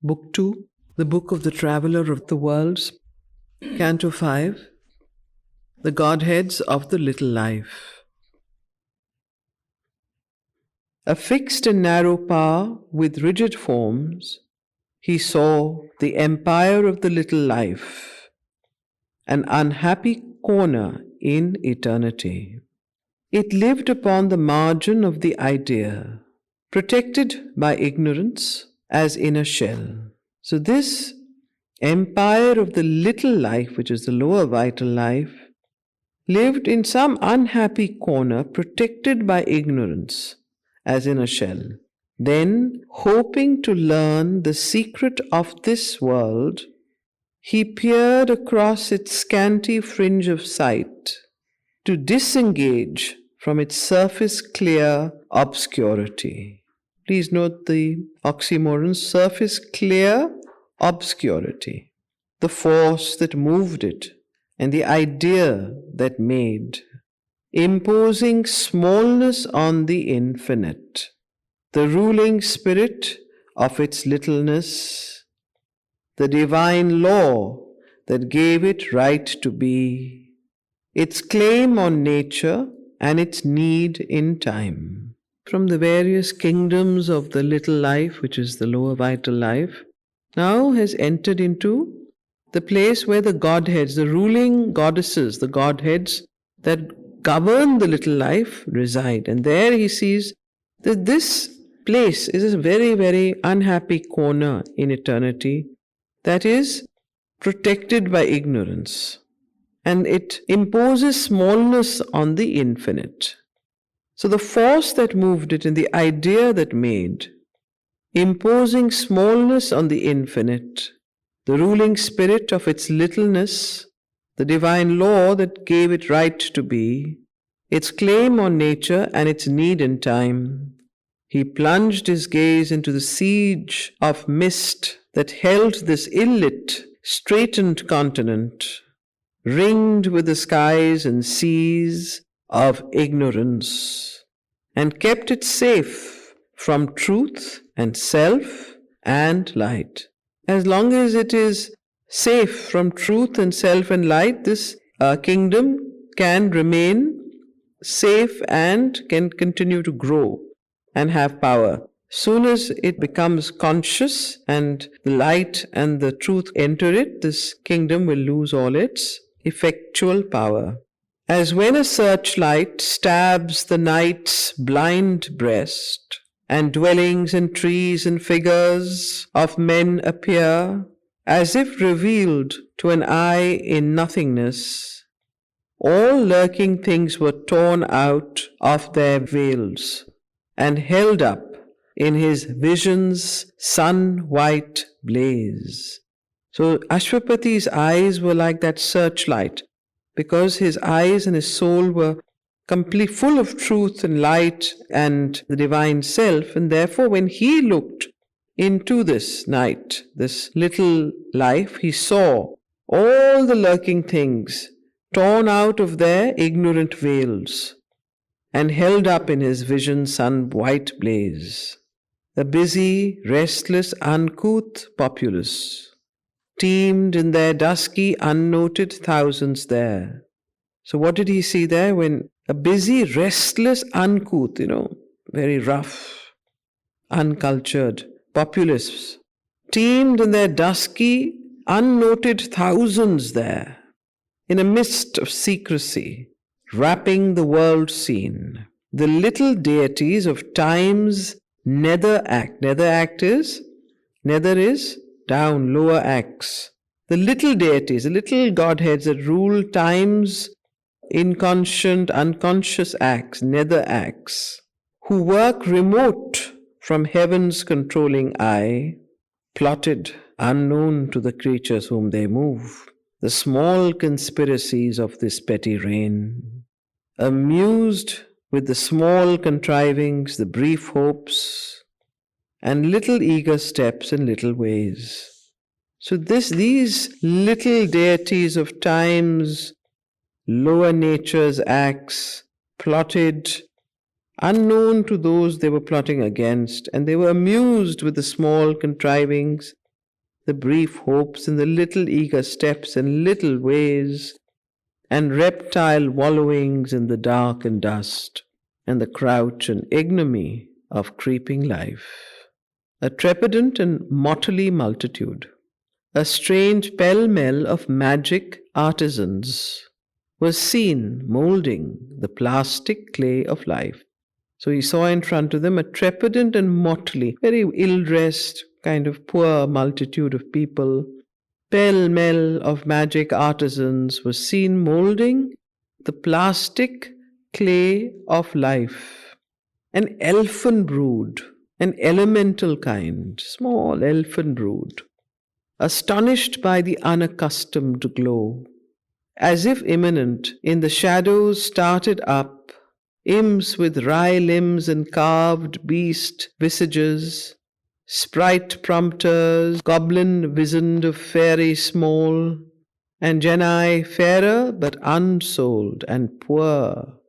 Book 2, the Book of the Traveller of the Worlds, Canto 5, the Godheads of the Little Life. A fixed and narrow power with rigid forms, he saw the empire of the little life, an unhappy corner in eternity. It lived upon the margin of the idea, protected by ignorance as in a shell. So this empire of the little life, which is the lower vital life, lived in some unhappy corner protected by ignorance as in a shell. Then, hoping to learn the secret of this world, he peered across its scanty fringe of sight to disengage from its surface clear obscurity. Please note the oxymoron, surface clear obscurity, the force that moved it and the idea that made, imposing smallness on the infinite, the ruling spirit of its littleness, the divine law that gave it right to be, its claim on nature and its need in time. From the various kingdoms of the little life, which is the lower vital life, now has entered into the place where the Godheads, the ruling goddesses, the Godheads that govern the little life reside. And there he sees that this place is a very, very unhappy corner in eternity that is protected by ignorance. And it imposes smallness on the infinite. So the force that moved it and the idea that made, imposing smallness on the infinite, the ruling spirit of its littleness, the divine law that gave it right to be, its claim on nature and its need in time, he plunged his gaze into the siege of mist that held this ill-lit, straitened continent, ringed with the skies and seas of ignorance, and kept it safe from truth and self and light. As long as it is safe from truth and self and light, this kingdom can remain safe and can continue to grow and have power. Soon as it becomes conscious and the light and the truth enter it, this kingdom will lose all its effectual power. As when a searchlight stabs the night's blind breast, and dwellings and trees and figures of men appear, as if revealed to an eye in nothingness, all lurking things were torn out of their veils and held up in his vision's sun-white blaze. So Ashwapati's eyes were like that searchlight, because his eyes and his soul were completely full of truth and light and the divine self, and therefore when he looked into this night, this little life, he saw all the lurking things torn out of their ignorant veils and held up in his vision sun-white blaze. The busy, restless, uncouth populace teemed in their dusky, unnoted thousands there. So what did he see there? When a busy, restless, uncouth, very rough, uncultured populace teemed in their dusky, unnoted thousands there, in a mist of secrecy, wrapping the world scene. The little deities of time's nether act. Nether is down, lower acts. The little deities, the little godheads that rule time's inconscient, unconscious acts, nether acts, who work remote from heaven's controlling eye, plotted unknown to the creatures whom they move, the small conspiracies of this petty reign, amused with the small contrivings, the brief hopes, and little eager steps and little ways. So these little deities of time's lower nature's acts plotted unknown to those they were plotting against, and they were amused with the small contrivings the brief hopes and the little eager steps and little ways, and reptile wallowings in the dark and dust, and the crouch and ignominy of creeping life. A trepidant and motley multitude, a strange pell-mell of magic artisans, was seen moulding the plastic clay of life. So he saw in front of them a trepidant and motley, very ill-dressed, kind of poor multitude of people. Pell-mell of magic artisans was seen moulding the plastic clay of life. An elfin brood, an elemental kind, small elfin brood, astonished by the unaccustomed glow. As if imminent, in the shadows started up imps with wry limbs and carved beast visages, sprite prompters, goblin wizened of fairy small, and genii fairer but unsouled and poor,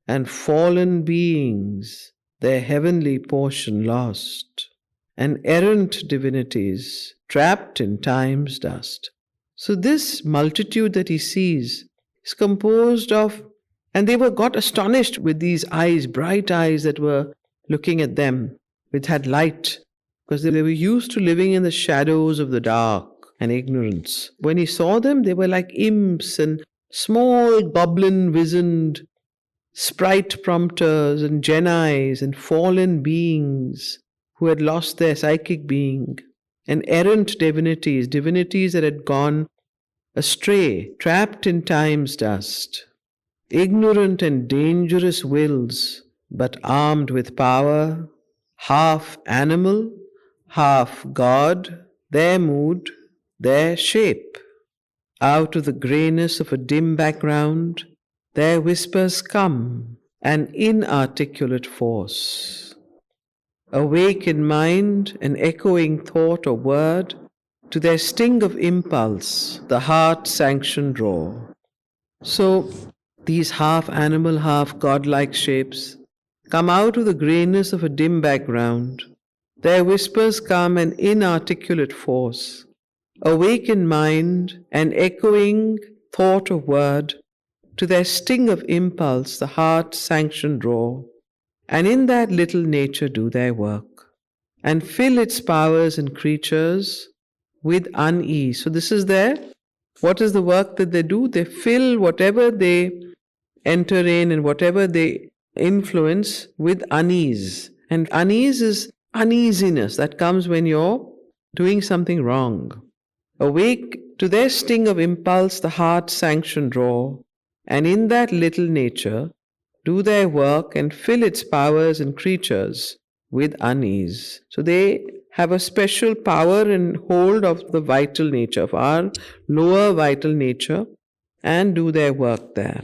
and fallen beings, their heavenly portion lost, and errant divinities trapped in time's dust. So this multitude that he sees is composed of, and they got astonished with these eyes, bright eyes that were looking at them, which had light, because they were used to living in the shadows of the dark and ignorance. When he saw them, they were like imps and small goblin wizened sprite prompters and genii and fallen beings who had lost their psychic being, and errant divinities, divinities that had gone astray, trapped in time's dust, ignorant and dangerous wills, but armed with power, half animal, half God, their mood, their shape. Out of the greyness of a dim background, their whispers come, an inarticulate force. Awake in mind, an echoing thought or word, to their sting of impulse, the heart-sanctioned roar. So, these half-animal, half-godlike shapes come out of the greyness of a dim background. Their whispers come an inarticulate force. Awake in mind, an echoing thought or word, to their sting of impulse, the heart-sanctioned roar, and in that little nature do their work, and fill its powers and creatures with unease. So this is what is the work that they do? They fill whatever they enter in and whatever they influence with unease. And unease is uneasiness that comes when you're doing something wrong. Awake to their sting of impulse, the heart-sanctioned roar, and in that little nature do their work and fill its powers and creatures with unease. So they have a special power and hold of the vital nature, of our lower vital nature, and do their work there,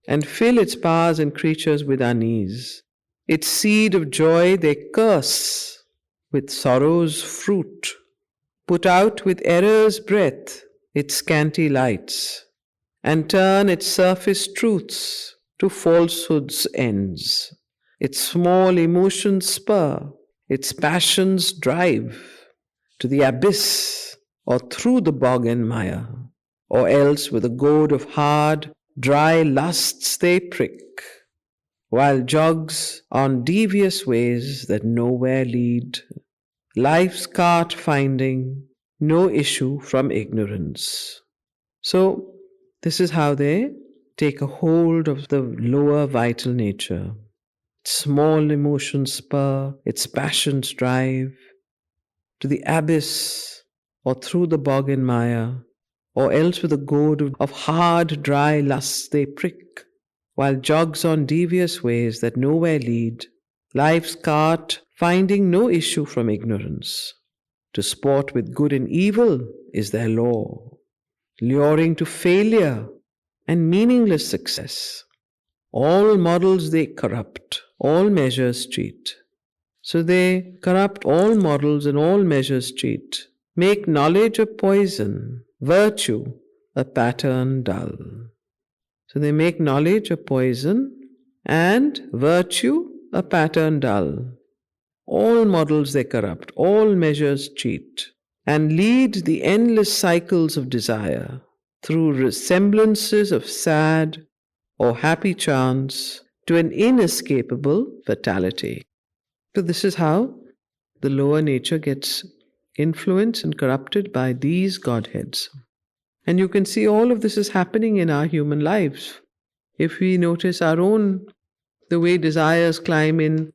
and fill its powers and creatures with unease. Its seed of joy they curse with sorrow's fruit, put out with error's breath its scanty lights, and turn its surface truths to falsehood's ends. Its small emotions spur, its passions drive to the abyss or through the bog and mire, or else with a goad of hard, dry lusts they prick, while jogs on devious ways that nowhere lead, life's cart finding no issue from ignorance. So, this is how they take a hold of the lower vital nature. Small emotions spur, its passions drive to the abyss or through the bog and mire, or else with a goad of hard, dry lusts they prick, while jogs on devious ways that nowhere lead, life's cart finding no issue from ignorance. To sport with good and evil is their law, luring to failure and meaningless success. All models they corrupt, all measures cheat. So they corrupt all models and all measures cheat, make knowledge a poison, virtue a pattern dull. So they make knowledge a poison and virtue a pattern dull. All models they corrupt, all measures cheat, and lead the endless cycles of desire through resemblances of sad or happy chance to an inescapable fatality. So, this is how the lower nature gets influenced and corrupted by these Godheads. And you can see all of this is happening in our human lives. If we notice our own, the way desires climb in,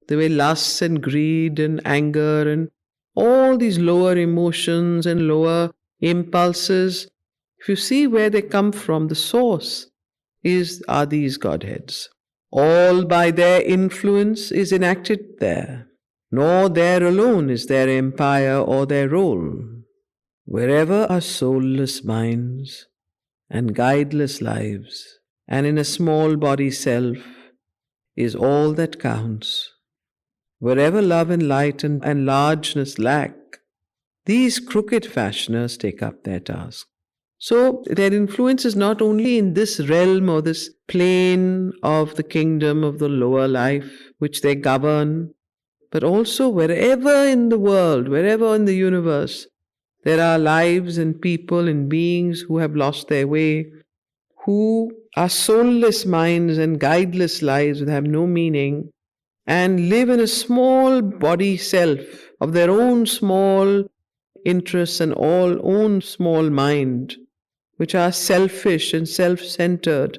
the way lusts and greed and anger and all these lower emotions and lower impulses, if you see where they come from, the source are these Godheads. All by their influence is enacted there, nor there alone is their empire or their role. Wherever are soulless minds and guideless lives, and in a small body self is all that counts. Wherever love and light and largeness lack, these crooked fashioners take up their task. So their influence is not only in this realm or this plane of the kingdom of the lower life which they govern, but also wherever in the world, wherever in the universe, there are lives and people and beings who have lost their way, who are soulless minds and guideless lives that have no meaning, and live in a small body self of their own small interests and all own small mind, which are selfish and self-centered.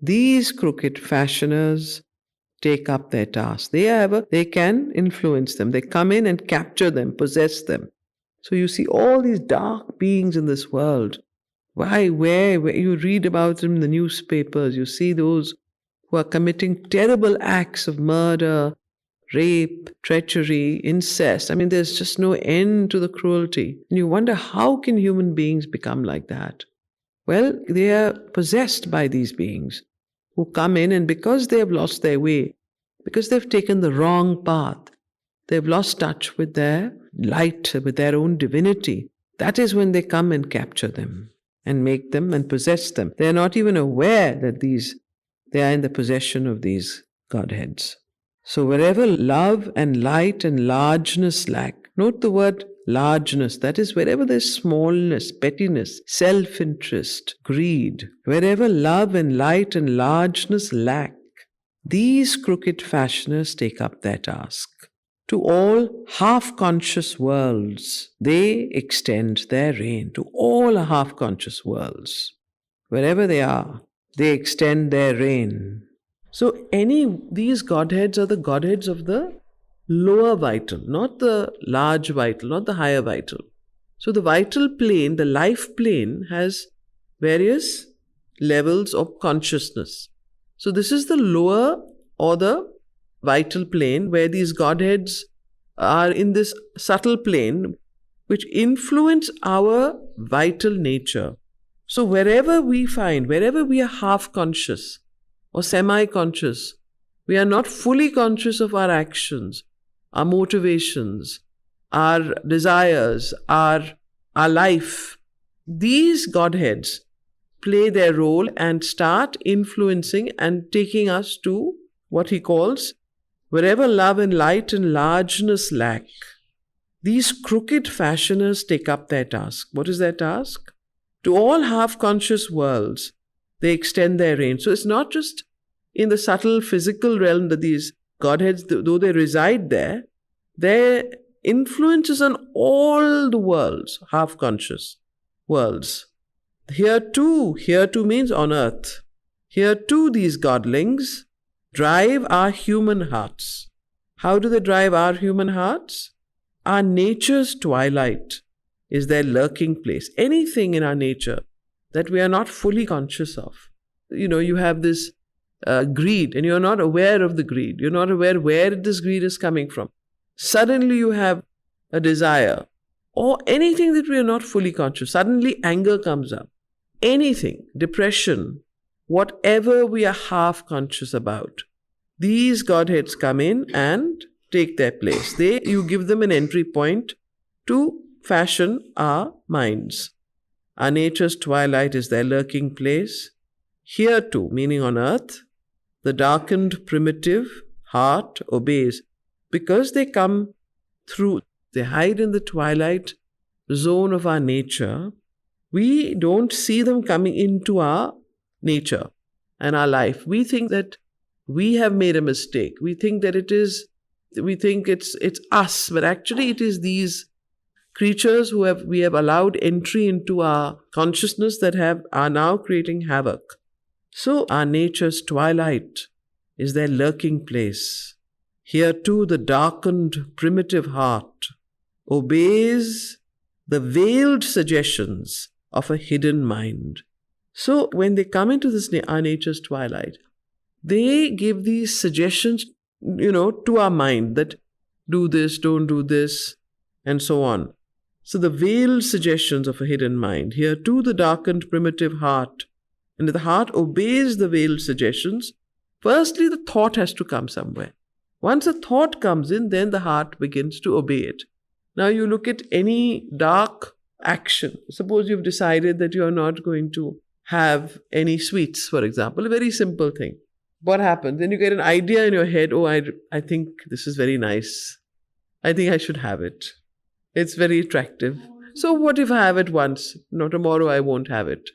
These crooked fashioners take up their task. They can influence them. They come in and capture them, possess them. So you see all these dark beings in this world. Where you read about them in the newspapers, you see those who are committing terrible acts of murder, rape, treachery, incest. I mean, there's just no end to the cruelty. And you wonder, how can human beings become like that? Well, they are possessed by these beings who come in, and because they have lost their way, because they've taken the wrong path, they've lost touch with their light, with their own divinity. That is when they come and capture them and make them and possess them. They are not even aware that they are in the possession of these Godheads. So wherever love and light and largeness lack, note the word largeness, that is wherever there's smallness, pettiness, self-interest, greed, wherever love and light and largeness lack, these crooked fashioners take up their task. To all half-conscious worlds, they extend their reign. To all half-conscious worlds, wherever they are, they extend their reign. So these Godheads are the Godheads of the lower vital, not the large vital, not the higher vital. So the vital plane, the life plane, has various levels of consciousness. So this is the lower or the vital plane where these Godheads are in this subtle plane which influence our vital nature. So wherever we are half conscious or semi-conscious, we are not fully conscious of our actions, our motivations, our desires, our life. These Godheads play their role and start influencing and taking us to what he calls wherever love and light and largeness lack. These crooked fashioners take up their task. What is their task? To all half-conscious worlds, they extend their reign. So it's not just in the subtle physical realm that these Godheads, though they reside there, their influence is on all the worlds, half-conscious worlds. Here too means on earth. Here too these godlings drive our human hearts. How do they drive our human hearts? Our nature's twilight is their lurking place. Anything in our nature that we are not fully conscious of. You have this greed and you're not aware of the greed. You're not aware where this greed is coming from. Suddenly you have a desire or anything that we are not fully conscious. Suddenly anger comes up. Anything, depression, whatever we are half conscious about. These Godheads come in and take their place. You give them an entry point to fashion our minds. Our nature's twilight is their lurking place. Here too, meaning on earth, the darkened primitive heart obeys because they come through. They hide in the twilight zone of our nature, we don't see them coming into our nature and our life. We think that we have made a mistake. We think that it's us, but actually it is these creatures we have allowed entry into our consciousness that are now creating havoc. So our nature's twilight is their lurking place. Here too the darkened primitive heart obeys the veiled suggestions of a hidden mind. So when they come into this our nature's twilight, they give these suggestions, to our mind that do this, don't do this, and so on. So the veiled suggestions of a hidden mind. Here too the darkened primitive heart. And if the heart obeys the veiled suggestions, firstly the thought has to come somewhere. Once a thought comes in, then the heart begins to obey it. Now you look at any dark action. Suppose you've decided that you're not going to have any sweets, for example, a very simple thing. What happens? Then you get an idea in your head, I think this is very nice. I think I should have it. It's very attractive. So what if I have it once? No, tomorrow I won't have it.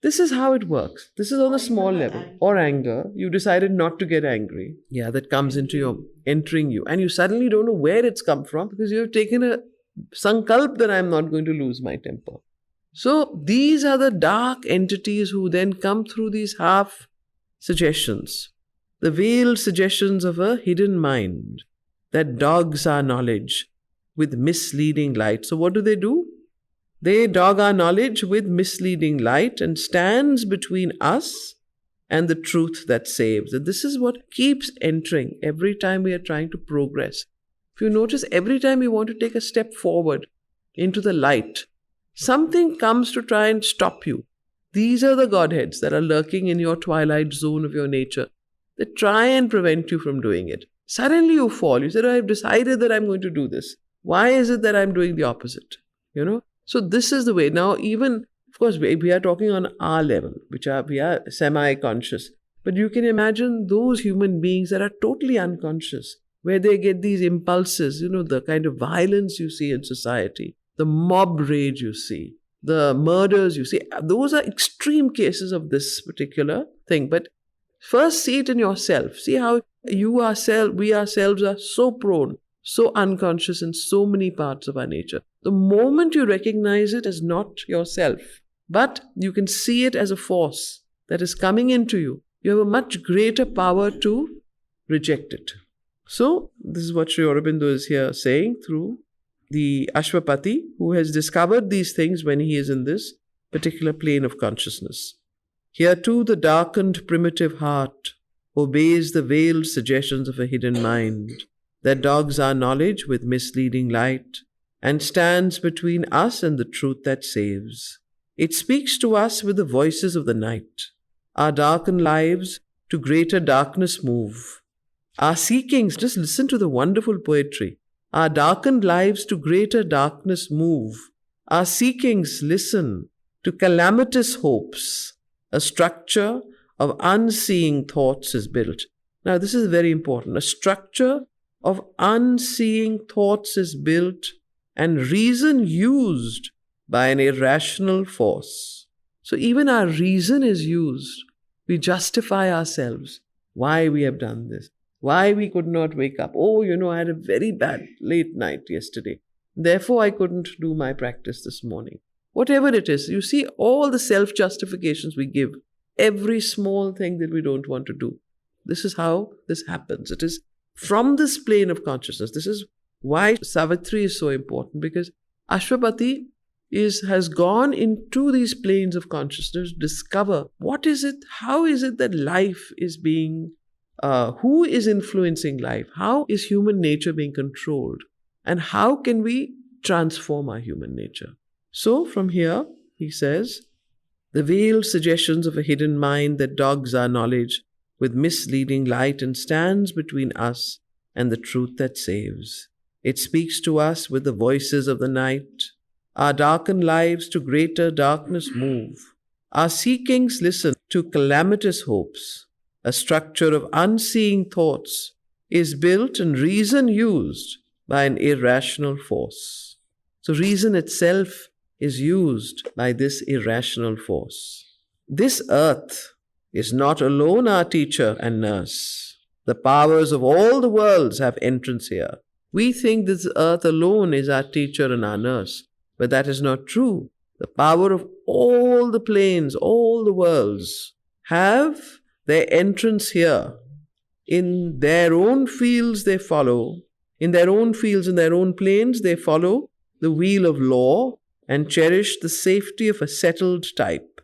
This is how it works. This is on a small level. Or anger. You decided not to get angry. Yeah, that comes entering you. And you suddenly don't know where it's come from because you have taken a sankalp that I'm not going to lose my temper. So these are the dark entities who then come through these half suggestions. The veiled suggestions of a hidden mind that dogs our knowledge with misleading light. So what do? They dog our knowledge with misleading light and stands between us and the truth that saves. And this is what keeps entering every time we are trying to progress. If you notice, every time you want to take a step forward into the light, something comes to try and stop you. These are the Godheads that are lurking in your twilight zone of your nature that try and prevent you from doing it. Suddenly you fall. You said, I've decided that I'm going to do this. Why is it that I'm doing the opposite? So this is the way. Now, even, of course, we are talking on our level, we are semi-conscious. But you can imagine those human beings that are totally unconscious, where they get these impulses, the kind of violence you see in society, the mob rage you see, the murders you see. Those are extreme cases of this particular thing. But first see it in yourself. See how we ourselves are so prone, so unconscious in so many parts of our nature. The moment you recognize it as not yourself, but you can see it as a force that is coming into you, you have a much greater power to reject it. So this is what Sri Aurobindo is here saying through the Ashwapati, who has discovered these things when he is in this particular plane of consciousness. Here too the darkened primitive heart obeys the veiled suggestions of a hidden mind that dogs our knowledge with misleading light and stands between us and the truth that saves. It speaks to us with the voices of the night. Our darkened lives to greater darkness move. Our seekings, just listen to the wonderful poetry. Our darkened lives to greater darkness move. Our seekings listen to calamitous hopes. A structure of unseeing thoughts is built. Now this is very important. A structure of unseeing thoughts is built and reason used by an irrational force. So even our reason is used. We justify ourselves why we have done this, why we could not wake up. I had a very bad late night yesterday. Therefore, I couldn't do my practice this morning. Whatever it is, you see all the self-justifications we give, every small thing that we don't want to do. This is how this happens. It is from this plane of consciousness. This is why Savitri is so important, because Ashwapati has gone into these planes of consciousness to discover what is it, how is it that life is being, who is influencing life, how is human nature being controlled, and how can we transform our human nature. So from here, he says, the veiled suggestions of a hidden mind that dogs our knowledge with misleading light and stands between us and the truth that saves. It speaks to us with the voices of the night. Our darkened lives to greater darkness move. Our seekings listen to calamitous hopes. A structure of unseeing thoughts is built and reason used by an irrational force. So reason itself is used by this irrational force. This earth is not alone our teacher and nurse. The powers of all the worlds have entrance here. We think this earth alone is our teacher and our nurse, but that is not true. The power of all the planes, all the worlds, have their entrance here. In their own fields they follow, in their own fields, in their own planes, they follow the wheel of law and cherish the safety of a settled type.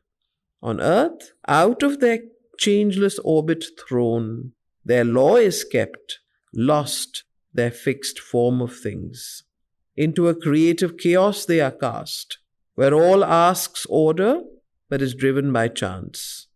On earth, out of their changeless orbit thrown, their law is kept, lost their fixed form of things. Into a creative chaos they are cast, where all asks order but is driven by chance.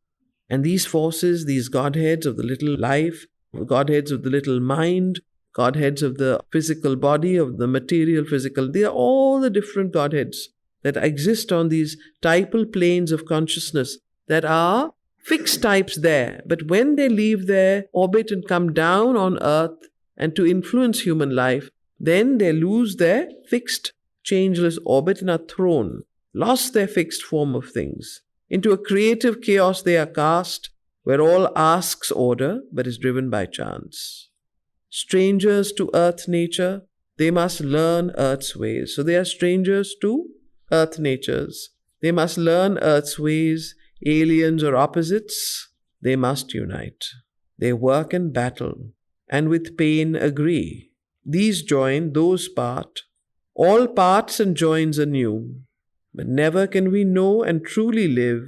And these forces, these Godheads of the little life, Godheads of the little mind, Godheads of the physical body, of the material physical, they are all the different Godheads that exist on these typal planes of consciousness that are fixed types there. But when they leave their orbit and come down on earth and to influence human life, then they lose their fixed, changeless orbit and are thrown, lost their fixed form of things. Into a creative chaos they are cast, where all asks order but is driven by chance. Strangers to earth nature, they must learn earth's ways. So they are strangers to earth natures. They must learn earth's ways, aliens or opposites, they must unite. They work and battle, and with pain agree. These join, those part. All parts and joins are new. But never can we know and truly live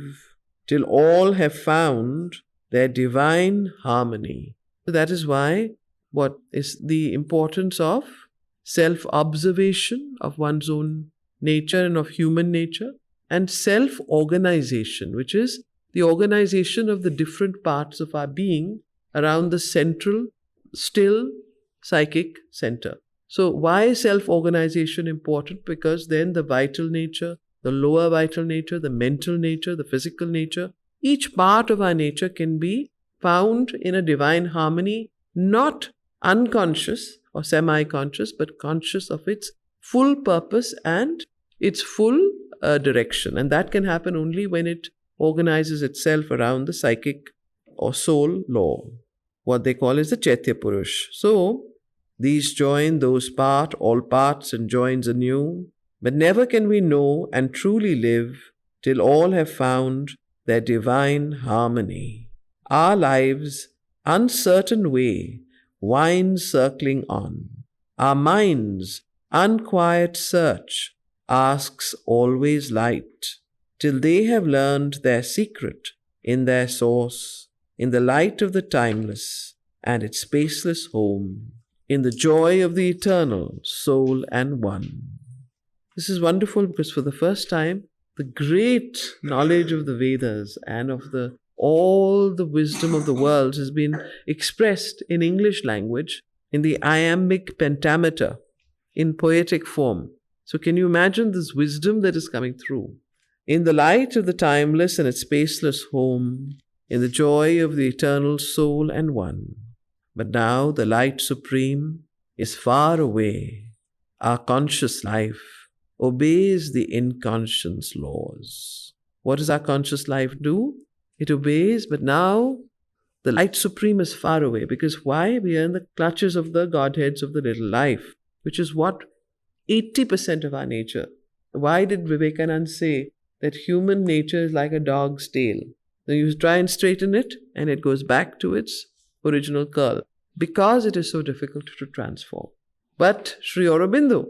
till all have found their divine harmony. So that is why what is the importance of self-observation of one's own nature and of human nature, and self-organization, which is the organization of the different parts of our being around the central, still psychic center. So why is self-organization important? Because then the vital nature, the lower vital nature, the mental nature, the physical nature, each part of our nature can be found in a divine harmony, not unconscious or semi-conscious, but conscious of its full purpose and its full direction. And that can happen only when it organizes itself around the psychic or soul law. What they call is the Chaitya Purush. So, these join, those part, all parts and joins anew. But never can we know and truly live till all have found their divine harmony. Our lives, uncertain way, winds circling on. Our minds, unquiet search, asks always light, till they have learned their secret in their source, in the light of the timeless and its spaceless home, in the joy of the eternal soul and one. This is wonderful because for the first time, the great knowledge of the Vedas and of all the wisdom of the world has been expressed in English language in the iambic pentameter in poetic form. So can you imagine this wisdom that is coming through? In the light of the timeless and its spaceless home, in the joy of the eternal soul and one. But now the light supreme is far away. Our conscious life obeys the inconscious laws. What does our conscious life do? It obeys, but now the light supreme is far away. Because why? We are in the clutches of the Godheads of the little life, which is what 80% of our nature. Why did Vivekananda say that human nature is like a dog's tail? Then you try and straighten it, and it goes back to its original curl, because it is so difficult to transform. But Sri Aurobindo,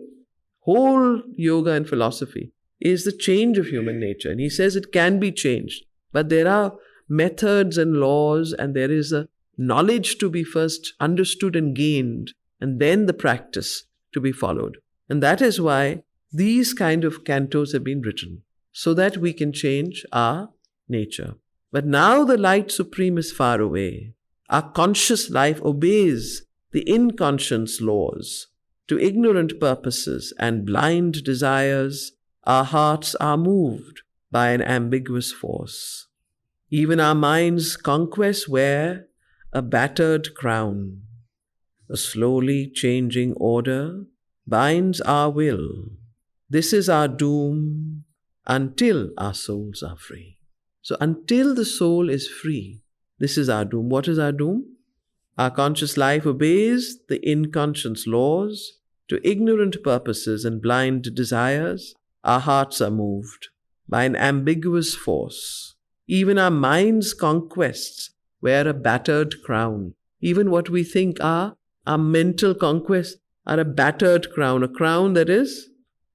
whole yoga and philosophy is the change of human nature. And he says it can be changed. But there are methods and laws, and there is a knowledge to be first understood and gained, and then the practice to be followed. And that is why these kind of cantos have been written, so that we can change our nature. But now the light supreme is far away. Our conscious life obeys the inconscious laws. To ignorant purposes and blind desires, our hearts are moved by an ambiguous force. Even our minds' conquests wear a battered crown. A slowly changing order binds our will. This is our doom until our souls are free. So until the soul is free, this is our doom. What is our doom? Our conscious life obeys the inconscious laws to ignorant purposes and blind desires. Our hearts are moved by an ambiguous force. Even our mind's conquests wear a battered crown. Even what we think are our mental conquests are a battered crown, a crown that is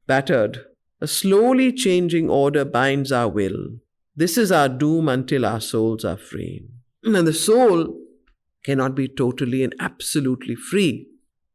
battered. A slowly changing order binds our will. This is our doom until our souls are free. And the soul cannot be totally and absolutely free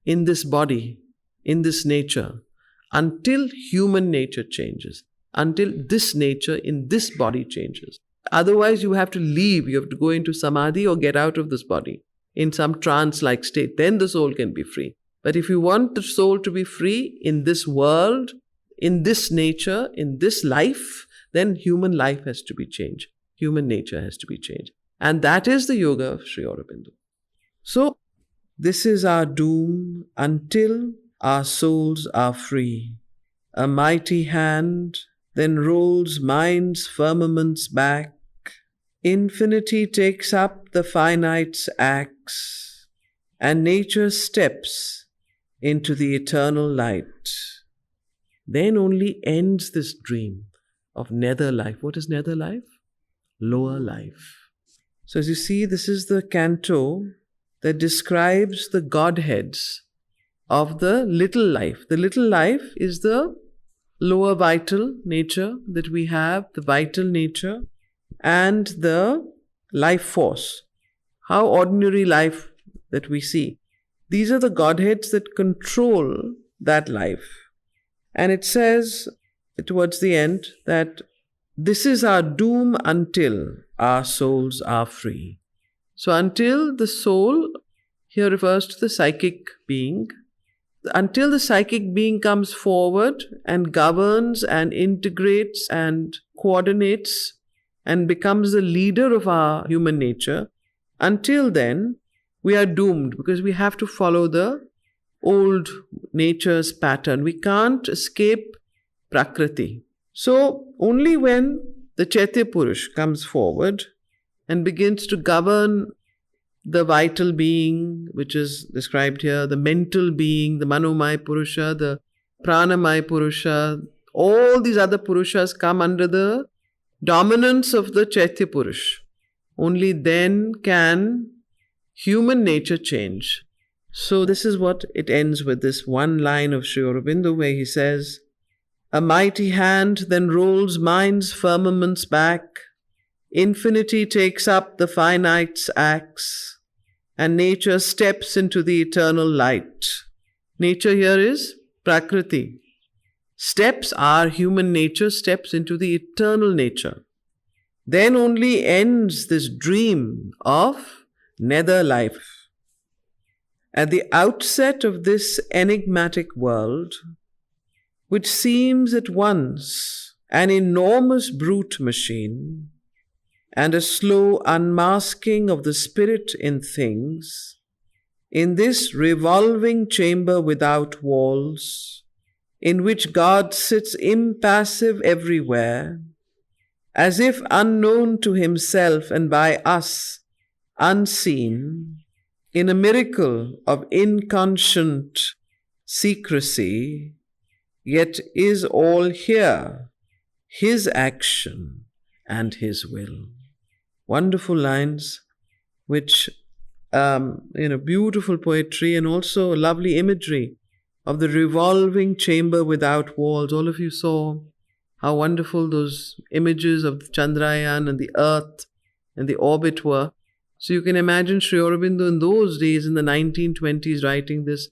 in this body, in this nature, until human nature changes, until this nature in this body changes. Otherwise, you have to leave, you have to go into samadhi or get out of this body in some trance-like state. Then the soul can be free. But if you want the soul to be free in this world, in this nature, in this life, then human life has to be changed. Human nature has to be changed. And that is the yoga of Sri Aurobindo. So, this is our doom until our souls are free. A mighty hand then rolls mind's firmaments back. Infinity takes up the finite's axe, and nature steps into the eternal light. Then only ends this dream of nether life. What is nether life? Lower life. So as you see, this is the canto that describes the Godheads of the little life. The little life is the lower vital nature that we have, the vital nature, and the life force. How ordinary life that we see. These are the Godheads that control that life. And it says towards the end that this is our doom until our souls are free. So until the soul, here refers to the psychic being, until the psychic being comes forward and governs and integrates and coordinates and becomes the leader of our human nature, until then, we are doomed because we have to follow the old nature's pattern. We can't escape Prakriti. So, only when the Chaitya Purush comes forward and begins to govern the vital being, which is described here, the mental being, the Manomaya Purusha, the Pranamaya Purusha, all these other Purushas come under the dominance of the Chaitya Purush. Only then can human nature change. So this is what it ends with, this one line of Sri Aurobindo where he says, a mighty hand then rolls mind's firmaments back, infinity takes up the finite's axe, and nature steps into the eternal light. Nature here is Prakriti. Steps are human nature, steps into the eternal nature. Then only ends this dream of nether life. At the outset of this enigmatic world, which seems at once an enormous brute machine and a slow unmasking of the spirit in things, in this revolving chamber without walls, in which God sits impassive everywhere, as if unknown to himself and by us unseen, in a miracle of inconscient secrecy, yet is all here, his action and his will. Wonderful lines, which, beautiful poetry and also lovely imagery of the revolving chamber without walls. All of you saw how wonderful those images of the Chandrayaan and the earth and the orbit were. So you can imagine Sri Aurobindo in those days in the 1920s writing this,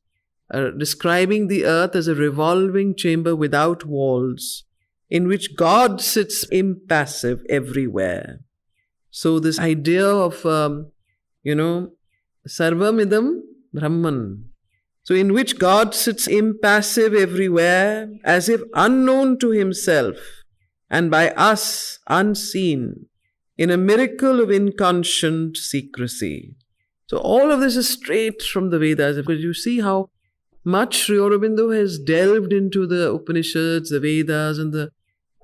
describing the earth as a revolving chamber without walls, in which God sits impassive everywhere. So this idea of, Sarvam idam Brahman. So in which God sits impassive everywhere, as if unknown to himself, and by us unseen, in a miracle of inconscient secrecy. So all of this is straight from the Vedas, because you see how much Sri Aurobindo has delved into the Upanishads, the Vedas, and the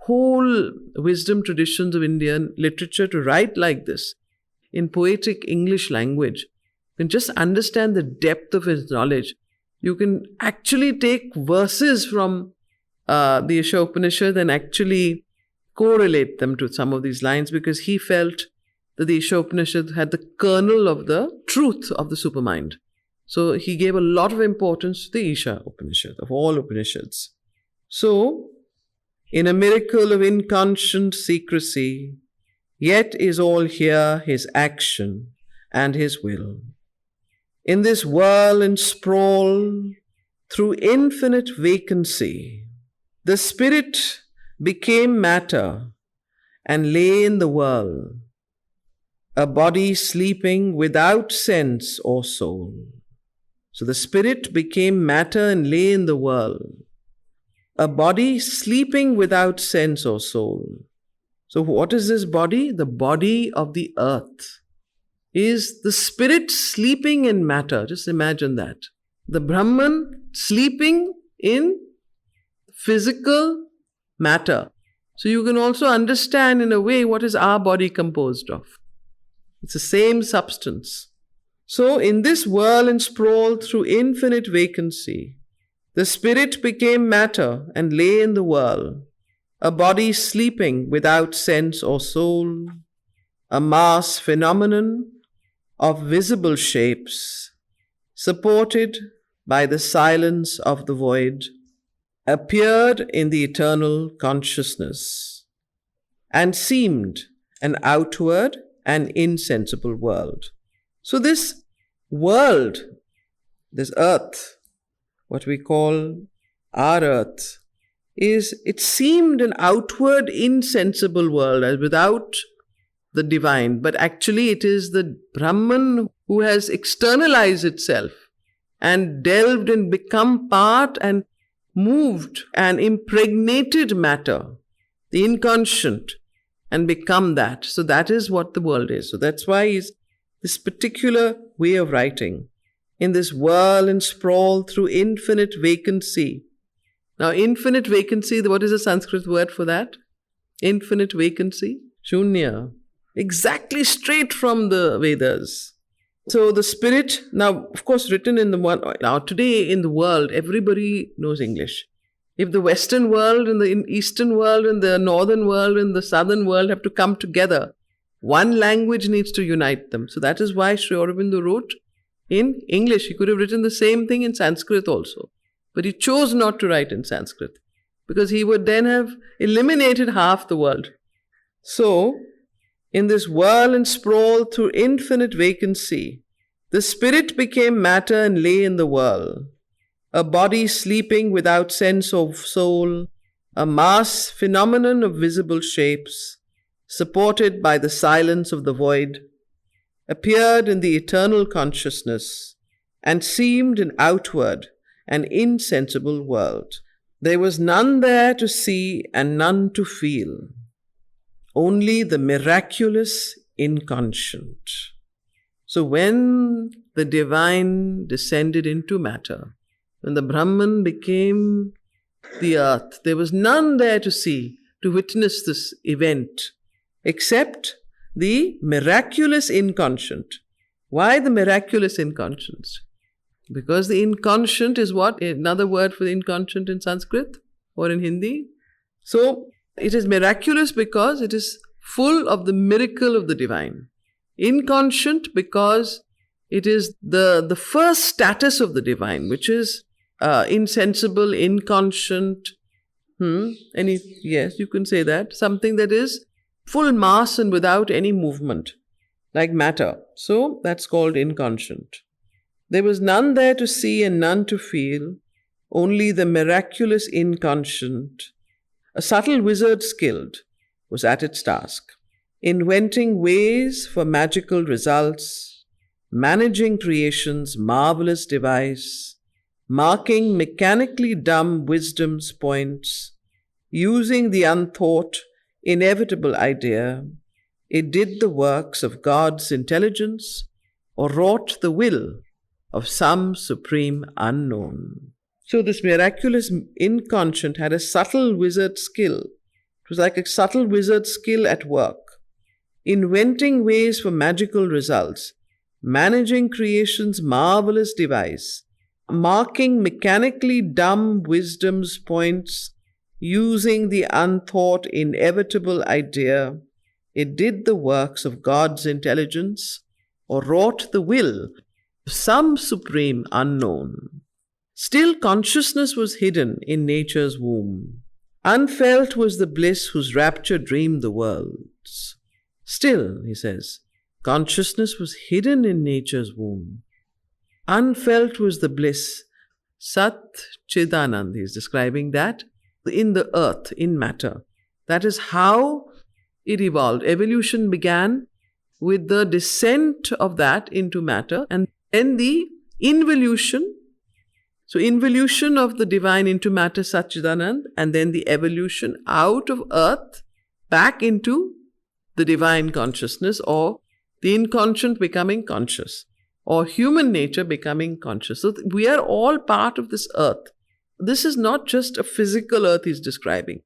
whole wisdom traditions of Indian literature to write like this in poetic English language. You can just understand the depth of his knowledge. You can actually take verses from the Isha Upanishad and actually correlate them to some of these lines, because he felt that the Isha Upanishad had the kernel of the truth of the supermind. So he gave a lot of importance to the Isha Upanishad, of all Upanishads. So, in a miracle of inconscient secrecy, yet is all here his action and his will. In this whirl and sprawl, through infinite vacancy, the spirit became matter and lay in the whirl, a body sleeping without sense or soul. So the spirit became matter and lay in the whirl, a body sleeping without sense or soul. So what is this body? The body of the earth is the spirit sleeping in matter. Just imagine that. The Brahman sleeping in physical matter. So you can also understand in a way what is our body composed of. It's the same substance. So in this whirl and sprawl through infinite vacancy, the spirit became matter and lay in the whirl, a body sleeping without sense or soul, a mass phenomenon of visible shapes, supported by the silence of the void, appeared in the eternal consciousness, and seemed an outward and insensible world. So this world, this earth, what we call our earth, it seemed an outward insensible world as without the divine, but actually it is the Brahman who has externalized itself and delved and become part and moved and impregnated matter, the inconscient, and become that. So that is what the world is. So that's why he's this particular way of writing, in this whirl and sprawl through infinite vacancy. Now, infinite vacancy, what is the Sanskrit word for that? Infinite vacancy? Shunya. Exactly straight from the Vedas. So the spirit, now, of course, written in the one, now today in the world, everybody knows English. If the Western world and the Eastern world and the Northern world and the Southern world have to come together, one language needs to unite them. So that is why Sri Aurobindo wrote in English. He could have written the same thing in Sanskrit also. But he chose not to write in Sanskrit because he would then have eliminated half the world. So, in this whirl and sprawl through infinite vacancy, the spirit became matter and lay in the whirl, a body sleeping without sense of soul, a mass phenomenon of visible shapes, supported by the silence of the void, appeared in the eternal consciousness and seemed an outward and insensible world. There was none there to see and none to feel, only the miraculous inconscient. So when the divine descended into matter, when the Brahman became the earth, there was none there to see, to witness this event, except the miraculous inconscient. Why the miraculous inconscient? Because the inconscient is what? Another word for the inconscient in Sanskrit or in Hindi. So it is miraculous because it is full of the miracle of the divine. Inconscient because it is the first status of the divine, which is insensible, inconscient. Yes, you can say that. Something that is full mass and without any movement, like matter. So that's called inconscient. There was none there to see and none to feel, only the miraculous inconscient. A subtle wizard skilled was at its task, inventing ways for magical results, managing creation's marvelous device, marking mechanically dumb wisdom's points, using the unthought, inevitable idea. It did the works of God's intelligence or wrought the will of some supreme unknown. So this miraculous inconscient had a subtle wizard skill. It was like a subtle wizard skill at work, inventing ways for magical results, managing creation's marvelous device, marking mechanically dumb wisdom's points, using the unthought inevitable idea. It did the works of God's intelligence, or wrought the will of some supreme unknown. Still consciousness was hidden in nature's womb. Unfelt was the bliss whose rapture dreamed the worlds. Still, he says, consciousness was hidden in nature's womb. Unfelt was the bliss. Sat Chidanand, he is describing that in the earth, in matter. That is how it evolved. Evolution began with the descent of that into matter, and then the involution. So involution of the divine into matter, Satchidanand, and then the evolution out of earth back into the divine consciousness, or the inconscient becoming conscious, or human nature becoming conscious. So we are all part of this earth. This is not just a physical earth he's describing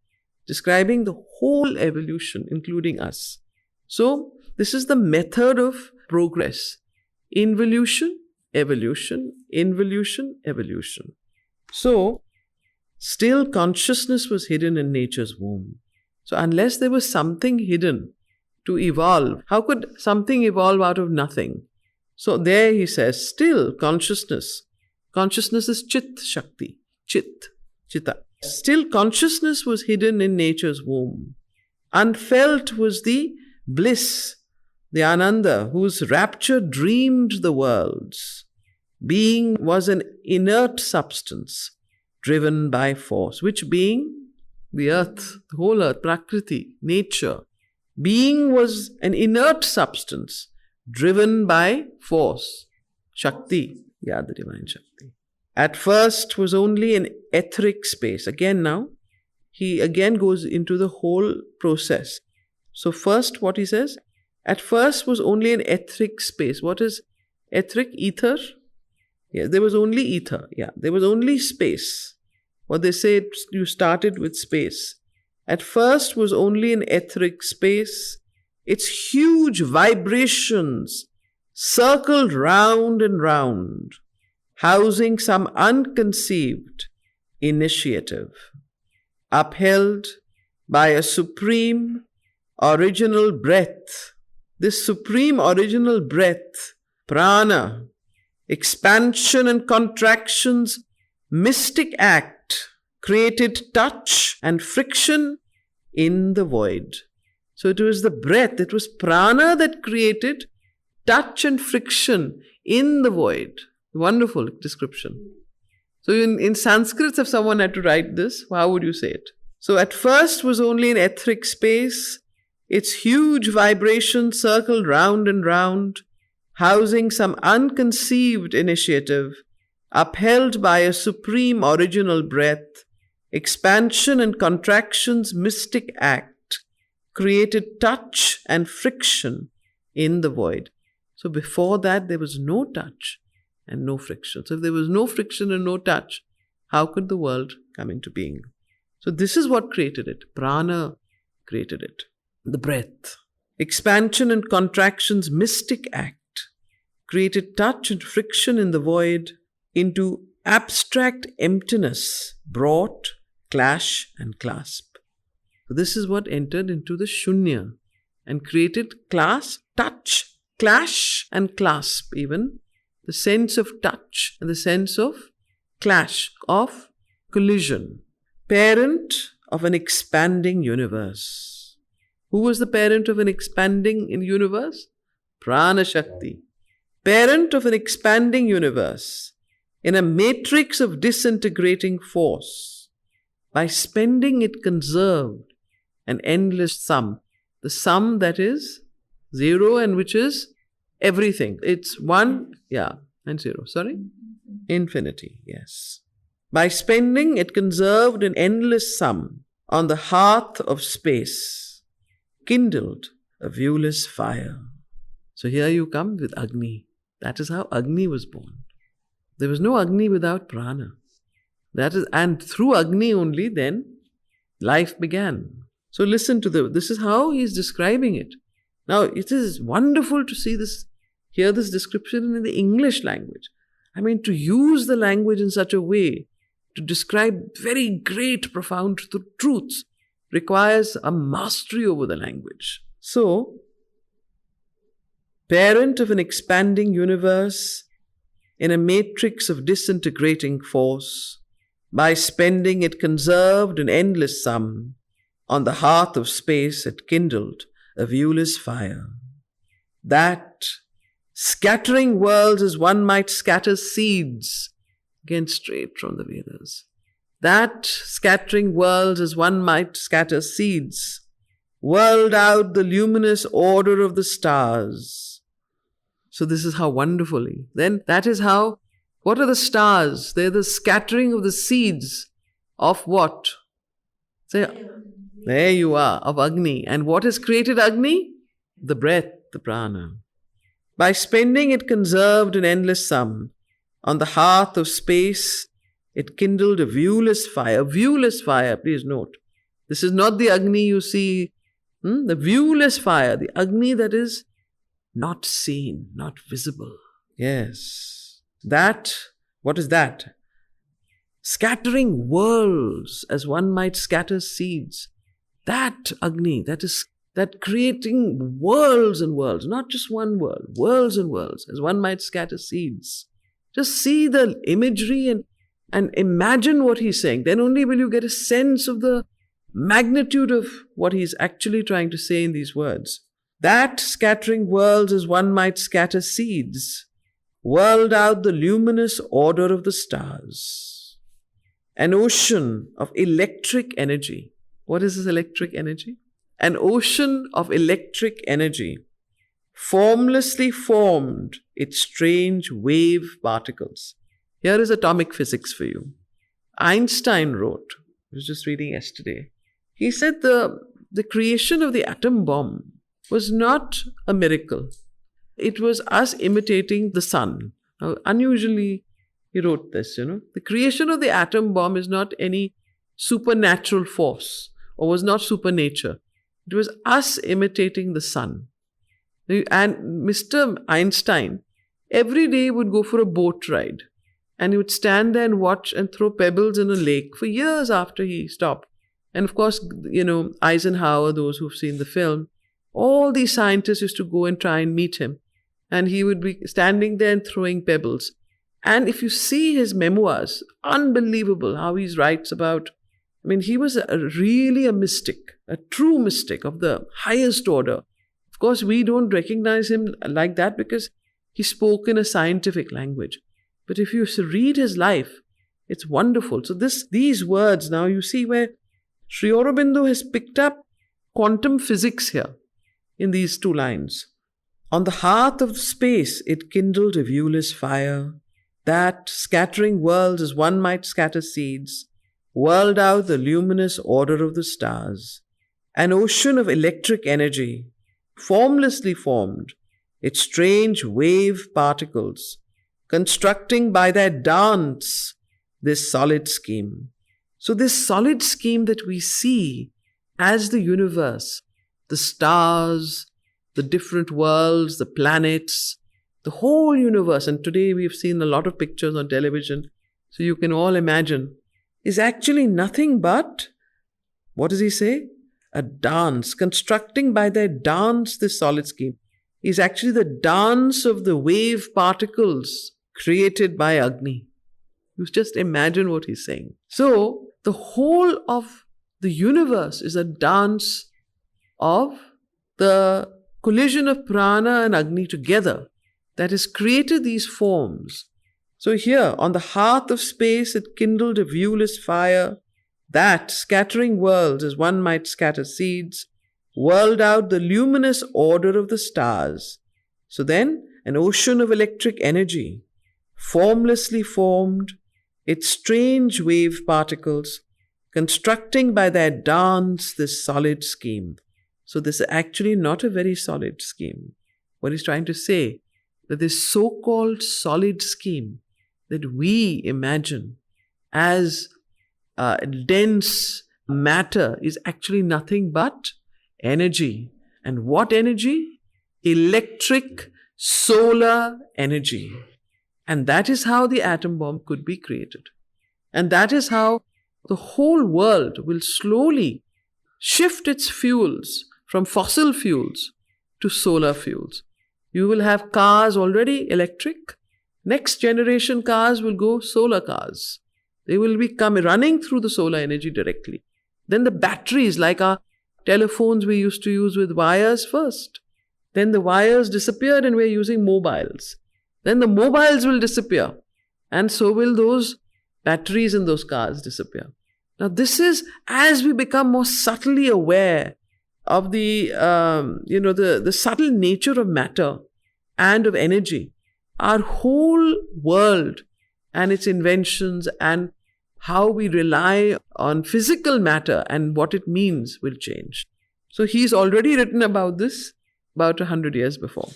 the whole evolution, including us. So this is the method of progress. Involution, evolution, involution, evolution. So still consciousness was hidden in nature's womb. So unless there was something hidden to evolve, how could something evolve out of nothing? So there he says, still consciousness. Consciousness is Chit Shakti. Chit, Chitta. Still consciousness was hidden in nature's womb. Unfelt was the bliss, the Ananda, whose rapture dreamed the worlds. Being was an inert substance driven by force. Which being? The earth, the whole earth, Prakriti, nature. Being was an inert substance driven by force. Shakti, the divine Shakti. At first was only an etheric space. Again now, he again goes into the whole process. So first what he says, at first was only an etheric space. What is etheric? Ether? Yeah, there was only ether. Yeah, there was only space. What they say, you started with space. At first was only an etheric space. Its huge vibrations circled round and round, housing some unconceived initiative, upheld by a supreme original breath. This supreme original breath, prana, expansion and contraction's mystic act, created touch and friction in the void. So it was the breath, it was prana that created touch and friction in the void. Wonderful description. So in Sanskrit, if someone had to write this, how would you say it? So at first was only an etheric space. Its huge vibration circled round and round, housing some unconceived initiative, upheld by a supreme original breath. Expansion and contraction's mystic act created touch and friction in the void. So before that, there was no touch and no friction. So if there was no friction and no touch, how could the world come into being? So this is what created it. Prana created it. The breath. Expansion and contraction's mystic act created touch and friction in the void. Into abstract emptiness brought clash and clasp. So this is what entered into the shunya and created touch, clash and clasp even. The sense of touch and the sense of clash, of collision. Parent of an expanding universe. Who was the parent of an expanding universe? Prana Shakti. Parent of an expanding universe in a matrix of disintegrating force. By spending it conserved an endless sum. The sum that is zero and which is everything. It's one, and zero. Sorry? Infinity, yes. By spending, it conserved an endless sum on the hearth of space, kindled a viewless fire. So here you come with Agni. That is how Agni was born. There was no Agni without prana. That is, and through Agni only then life began. So listen to this is how he is describing it. Now it is wonderful to see this, hear this description in the English language. I mean, to use the language in such a way to describe very great, profound truths requires a mastery over the language. So, parent of an expanding universe in a matrix of disintegrating force, by spending it conserved an endless sum, on the hearth of space it kindled a viewless fire. That, scattering worlds as one might scatter seeds, again straight from the Vedas, that, scattering worlds as one might scatter seeds, whirled out the luminous order of the stars. So this is how wonderfully. Then that is how, what are the stars? They're the scattering of the seeds of what? Say, there you are, of Agni. And what has created Agni? The breath, the prana. By spending it conserved an endless sum, on the hearth of space it kindled a viewless fire. Viewless fire, please note. This is not the Agni you see, the viewless fire, the Agni that is not seen, not visible. Yes. That, what is that? Scattering worlds as one might scatter seeds. That Agni, that creating worlds and worlds, not just one world, worlds and worlds, as one might scatter seeds. Just see the imagery and imagine what he's saying. Then only will you get a sense of the magnitude of what he's actually trying to say in these words. That, scattering worlds as one might scatter seeds, whirled out the luminous order of the stars. An ocean of electric energy. What is this electric energy? An ocean of electric energy formlessly formed its strange wave particles. Here is atomic physics for you. Einstein wrote, I was just reading yesterday, he said the creation of the atom bomb was not a miracle. It was us imitating the sun. Now, unusually, he wrote this, The creation of the atom bomb is not any supernatural force or was not supernature. It was us imitating the sun. And Mr. Einstein every day would go for a boat ride. And he would stand there and watch and throw pebbles in a lake for years after he stopped. And of course, Eisenhower, those who've seen the film, all these scientists used to go and try and meet him. And he would be standing there and throwing pebbles. And if you see his memoirs, unbelievable how he writes about, he was really a mystic, a true mystic of the highest order. Of course, we don't recognize him like that because he spoke in a scientific language. But if you read his life, it's wonderful. So these words now, you see where Sri Aurobindo has picked up quantum physics here in these two lines. On the hearth of space, it kindled a viewless fire, that, scattering worlds as one might scatter seeds, whirled out the luminous order of the stars. An ocean of electric energy, formlessly formed, its strange wave particles, constructing by their dance this solid scheme. So this solid scheme that we see as the universe, the stars, the different worlds, the planets, the whole universe, and today we've seen a lot of pictures on television, so you can all imagine, is actually nothing but, what does he say? A dance, constructing by their dance this solid scheme, is actually the dance of the wave particles created by Agni. You just imagine what he's saying. So, the whole of the universe is a dance of the collision of prana and Agni together that has created these forms. So here, on the hearth of space, it kindled a viewless fire, that, scattering worlds as one might scatter seeds, whirled out the luminous order of the stars. So then, an ocean of electric energy, formlessly formed, its strange wave particles, constructing by their dance this solid scheme. So this is actually not a very solid scheme. What he's trying to say, that this so-called solid scheme that we imagine as dense matter is actually nothing but energy. And what energy? Electric solar energy. And that is how the atom bomb could be created. And that is how the whole world will slowly shift its fuels from fossil fuels to solar fuels. You will have cars already electric. Next generation cars will go solar cars. They will be running through the solar energy directly. Then the batteries, like our telephones we used to use with wires first. Then the wires disappeared and we're using mobiles. Then the mobiles will disappear. And so will those batteries in those cars disappear. Now this is as we become more subtly aware of the subtle nature of matter and of energy. Our whole world and its inventions and how we rely on physical matter and what it means will change. So he's already written about this about 100 years before.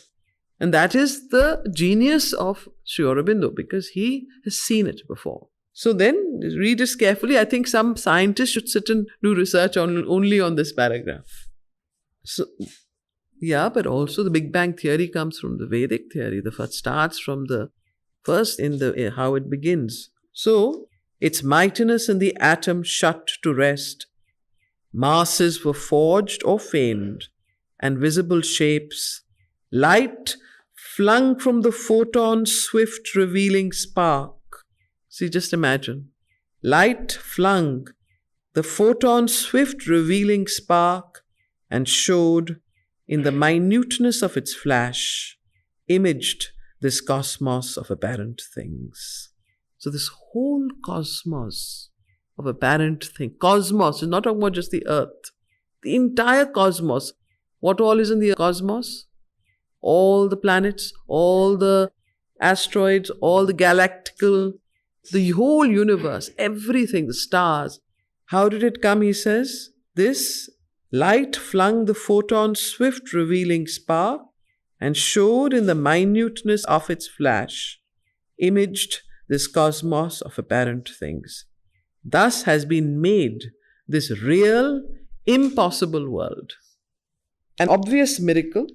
And that is the genius of Sri Aurobindo, because he has seen it before. So then, read this carefully. I think some scientists should sit and do research only on this paragraph. So, yeah, but also the Big Bang theory comes from the Vedic theory. The first starts from the first in how it begins. So, its mightiness in the atom shut to rest. Masses were forged or feigned, and visible shapes. Light flung from the photon's swift revealing spark. See, just imagine. Light flung the photon's swift revealing spark and showed, in the minuteness of its flash, imaged this cosmos of apparent things. So this whole cosmos of apparent things, cosmos is not talking about just the earth, the entire cosmos. What all is in the cosmos? All the planets, all the asteroids, all the galactical, the whole universe, everything, the stars. How did it come, he says? This light flung the photon's swift revealing spark and showed in the minuteness of its flash, imaged this cosmos of apparent things. Thus has been made this real, impossible world. An obvious miracle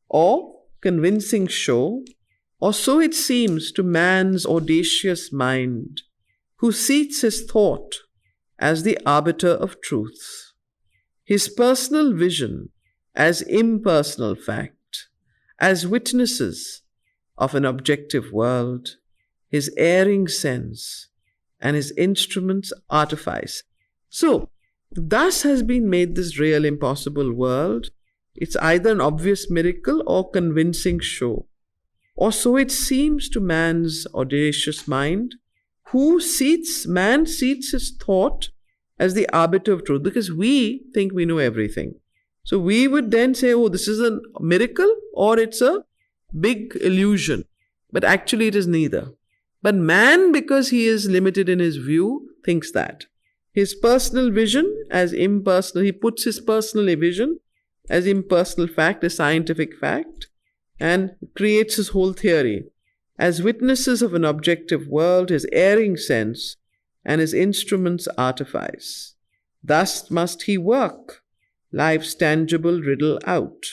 or convincing show, or so it seems to man's audacious mind, who seats his thought as the arbiter of truth, his personal vision as impersonal fact, as witnesses of an objective world, his erring sense, and his instruments artifice. So, thus has been made this real impossible world. It's either an obvious miracle or convincing show. Or so it seems to man's audacious mind, man seats his thought as the arbiter of truth, because we think we know everything. So we would then say, oh, this is a miracle or it's a big illusion. But actually it is neither. But man, because he is limited in his view, thinks that. His personal vision as impersonal, he puts his personal vision as impersonal fact, a scientific fact, and creates his whole theory. As witnesses of an objective world, his erring sense and his instruments artifice. Thus must he work, life's tangible riddle out,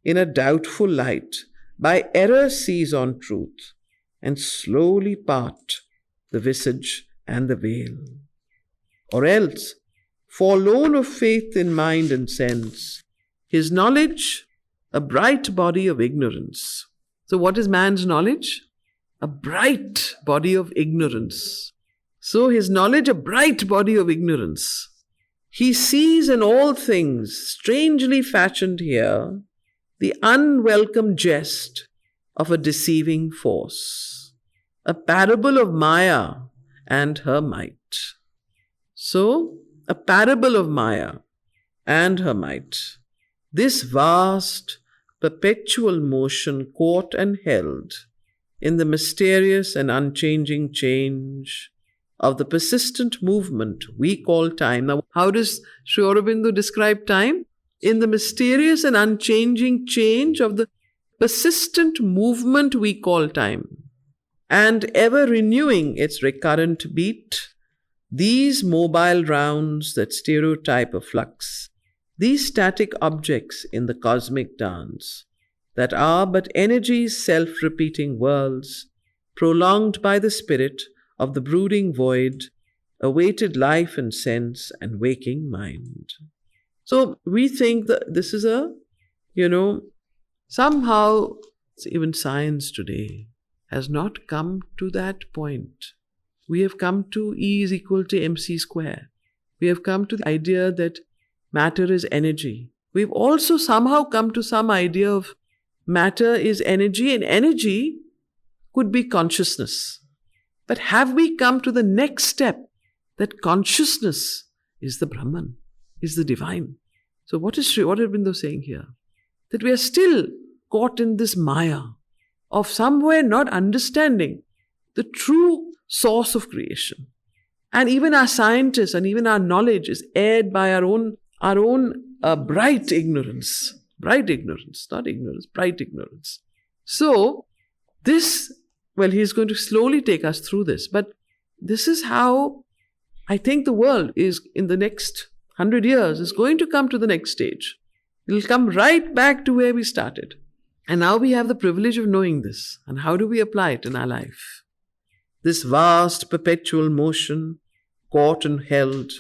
in a doubtful light, by error seize on truth, and slowly part the visage and the veil. Or else, forlorn of faith in mind and sense, his knowledge, a bright body of ignorance. So what is man's knowledge? A bright body of ignorance. So his knowledge, a bright body of ignorance. He sees in all things, strangely fashioned here, the unwelcome jest of a deceiving force. A parable of Maya and her might. So, a parable of Maya and her might. This vast, perpetual motion caught and held in the mysterious and unchanging change of the persistent movement we call time. Now, how does Sri Aurobindo describe time? In the mysterious and unchanging change of the persistent movement we call time, and ever renewing its recurrent beat These mobile rounds that stereotype a flux, these static objects in the cosmic dance, that are but energies self-repeating worlds, prolonged by the spirit of the brooding void, awaited life and sense and waking mind. So we think that this is somehow even science today has not come to that point. We have come to E is equal to mc square. We have come to the idea that matter is energy. We've also somehow come to some idea of matter is energy, and energy could be consciousness. But have we come to the next step, that consciousness is the Brahman, is the divine? So what is Sri Aurobindo saying here? That we are still caught in this maya of somewhere not understanding the true source of creation. And even our scientists and even our knowledge is aired by our own bright ignorance. Bright ignorance, not ignorance, bright ignorance. So he's going to slowly take us through this. But this is how I think the world is, in the next 100 years, is going to come to the next stage. It'll come right back to where we started. And now we have the privilege of knowing this. And how do we apply it in our life? This vast perpetual motion, caught and held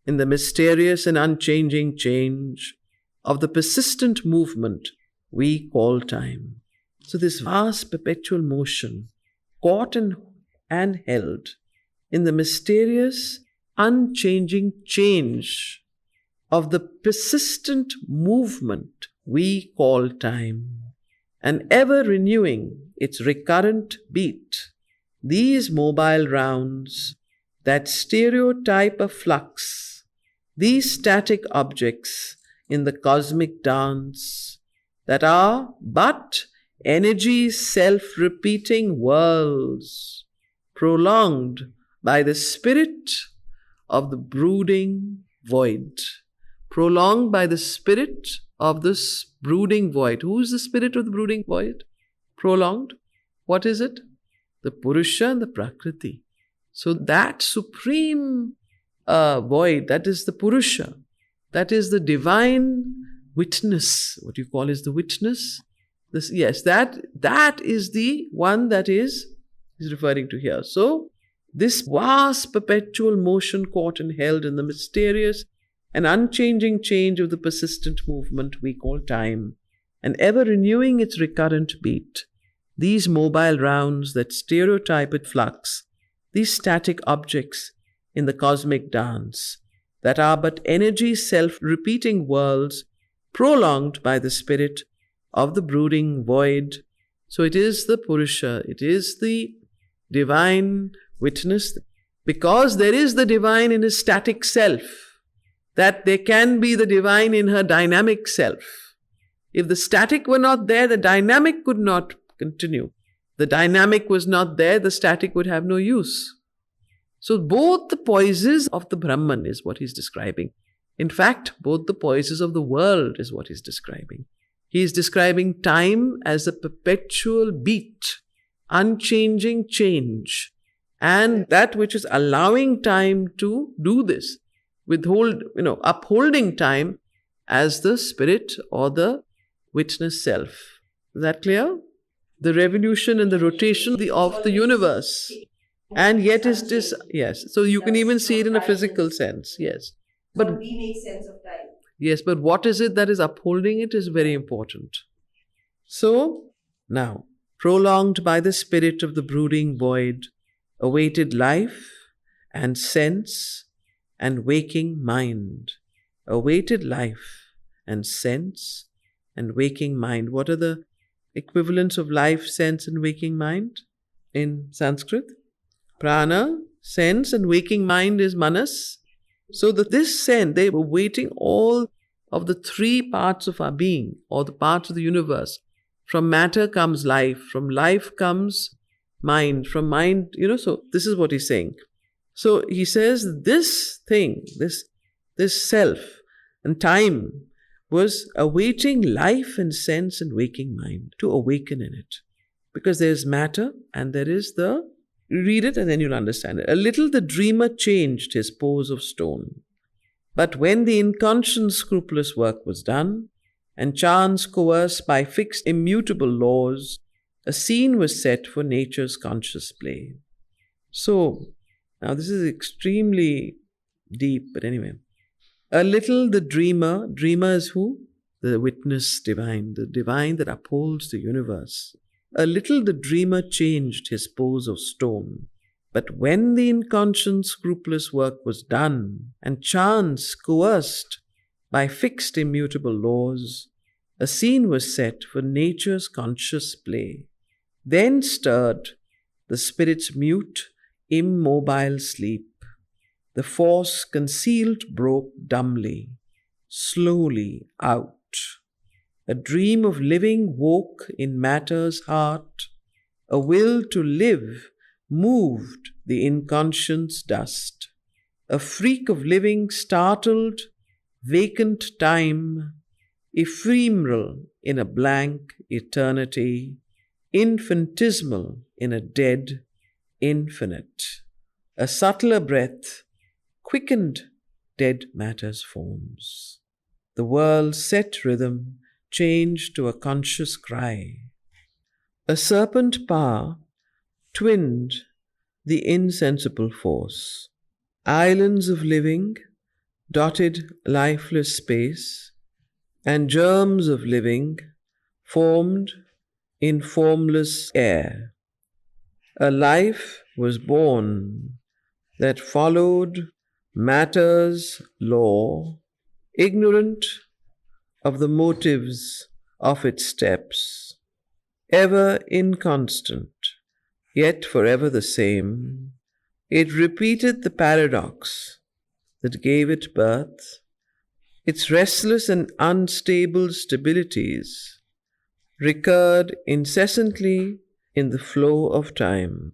in the mysterious and unchanging change of the persistent movement we call time. So this vast perpetual motion, caught and held in the mysterious, unchanging change of the persistent movement we call time, and ever renewing its recurrent beat, these mobile rounds that stereotype a flux, these static objects in the cosmic dance that are but energy's self-repeating worlds, prolonged by the spirit of the brooding void. Prolonged by the spirit of this brooding void. Who is the spirit of the brooding void? Prolonged. What is it? The Purusha and the Prakriti. So that supreme void, that is the Purusha. That is the divine witness. What you call is the witness. That is the one that he's referring to here. So this vast perpetual motion caught and held in the mysterious and unchanging change of the persistent movement we call time, and ever renewing its recurrent beat, these mobile rounds that stereotype its flux, these static objects in the cosmic dance, that are but energy's self-repeating worlds, prolonged by the spirit of the brooding void. So it is the Purusha, it is the divine witness, because there is the divine in his static self, that there can be the divine in her dynamic self. If the static were not there, the dynamic could not continue. The dynamic was not there, the static would have no use. So both the poises of the Brahman is what he's describing. In fact, both the poises of the world is what he's describing. He is describing time as a perpetual beat, unchanging change, and that which is allowing time to do this, upholding time as the spirit or the witness self. Is that clear? The revolution and the rotation of the universe. And yet is this, yes. So you can even see it in a physical sense, yes. But we make sense of time. Yes, but what is it that is upholding it is very important. So, now, prolonged by the spirit of the brooding void, awaited life and sense and waking mind. Awaited life and sense and waking mind. What are the equivalents of life, sense and waking mind in Sanskrit? Prana, sense, and waking mind is manas. So that this sense, they were waiting all of the three parts of our being, or the parts of the universe. From matter comes life, from life comes mind, from mind, so this is what he's saying. So he says this thing, this self and time was awaiting life and sense and waking mind, to awaken in it. Because there is matter and there is the Read it and then you'll understand it. A little the dreamer changed his pose of stone. But when the inconscious scrupulous work was done, and chance coerced by fixed immutable laws, a scene was set for nature's conscious play. So, now this is extremely deep, but anyway. A little the dreamer is who? The witness divine, the divine that upholds the universe. A little the dreamer changed his pose of stone. But when the inconscious scrupulous work was done, and chance coerced by fixed immutable laws, a scene was set for nature's conscious play. Then stirred the spirit's mute, immobile sleep. The force concealed broke dumbly, slowly out. A dream of living woke in matter's heart. A will to live moved the inconscious dust. A freak of living startled vacant time, ephemeral in a blank eternity, infinitesimal in a dead infinite. A subtler breath quickened dead matter's forms. The world's set rhythm changed to a conscious cry. A serpent power twinned the insensible force. Islands of living dotted lifeless space, and germs of living formed in formless air. A life was born that followed matter's law, ignorant of the motives of its steps, ever inconstant, yet forever the same. It repeated the paradox that gave it birth. Its restless and unstable stabilities recurred incessantly in the flow of time,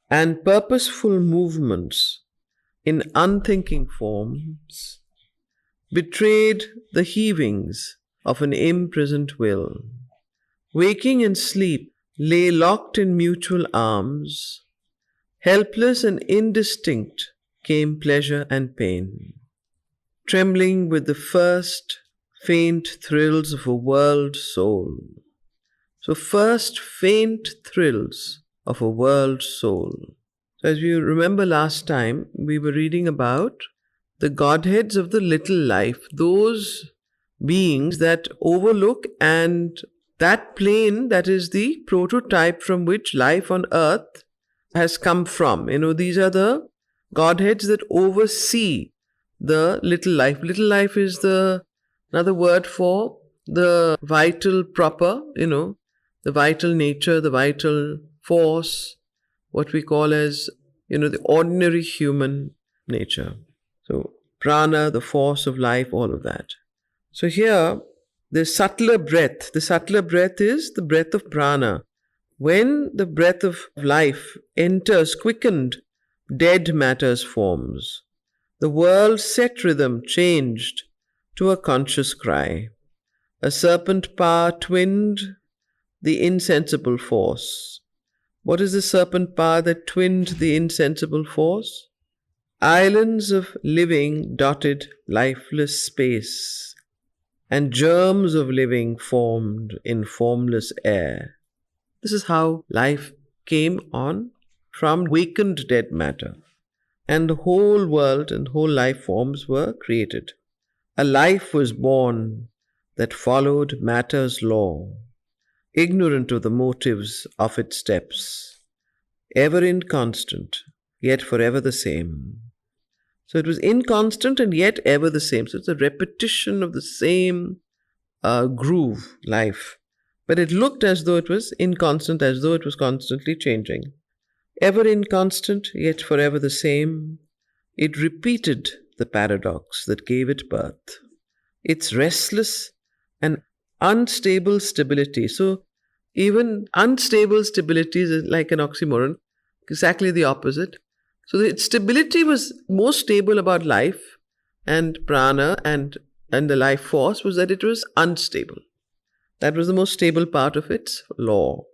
and purposeful movements in unthinking forms betrayed the heavings of an imprisoned will. Waking and sleep lay locked in mutual arms. Helpless and indistinct came pleasure and pain, trembling with the first faint thrills of a world soul. So, first faint thrills of a world soul. So as you remember last time, we were reading about the Godheads of the little life, those beings that overlook, and that plane that is the prototype from which life on earth has come from. These are the Godheads that oversee the little life. Little life is another word for the vital proper, the vital nature, the vital force, what we call as, the ordinary human nature. So, prana, the force of life, all of that. So here, the subtler breath is the breath of prana. When the breath of life enters quickened dead matter's forms, the world's set rhythm changed to a conscious cry. A serpent power twinned the insensible force. What is the serpent power that twinned the insensible force? Islands of living dotted lifeless space, and germs of living formed in formless air. This is how life came on from wakened dead matter, and the whole world and whole life forms were created. A life was born that followed matter's law, ignorant of the motives of its steps, ever inconstant, yet forever the same. So it was inconstant and yet ever the same. So it's a repetition of the same groove, life. But it looked as though it was inconstant, as though it was constantly changing. Ever inconstant, yet forever the same. It repeated the paradox that gave it birth. Its restless and unstable stability. So even unstable stability is like an oxymoron, exactly the opposite. So its stability was most stable about life and prana and the life force was that it was unstable. That was the most stable part of its law.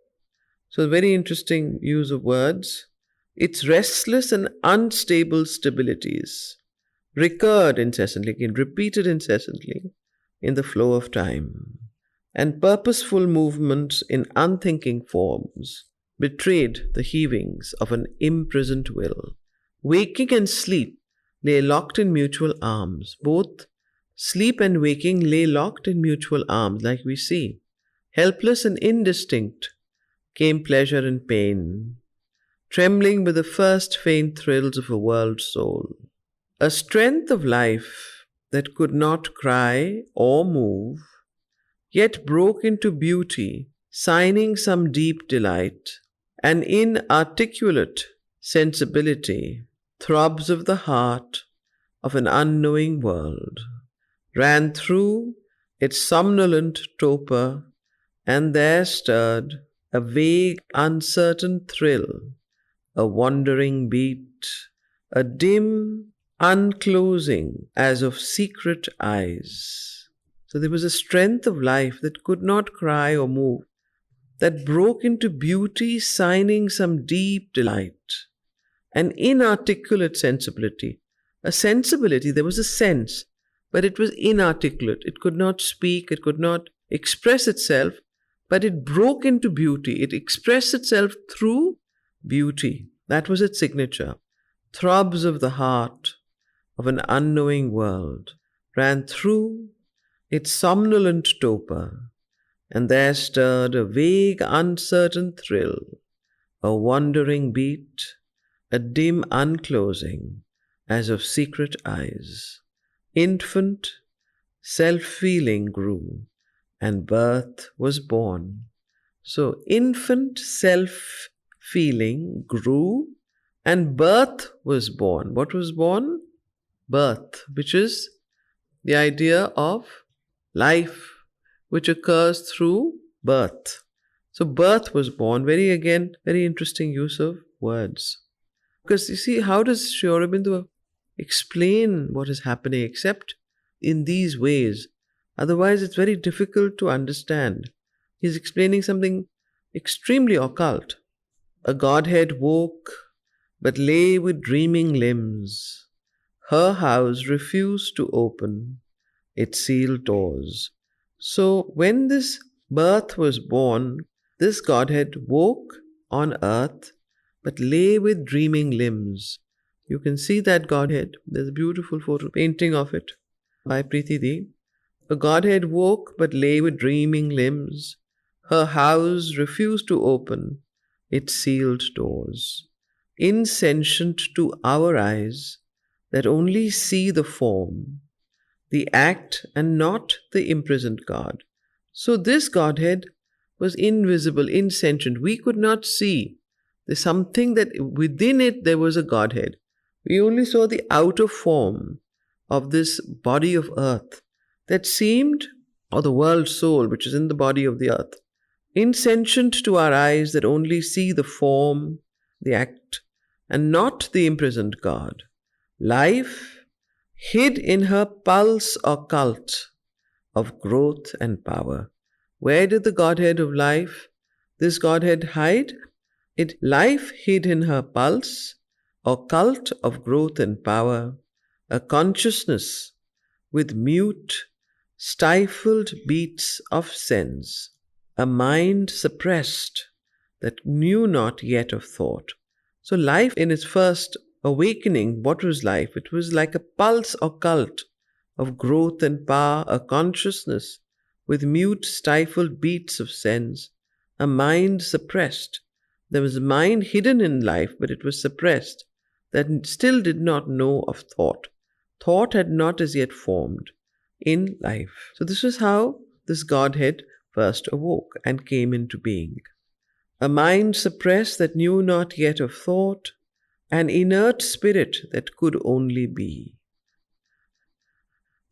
So very interesting use of words. its restless and unstable stabilities recurred incessantly, again repeated incessantly in the flow of time, and purposeful movements in unthinking forms betrayed the heavings of an imprisoned will. Waking and sleep lay locked in mutual arms. Both sleep and waking lay locked in mutual arms, like we see. Helpless and indistinct came pleasure and pain, trembling with the first faint thrills of a world soul. A strength of life that could not cry or move, yet broke into beauty, signing some deep delight, an inarticulate sensibility, throbs of the heart of an unknowing world, ran through its somnolent torpor, and there stirred a vague, uncertain thrill, a wandering beat, a dim unclosing as of secret eyes. So there was a strength of life that could not cry or move, that broke into beauty, signing some deep delight, an inarticulate sensibility. A sensibility, there was a sense, but it was inarticulate. It could not speak, it could not express itself, but it broke into beauty. It expressed itself through beauty. That was its signature. Throbs of the heart of an unknowing world ran through its somnolent torpor, and there stirred a vague, uncertain thrill, a wandering beat, a dim unclosing as of secret eyes. Infant self-feeling grew, and birth was born. So infant self-feeling grew, and birth was born. What was born? Birth, which is the idea of life, which occurs through birth. So birth was born. Very interesting use of words. Because you see, how does Sri Aurobindo explain what is happening except in these ways? Otherwise, it's very difficult to understand. He's explaining something extremely occult. A Godhead woke, but lay with dreaming limbs. Her house refused to open its sealed doors. So when this birth was born, this Godhead woke on earth, but lay with dreaming limbs. You can see that Godhead. There's a beautiful photo painting of it by Preeti Di. The Godhead woke, but lay with dreaming limbs. Her house refused to open its sealed doors. Insentient to our eyes that only see the form, the act, and not the imprisoned God. So this Godhead was invisible, insentient. We could not see. There's something that within it there was a Godhead. We only saw the outer form of this body of earth that seemed, or the world soul which is in the body of the earth, insentient to our eyes that only see the form, the act, and not the imprisoned God. Life hid in her pulse or cult of growth and power. Where did the Godhead of life, this Godhead, hide? Life hid in her pulse or cult of growth and power, a consciousness with mute, stifled beats of sense, a mind suppressed that knew not yet of thought. So life in its first awakening, what was life? It was like a pulse or cult of growth and power, a consciousness with mute, stifled beats of sense, a mind suppressed. There was a mind hidden in life, but it was suppressed, that still did not know of thought. Thought had not as yet formed in life. So this was how this Godhead first awoke and came into being. A mind suppressed that knew not yet of thought, an inert spirit that could only be.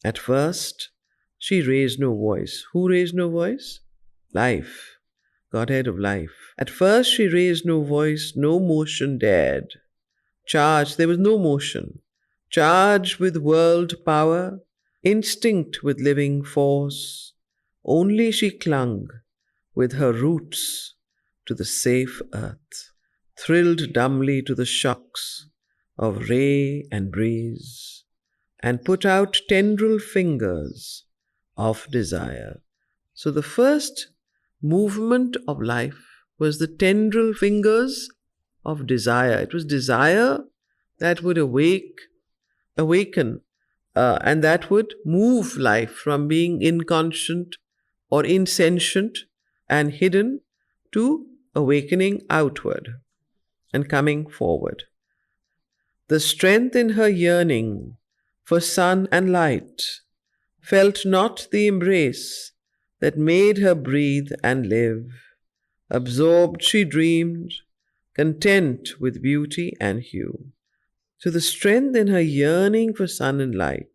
At first, she raised no voice. Who raised no voice? Life, Godhead of life. At first, she raised no voice, no motion dared. Charged, there was no motion. Charged with world power, instinct with living force, only she clung with her roots to the safe earth. thrilled dumbly to the shocks of ray and breeze, and put out tendril fingers of desire. So the first movement of life was the tendril fingers of desire. It was desire that would awaken, and that would move life from being inconscient or insentient and hidden to awakening outward and coming forward. The strength in her yearning for sun and light felt not the embrace that made her breathe and live. Absorbed she dreamed, content with beauty and hue. So the strength in her yearning for sun and light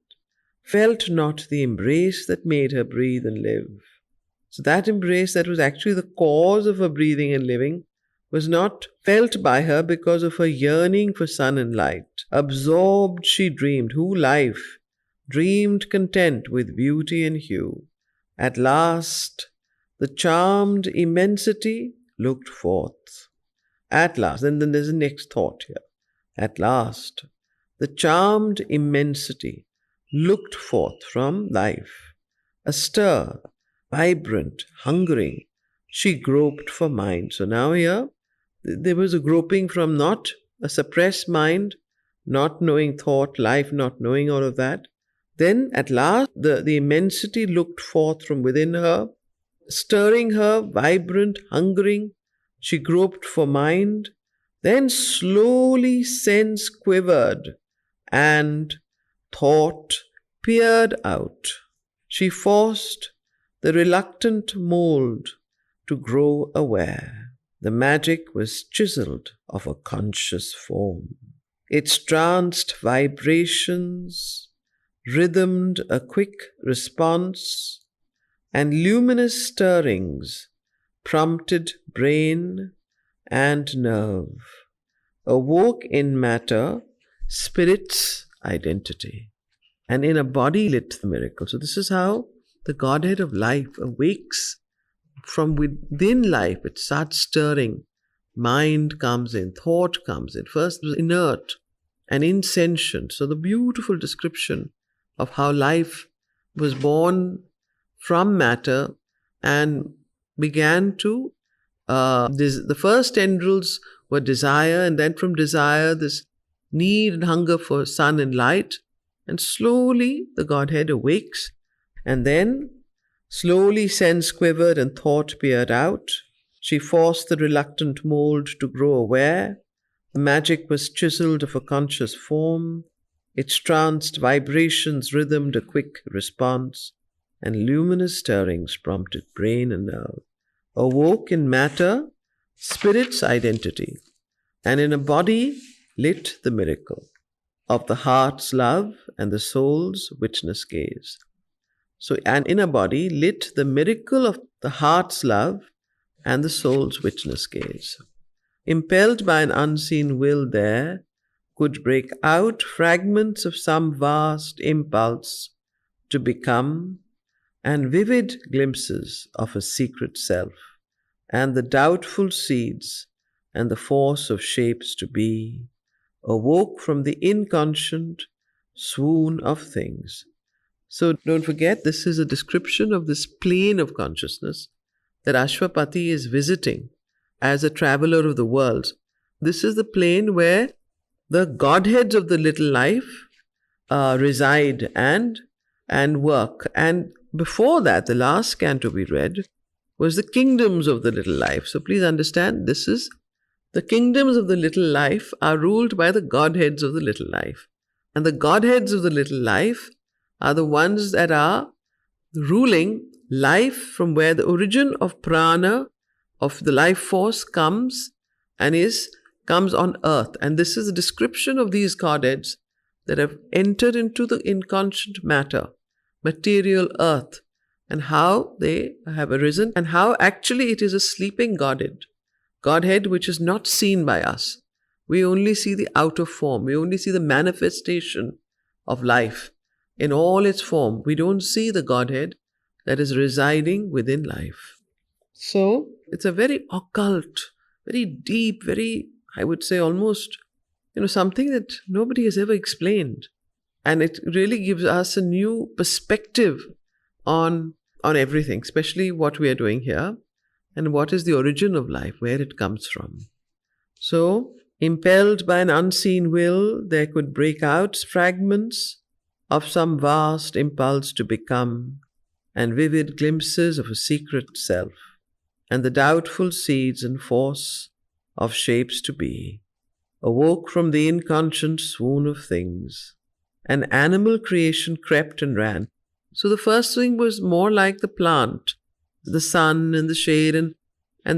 felt not the embrace that made her breathe and live. So that embrace that was actually the cause of her breathing and living was not felt by her because of her yearning for sun and light. Absorbed she dreamed, who life dreamed content with beauty and hue. At last the charmed immensity looked forth. At last, and then there's the next thought here. At last the charmed immensity looked forth from life. Astir, vibrant, hungering, she groped for mind. So now here, there was a groping from not a suppressed mind, not knowing thought, life, not knowing all of that. Then at last, the immensity looked forth from within her, stirring her, vibrant, hungering. She groped for mind. Then slowly sense quivered and thought peered out. She forced the reluctant mold to grow aware. The magic was chiseled of a conscious form. Its tranced vibrations rhythmed a quick response, and luminous stirrings prompted brain and nerve. Awoke in matter spirit's identity, and in a body lit the miracle. So this is how the Godhead of life awakes from within life. It starts stirring. Mind comes in, thought comes in. First it was inert and insentient. So the beautiful description of how life was born from matter and began to, the first tendrils were desire, and then from desire this need and hunger for sun and light, and slowly the Godhead awakes, and then slowly sense quivered and thought peered out. She forced the reluctant mold to grow aware. The magic was chiseled of a conscious form. Its tranced vibrations rhythmed a quick response, and luminous stirrings prompted brain and nerve. Awoke in matter spirit's identity, and in a body lit the miracle of the heart's love and the soul's witness gaze. So, and in a body lit the miracle of the heart's love and the soul's witness gaze. Impelled by an unseen will there, could break out fragments of some vast impulse to become, and vivid glimpses of a secret self, and the doubtful seeds and the force of shapes to be, awoke from the inconscient swoon of things. So don't forget, this is a description of this plane of consciousness that Ashwapati is visiting as a traveler of the world. This is the plane where the Godheads of the little life reside and work. And before that, the last canto we read was the kingdoms of the little life. So please understand, this is the kingdoms of the little life are ruled by the Godheads of the little life. And the Godheads of the little life are the ones that are ruling life from where the origin of prana, of the life force, comes and comes on earth. And this is a description of these Godheads that have entered into the inconscient matter, material earth, and how they have arisen, and how actually it is a sleeping Godhead which is not seen by us. We only see the outer form. We only see the manifestation of life in all its form. We don't see the Godhead that is residing within life. So it's a very occult, very deep, very I would say almost, something that nobody has ever explained. And it really gives us a new perspective on everything, especially what we are doing here and what is the origin of life, where it comes from. So, impelled by an unseen will, there could break out fragments of some vast impulse to become, and vivid glimpses of a secret self, and the doubtful seeds and force of shapes to be, awoke from the inconscient swoon of things. An animal creation crept and ran. So the first thing was more like the plant, the sun and the shade and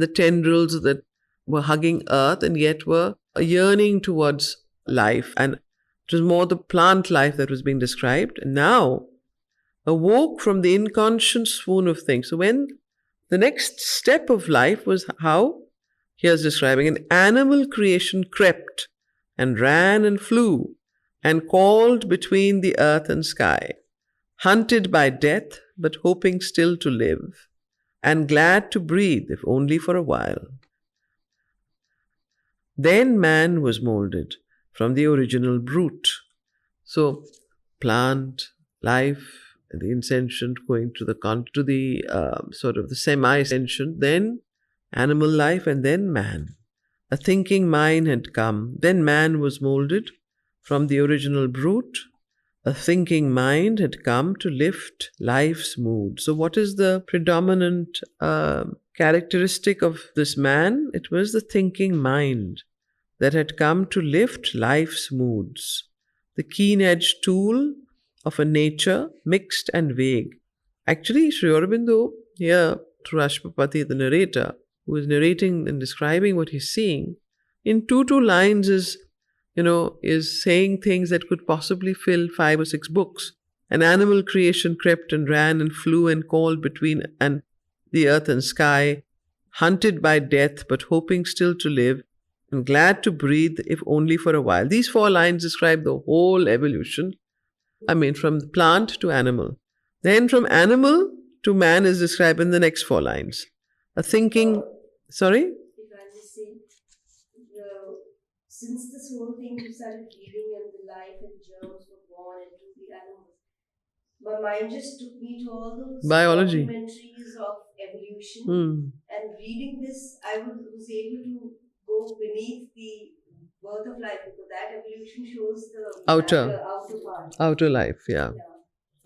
the tendrils that were hugging earth and yet were yearning towards life. And it was more the plant life that was being described. And now, awoke from the inconscient swoon of things. So when the next step of life was how? Here's describing an animal creation crept and ran and flew and called between the earth and sky, hunted by death but hoping still to live, and glad to breathe if only for a while. Then man was molded from the original brute. So plant, life, the insentient going to the sort of the semi-sentient, then animal life, and then man. A thinking mind had come. Then man was molded from the original brute. A thinking mind had come to lift life's mood. So what is the predominant characteristic of this man? It was the thinking mind that had come to lift life's moods. The keen-edged tool of a nature mixed and vague. Actually, Sri Aurobindo here, through Ashwapati, the narrator, who is narrating and describing what he's seeing, in two lines is saying things that could possibly fill 5 or 6 books. An animal creation crept and ran and flew and called between and the earth and sky, hunted by death but hoping still to live, and glad to breathe if only for a while. These 4 lines describe the whole evolution. From plant to animal. Then from animal to man is described in the next 4 lines. A thinking, sorry? If I just say, since this whole thing started reading and the life and germs were born into the animals, my mind just took me to all those biology documentaries of evolution. And reading this, I was able to go beneath the birth of life, because that evolution shows the outer part. Outer life, yeah.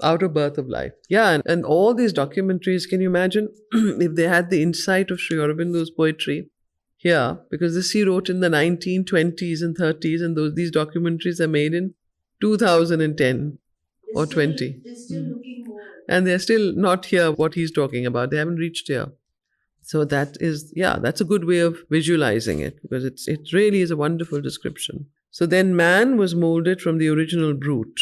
Outer birth of life. Yeah, and all these documentaries, can you imagine if they had the insight of Sri Aurobindo's poetry here? Because this he wrote in the 1920s and 30s, and these documentaries are made in 2010 or 20. They're still looking more. And they're still not here what he's talking about. They haven't reached here. So that's a good way of visualizing it, because it really is a wonderful description. So then man was molded from the original brute.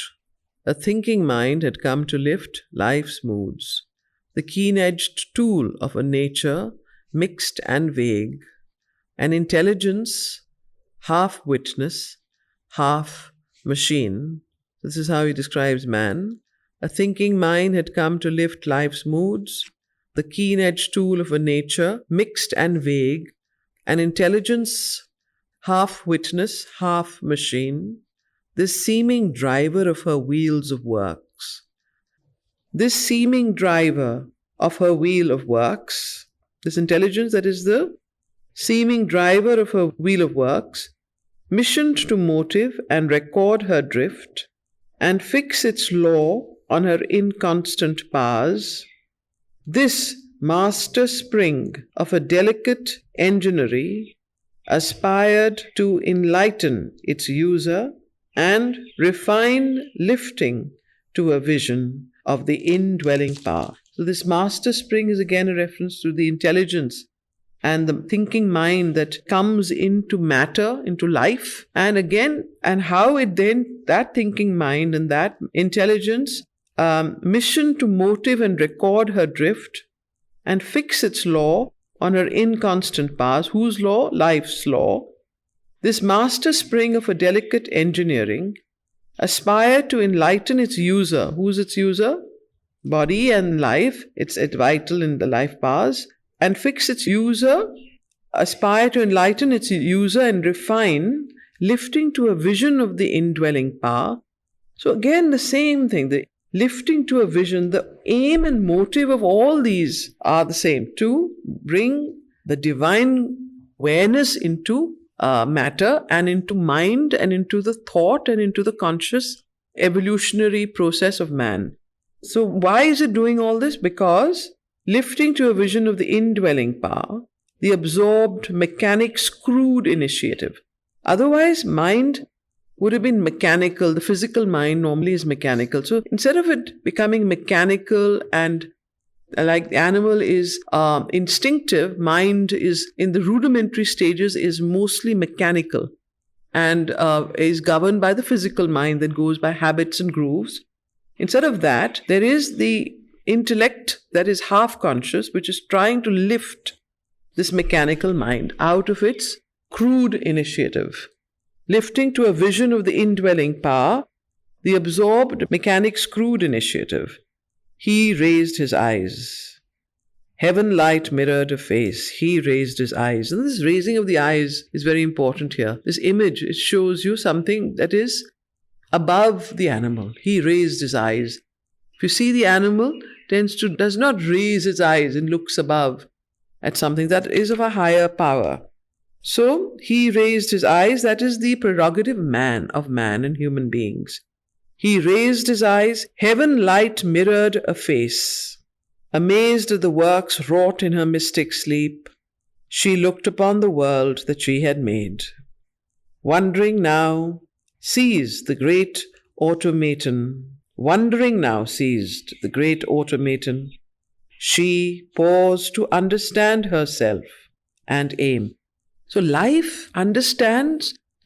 A thinking mind had come to lift life's moods. The keen-edged tool of a nature mixed and vague. An intelligence, half witness, half machine. This is how he describes man. A thinking mind had come to lift life's moods. The keen-edged tool of a nature, mixed and vague, an intelligence, half witness, half machine, this seeming driver of her wheels of works. This seeming driver of her wheel of works, this intelligence that is the seeming driver of her wheel of works, missioned to motive and record her drift, and fix its law on her inconstant powers, this master spring of a delicate enginery aspired to enlighten its user and refine lifting to a vision of the indwelling power. So this master spring is again a reference to the intelligence and the thinking mind that comes into matter, into life, and how it then, that thinking mind and that intelligence, mission to motive and record her drift and fix its law on her inconstant powers. Whose law? Life's law. This master spring of a delicate engineering aspired to enlighten its user. Who's its user? Body and life. It's vital in the life powers. And fix its user aspire to enlighten its user and refine, lifting to a vision of the indwelling power. So again, the same thing, the lifting to a vision, the aim and motive of all these are the same, to bring the divine awareness into matter and into mind and into the thought and into the conscious evolutionary process of man. So why is it doing all this? Because lifting to a vision of the indwelling power, the absorbed, mechanic, screwed initiative. Otherwise, mind would have been mechanical. The physical mind normally is mechanical. So instead of it becoming mechanical and like the animal is instinctive, mind is in the rudimentary stages is mostly mechanical and is governed by the physical mind that goes by habits and grooves. Instead of that, there is the intellect that is half conscious, which is trying to lift this mechanical mind out of its crude initiative, lifting to a vision of the indwelling power, the absorbed mechanic's crude initiative. He raised his eyes. Heaven light mirrored a face. He raised his eyes. And this raising of the eyes is very important here. This image, it shows you something that is above the animal. He raised his eyes. If you see the animal, does not raise its eyes and looks above at something that is of a higher power. So he raised his eyes. That is the prerogative of man and human beings. He raised his eyes. Heaven light mirrored a face. Amazed at the works wrought in her mystic sleep, she looked upon the world that she had made. Wondering now, seized the great automaton. Wondering now, seized the great automaton. She paused to understand herself and aim. So life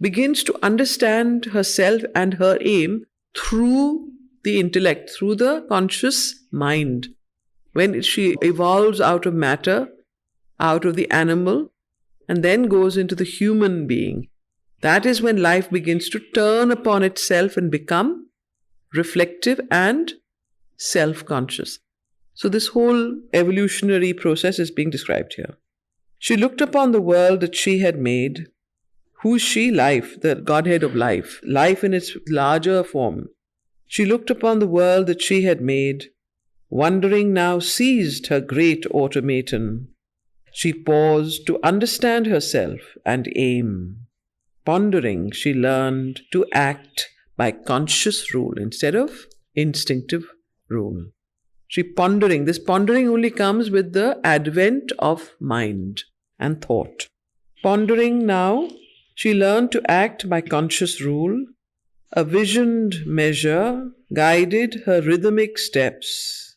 begins to understand herself and her aim through the intellect, through the conscious mind. When she evolves out of matter, out of the animal, and then goes into the human being, that is when life begins to turn upon itself and become reflective and self-conscious. So this whole evolutionary process is being described here. She looked upon the world that she had made. Who's she? Life, the Godhead of life, life in its larger form. She looked upon the world that she had made. Wondering now seized her great automaton. She paused to understand herself and aim. Pondering, she learned to act by conscious rule instead of instinctive rule. This pondering only comes with the advent of mind and thought. Pondering now, she learned to act by conscious rule. A visioned measure guided her rhythmic steps.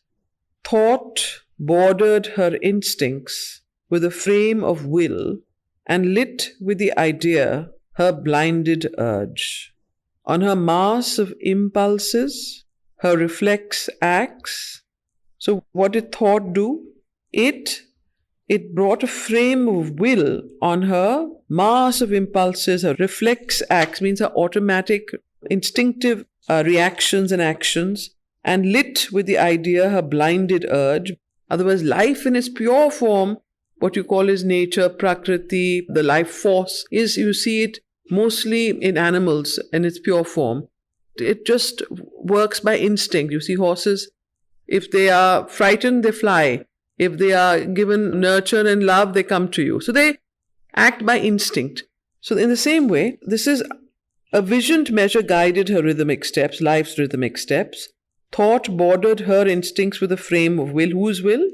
Thought bordered her instincts with a frame of will and lit with the idea her blinded urge. On her mass of impulses, her reflex acts. So what did thought do? It brought a frame of will on her mass of impulses. Her reflex acts means her automatic, instinctive reactions and actions, and lit with the idea her blinded urge. Otherwise, life in its pure form, what you call is nature, prakriti, the life force, is you see it mostly in animals in its pure form. It just works by instinct. You see horses, if they are frightened, they fly. If they are given nurture and love, they come to you. So they act by instinct. So in the same way, this is a visioned measure guided her rhythmic steps, life's rhythmic steps. Thought bordered her instincts with a frame of will. Whose will?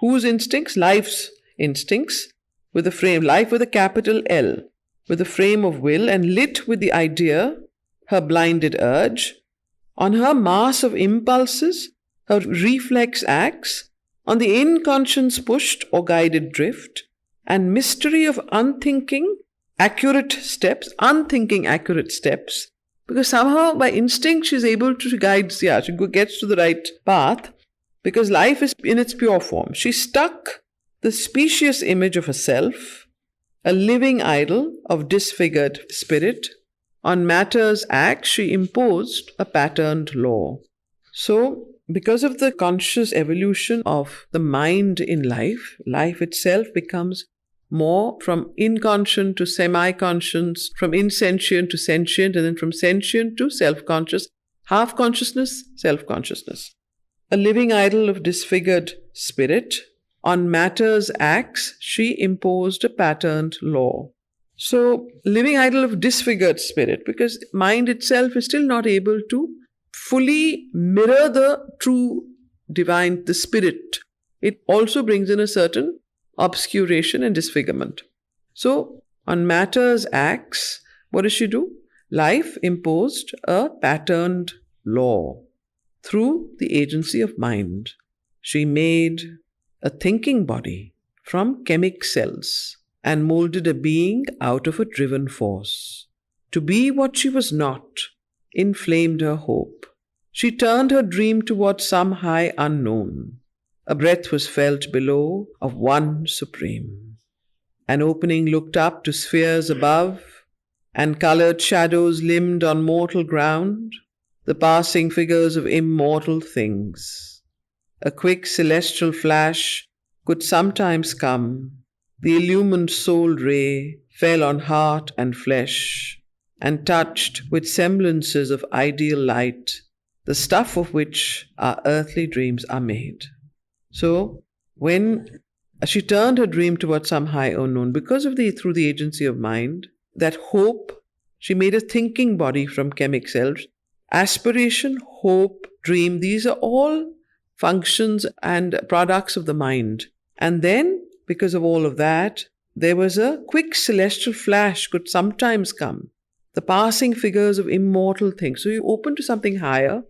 Whose instincts? Life's instincts with a frame, life with a capital L, with a frame of will, and lit with the idea, her blinded urge. On her mass of impulses, her reflex acts, on the inconscience pushed or guided drift, and mystery of unthinking accurate steps, because somehow by instinct she's able to guide, she gets to the right path, because life is in its pure form. She stuck the specious image of herself, a living idol of disfigured spirit. On matter's acts she imposed a patterned law. So, because of the conscious evolution of the mind in life, life itself becomes more from inconscient to semi-conscious, from insentient to sentient, and then from sentient to self-conscious, half-consciousness, self-consciousness. A living idol of disfigured spirit, on matter's acts she imposed a patterned law. So, living idol of disfigured spirit, because mind itself is still not able to fully mirror the true divine, the spirit. It also brings in a certain obscuration and disfigurement. So, on matter's acts, what does she do? Life imposed a patterned law through the agency of mind. She made a thinking body from chemic cells and molded a being out of a driven force. To be what she was not inflamed her hope. She turned her dream towards some high unknown. A breath was felt below of one supreme. An opening looked up to spheres above, and coloured shadows limned on mortal ground the passing figures of immortal things. A quick celestial flash could sometimes come. The illumined soul ray fell on heart and flesh, and touched with semblances of ideal light, the stuff of which our earthly dreams are made. So, when she turned her dream towards some high unknown, through the agency of mind, that hope, she made a thinking body from chemic cells. Aspiration, hope, dream, these are all functions and products of the mind. And then, because of all of that, there was a quick celestial flash could sometimes come. The passing figures of immortal things. So you open to something higher,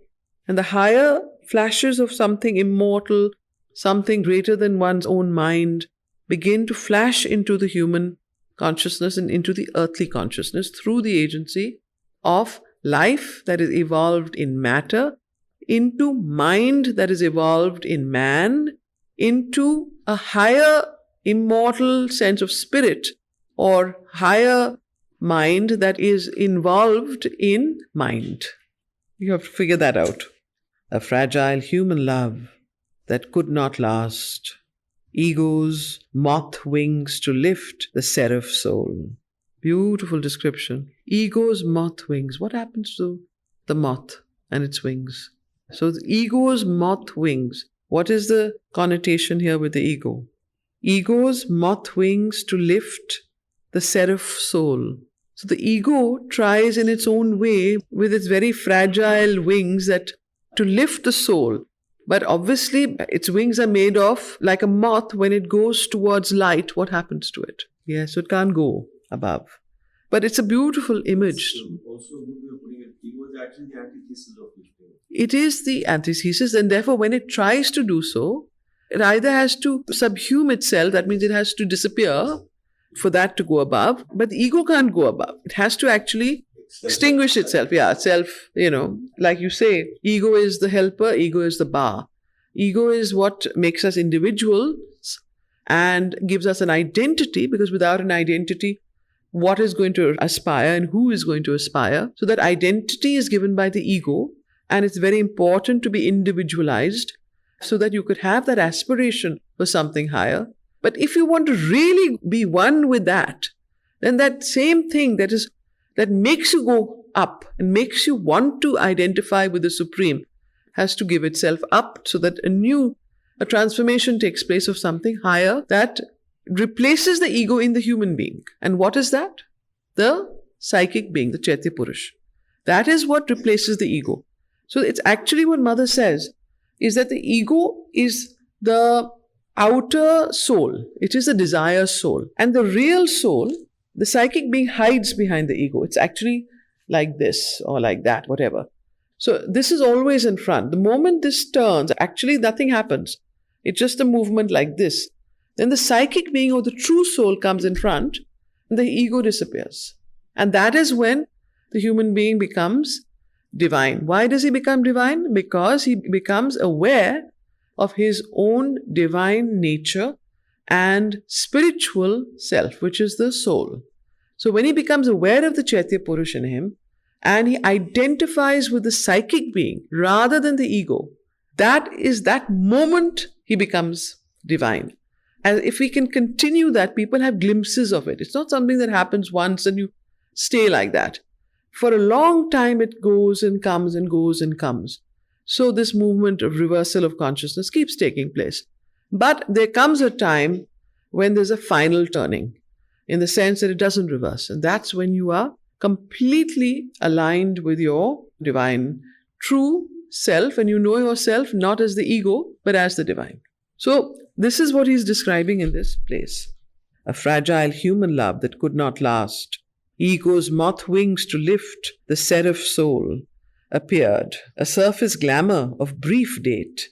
and the higher flashes of something immortal, something greater than one's own mind, begin to flash into the human consciousness and into the earthly consciousness through the agency of life that is evolved in matter, into mind that is evolved in man, into a higher immortal sense of spirit or higher mind that is involved in mind. You have to figure that out. A fragile human love that could not last. Ego's moth wings to lift the seraph soul. Beautiful description. Ego's moth wings. What happens to the moth and its wings? So the ego's moth wings. What is the connotation here with the ego? Ego's moth wings to lift the seraph soul. So the ego tries in its own way with its very fragile wings that to lift the soul. But obviously its wings are made of, like a moth, when it goes towards light, what happens to it? Yes, so it can't go above. But it's a beautiful image. So also, a good way of putting it, ego is actually the antithesis of lifting. It is the antithesis, and therefore when it tries to do so, it either has to subhume itself, that means it has to disappear for that to go above, but the ego can't go above. It has to actually extinguish itself. Yeah, self, like you say, ego is the helper, ego is the bar. Ego is what makes us individuals and gives us an identity, because without an identity, what is going to aspire and who is going to aspire? So that identity is given by the ego, and it's very important to be individualized so that you could have that aspiration for something higher. But if you want to really be one with that, then that same thing that makes you go up and makes you want to identify with the Supreme has to give itself up, so that a transformation takes place of something higher that replaces the ego in the human being. And what is that? The psychic being, the Chaitya Purush. That is what replaces the ego. So it's actually what Mother says, is that the ego is the outer soul. It is the desire soul. And the real soul, the psychic being, hides behind the ego. It's actually like this or like that, whatever. So this is always in front. The moment this turns, actually nothing happens. It's just a movement like this. Then the psychic being or the true soul comes in front and the ego disappears. And that is when the human being becomes divine. Why does he become divine? Because he becomes aware of his own divine nature and spiritual self, which is the soul. So when he becomes aware of the Chaitya Purush in him, and he identifies with the psychic being rather than the ego, that is that moment he becomes divine. And if we can continue that, people have glimpses of it. It's not something that happens once and you stay like that. For a long time, it goes and comes and goes and comes. So this movement of reversal of consciousness keeps taking place. But there comes a time when there's a final turning, in the sense that it doesn't reverse. And that's when you are completely aligned with your divine true self, and you know yourself not as the ego, but as the divine. So this is what he's describing in this place. A fragile human love that could not last, ego's moth wings to lift the seraph soul, appeared, a surface glamour of brief date,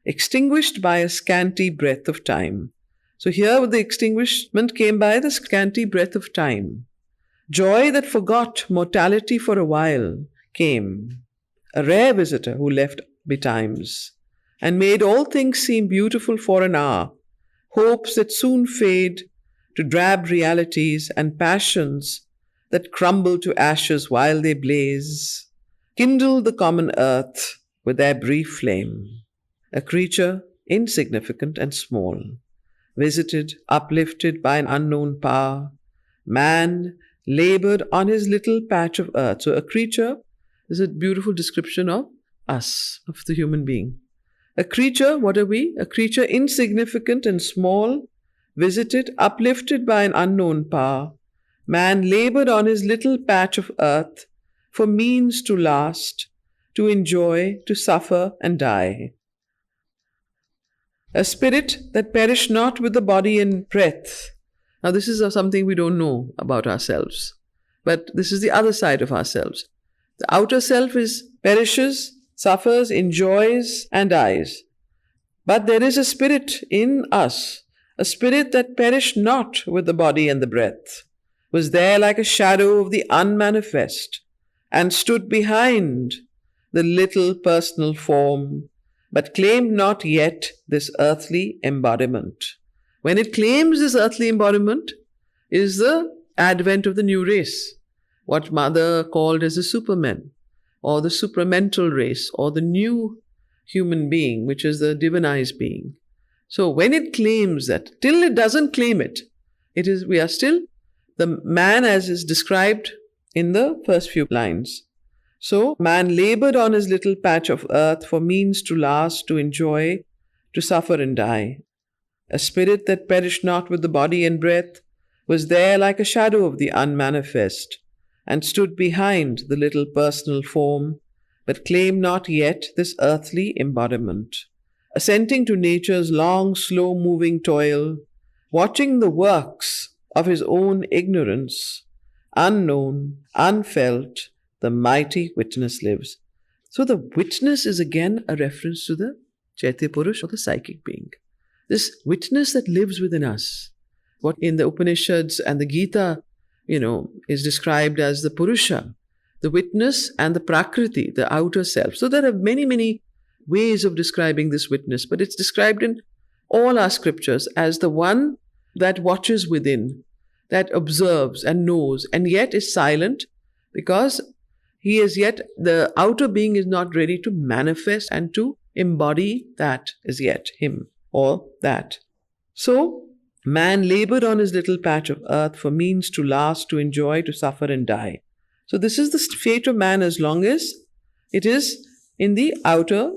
extinguished by a scanty breath of time. So here the extinguishment came by the scanty breath of time. Joy that forgot mortality for a while came, a rare visitor who left betimes, and made all things seem beautiful for an hour, hopes that soon fade to drab realities, and passions that crumble to ashes while they blaze, kindle the common earth with their brief flame. A creature insignificant and small, visited, uplifted by an unknown power, man labored on his little patch of earth. So a creature is a beautiful description of us, of the human being. A creature, what are we? A creature insignificant and small, visited, uplifted by an unknown power. Man labored on his little patch of earth for means to last, to enjoy, to suffer and die. A spirit that perished not with the body and breath. Now this is something we don't know about ourselves, but this is the other side of ourselves. The outer self perishes, suffers, enjoys and dies. But there is a spirit in us, a spirit that perished not with the body and the breath, was there like a shadow of the unmanifest, and stood behind the little personal form, but claimed not yet this earthly embodiment. When it claims this earthly embodiment is the advent of the new race, what Mother called as the supermen, or the supramental race, or the new human being, which is the divinized being. So when it claims that, till it doesn't claim it, we are still the man as is described in the first few lines. So man labored on his little patch of earth for means to last, to enjoy, to suffer and die. A spirit that perished not with the body and breath was there like a shadow of the unmanifest, and stood behind the little personal form, but claimed not yet this earthly embodiment. Assenting to nature's long, slow-moving toil, watching the works of his own ignorance, unknown, unfelt, the mighty witness lives. So the witness is again a reference to the Chaitya Purush, or the psychic being. This witness that lives within us, what in the Upanishads and the Gita, is described as the Purusha, the witness, and the Prakriti, the outer self. So there are many, many ways of describing this witness, but it's described in all our scriptures as the one that watches within, that observes and knows, and yet is silent, because he is yet, the outer being is not ready to manifest and to embody that as yet, him or that. So, man labored on his little patch of earth for means to last, to enjoy, to suffer and die. So this is the fate of man as long as it is in the outer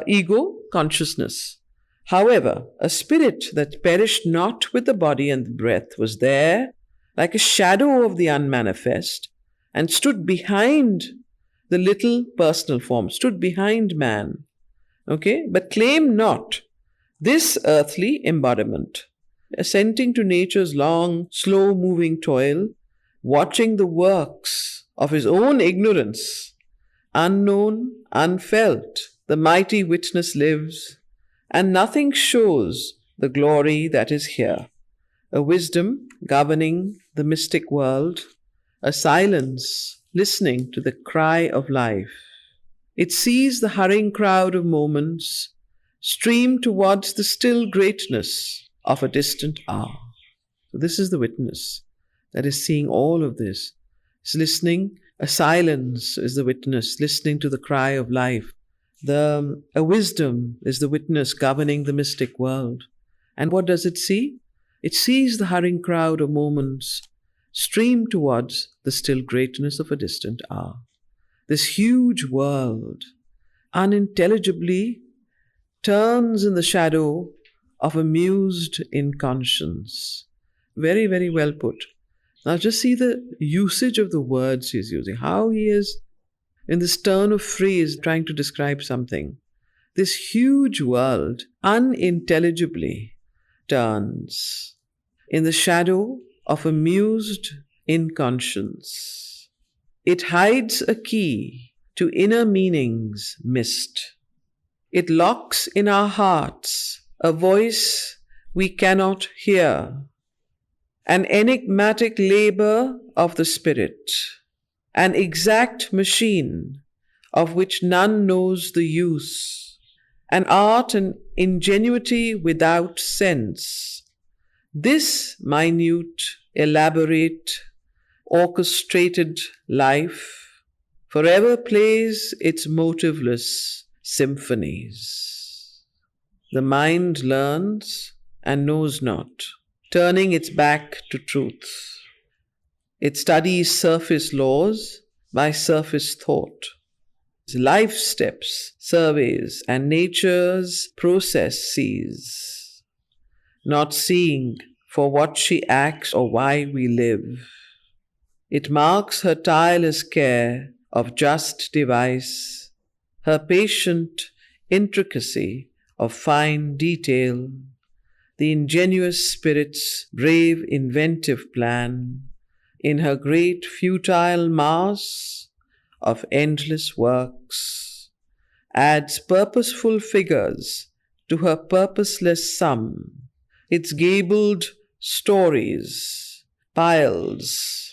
ego consciousness. However, a spirit that perished not with the body and the breath was there like a shadow of the unmanifest, and stood behind the little personal form, stood behind man, but claimed not this earthly embodiment. Assenting to nature's long, slow-moving toil, watching the works of his own ignorance, unknown, unfelt, the mighty witness lives, and nothing shows the glory that is here. A wisdom governing the mystic world, a silence listening to the cry of life. It sees the hurrying crowd of moments stream towards the still greatness of a distant hour. So this is the witness that is seeing all of this. It's listening. A silence is the witness, listening to the cry of life. A wisdom is the witness governing the mystic world. And what does it see? It sees the hurrying crowd of moments stream towards the still greatness of a distant hour. This huge world unintelligibly turns in the shadow of a mused inconscience. Very, very well put. Now just see the usage of the words he's using, how he is, in this turn of phrase, trying to describe something. This huge world unintelligibly turns in the shadow of a mused inconscience. It hides a key to inner meanings missed. It locks in our hearts a voice we cannot hear, an enigmatic labor of the spirit, an exact machine of which none knows the use, an art and ingenuity without sense. This minute, elaborate, orchestrated life forever plays its motiveless symphonies. The mind learns and knows not, turning its back to truth. It studies surface laws by surface thought. Life steps, surveys, and nature's process sees, not seeing for what she acts or why we live. It marks her tireless care of just device, her patient intricacy of fine detail, the ingenious spirit's brave inventive plan, in her great futile mass of endless works, adds purposeful figures to her purposeless sum, its gabled stories, piles,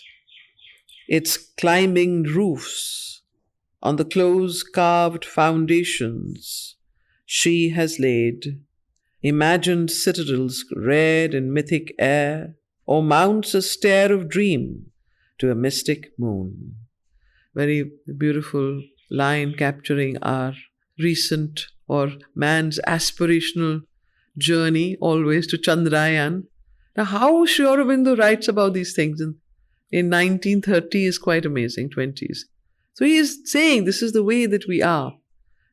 its climbing roofs, on the close-carved foundations she has laid, imagined citadels reared in mythic air, or mounts a stair of dream to a mystic moon. Very beautiful line capturing our recent or man's aspirational journey always to Chandrayaan. Now, how Aurobindo writes about these things in 1930 is quite amazing, 20s. So he is saying this is the way that we are.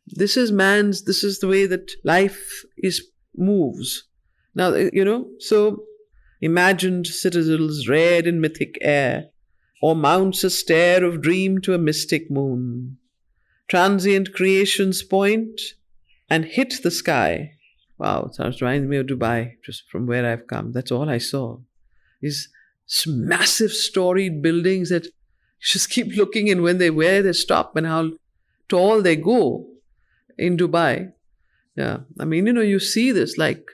This is the way that life moves. Now, so imagined citadels reared in mythic air, or mounts a stair of dream to a mystic moon. Transient creations point and hit the sky. Wow, it reminds me of Dubai, just from where I've come. That's all I saw. These massive storied buildings that you just keep looking in where they stop and how tall they go in Dubai. Yeah, I mean, you see this, like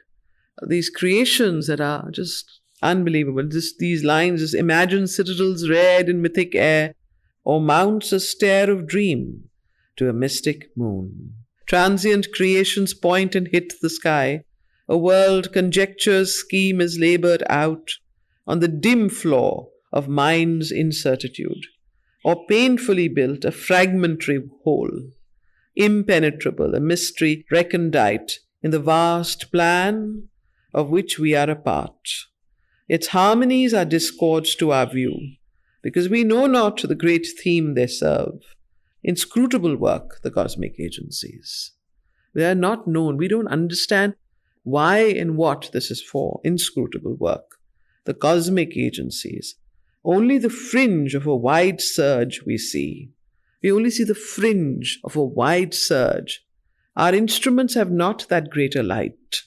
these creations that are just unbelievable. These lines, imagine citadels reared in mythic air, or mounts a stair of dream to a mystic moon. Transient creations point and hit the sky. A world conjecture's scheme is laboured out on the dim floor of mind's incertitude, or painfully built a fragmentary whole, impenetrable, a mystery recondite in the vast plan of which we are a part. Its harmonies are discords to our view, because we know not the great theme they serve. Inscrutable work, the cosmic agencies. They are not known. We don't understand why and what this is for. Inscrutable work. The cosmic agencies. Only the fringe of a wide surge we see. We only see the fringe of a wide surge. Our instruments have not that greater light.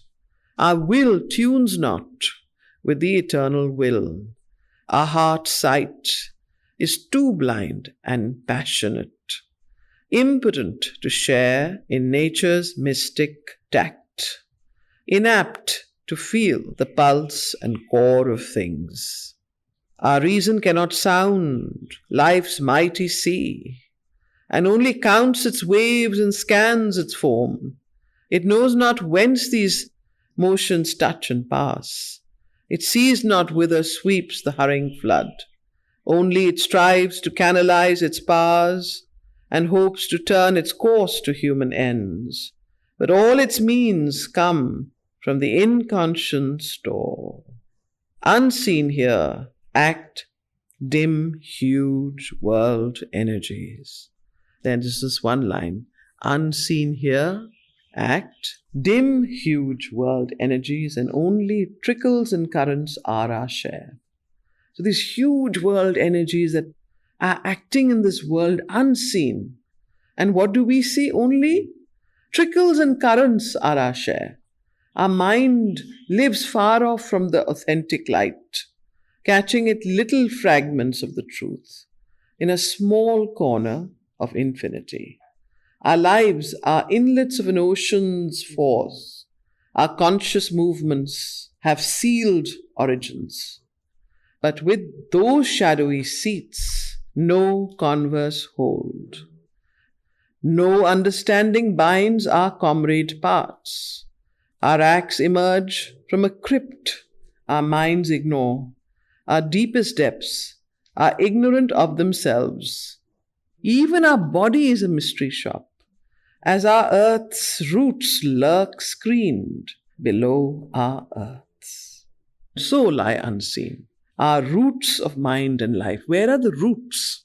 Our will tunes not with the eternal will. Our heart sight is too blind and passionate, impotent to share in nature's mystic tact, inapt to feel the pulse and core of things. Our reason cannot sound life's mighty sea, and only counts its waves and scans its foam. It knows not whence these motions touch and pass. It sees not whither sweeps the hurrying flood. Only it strives to canalize its powers and hopes to turn its course to human ends. But all its means come from the inconscient store. Unseen here act dim, huge world energies. Then this is one line. Unseen here act dim, huge world energies, and only trickles and currents are our share. So these huge world energies that are acting in this world unseen. And what do we see? Only trickles and currents are our share. Our mind lives far off from the authentic light, catching at little fragments of the truth in a small corner of infinity. Our lives are inlets of an ocean's force. Our conscious movements have sealed origins. But with those shadowy seats, no converse hold. No understanding binds our comrade parts. Our acts emerge from a crypt our minds ignore. Our deepest depths are ignorant of themselves. Even our body is a mystery shop, as our earth's roots lurk screened below our earths. So lie unseen our roots of mind and life. Where are the roots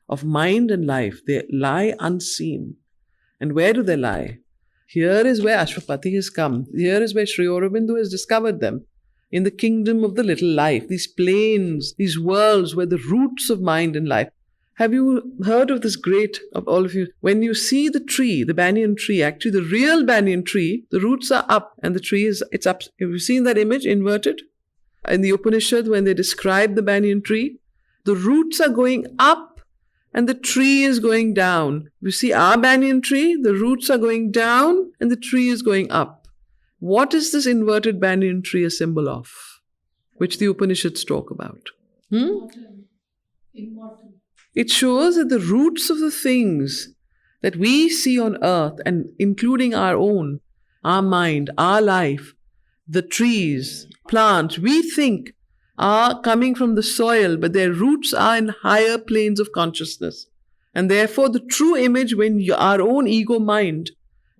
of mind and life? They lie unseen. And where do they lie? Here is where Ashwapati has come. Here is where Sri Aurobindo has discovered them. In the kingdom of the little life, these planes, these worlds where the roots of mind and life. Have you heard of this great, of all of you? When you see the tree, the banyan tree, actually the real banyan tree, the roots are up and the tree it's up. Have you seen that image inverted? In the Upanishad, when they describe the banyan tree, the roots are going up and the tree is going down. You see our banyan tree, the roots are going down and the tree is going up. What is this inverted banyan tree a symbol of, which the Upanishads talk about? Immortal. It shows that the roots of the things that we see on earth, and including our own, our mind, our life, the trees, plants, we think are coming from the soil, but their roots are in higher planes of consciousness. And therefore, the true image, when our own ego mind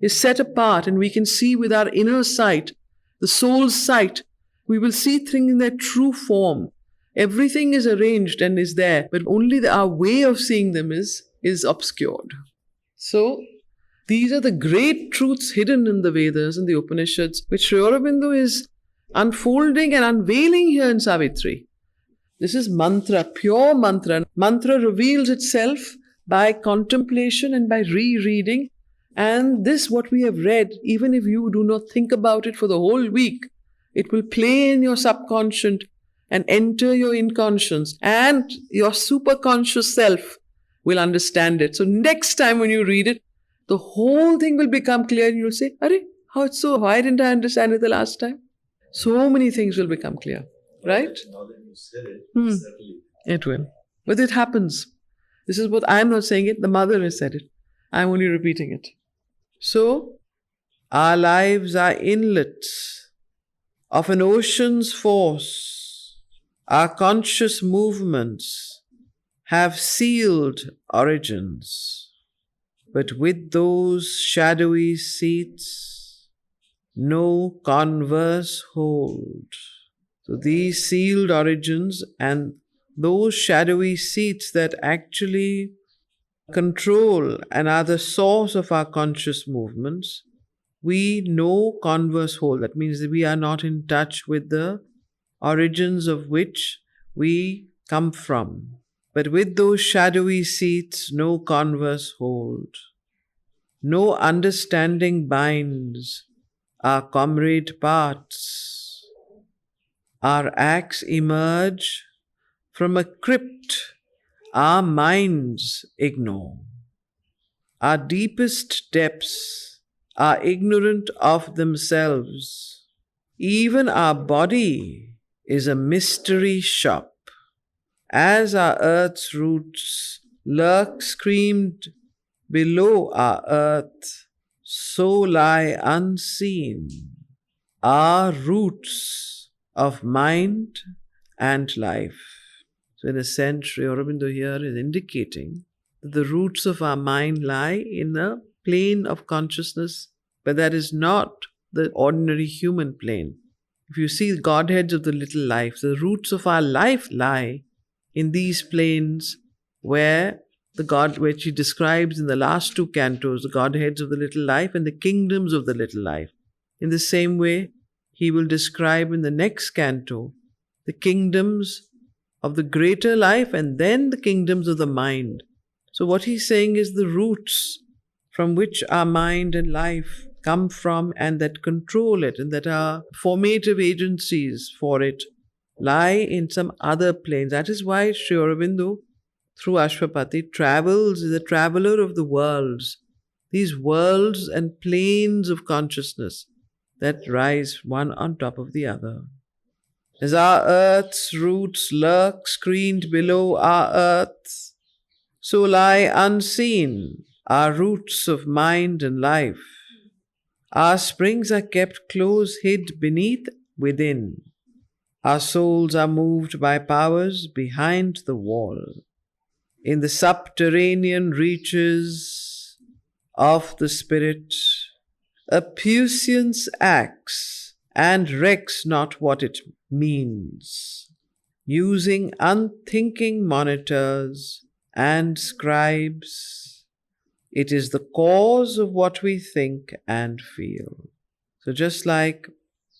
is set apart and we can see with our inner sight, the soul's sight, we will see things in their true form. Everything is arranged and is there, but only our way of seeing them is obscured. So, these are the great truths hidden in the Vedas and the Upanishads, which Sri Aurobindo is unfolding and unveiling here in Savitri. This is mantra, pure mantra. Mantra reveals itself by contemplation and by rereading. And this, what we have read, even if you do not think about it for the whole week, it will play in your subconscious and enter your inconscious, and your superconscious self will understand it. So next time when you read it, the whole thing will become clear and you'll say, Arey, how it's so? Why didn't I understand it the last time? So many things will become clear, right? Now that you said it, certainly. It will. But it happens. This is what I'm not saying it, the mother has said it. I'm only repeating it. So, our lives are inlets of an ocean's force. Our conscious movements have sealed origins. But with those shadowy seats, no converse hold. So these sealed origins and those shadowy seats that actually control and are the source of our conscious movements, we no converse hold. That means that we are not in touch with the origins of which we come from. But with those shadowy seats, no converse hold. No understanding binds our comrade parts. Our acts emerge from a crypt our minds ignore. Our deepest depths are ignorant of themselves. Even our body is a mystery shop. As our earth's roots lurk screamed below our earth, so lie unseen our roots of mind and life. So in a sense, Sri Aurobindo here is indicating that the roots of our mind lie in a plane of consciousness, but that is not the ordinary human plane. If you see the Godheads of the little life, the roots of our life lie in these planes where which he describes in the last two cantos, the Godheads of the little life and the kingdoms of the little life. In the same way, he will describe in the next canto the kingdoms of the greater life and then the kingdoms of the mind. So what he's saying is the roots from which our mind and life come from and that control it and that are formative agencies for it lie in some other planes. That is why Sri Aurobindo, through Ashwapati, travels, is a traveler of the worlds. These worlds and planes of consciousness that rise one on top of the other. As our earth's roots lurk screened below our earth, so lie unseen our roots of mind and life. Our springs are kept close hid beneath, within. Our souls are moved by powers behind the wall. In the subterranean reaches of the spirit, a puissance acts and recks not what it means, using unthinking monitors and scribes. It is the cause of what we think and feel. So just like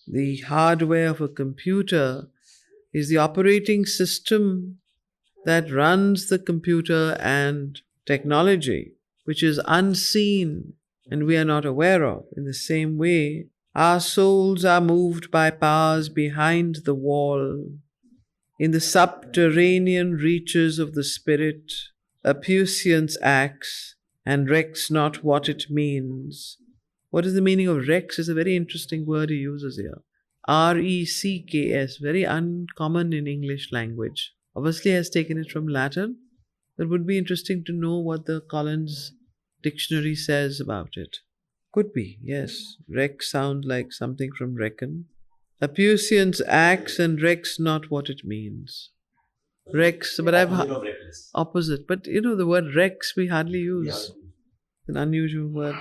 the hardware of a computer is the operating system that runs the computer and technology, which is unseen and we are not aware of. In the same way, our souls are moved by powers behind the wall. In the subterranean reaches of the spirit, a puissance acts and recks not what it means. What is the meaning of recks? Is a very interesting word he uses here. R-E-C-K-S, very uncommon in English language. Obviously has taken it from Latin. It would be interesting to know what the Collins dictionary says about it. Could be, yes. Reck sounds like something from reckon. A puissance acts and recks not what it means. Recks, but opposite. But the word recks we hardly use. An unusual word.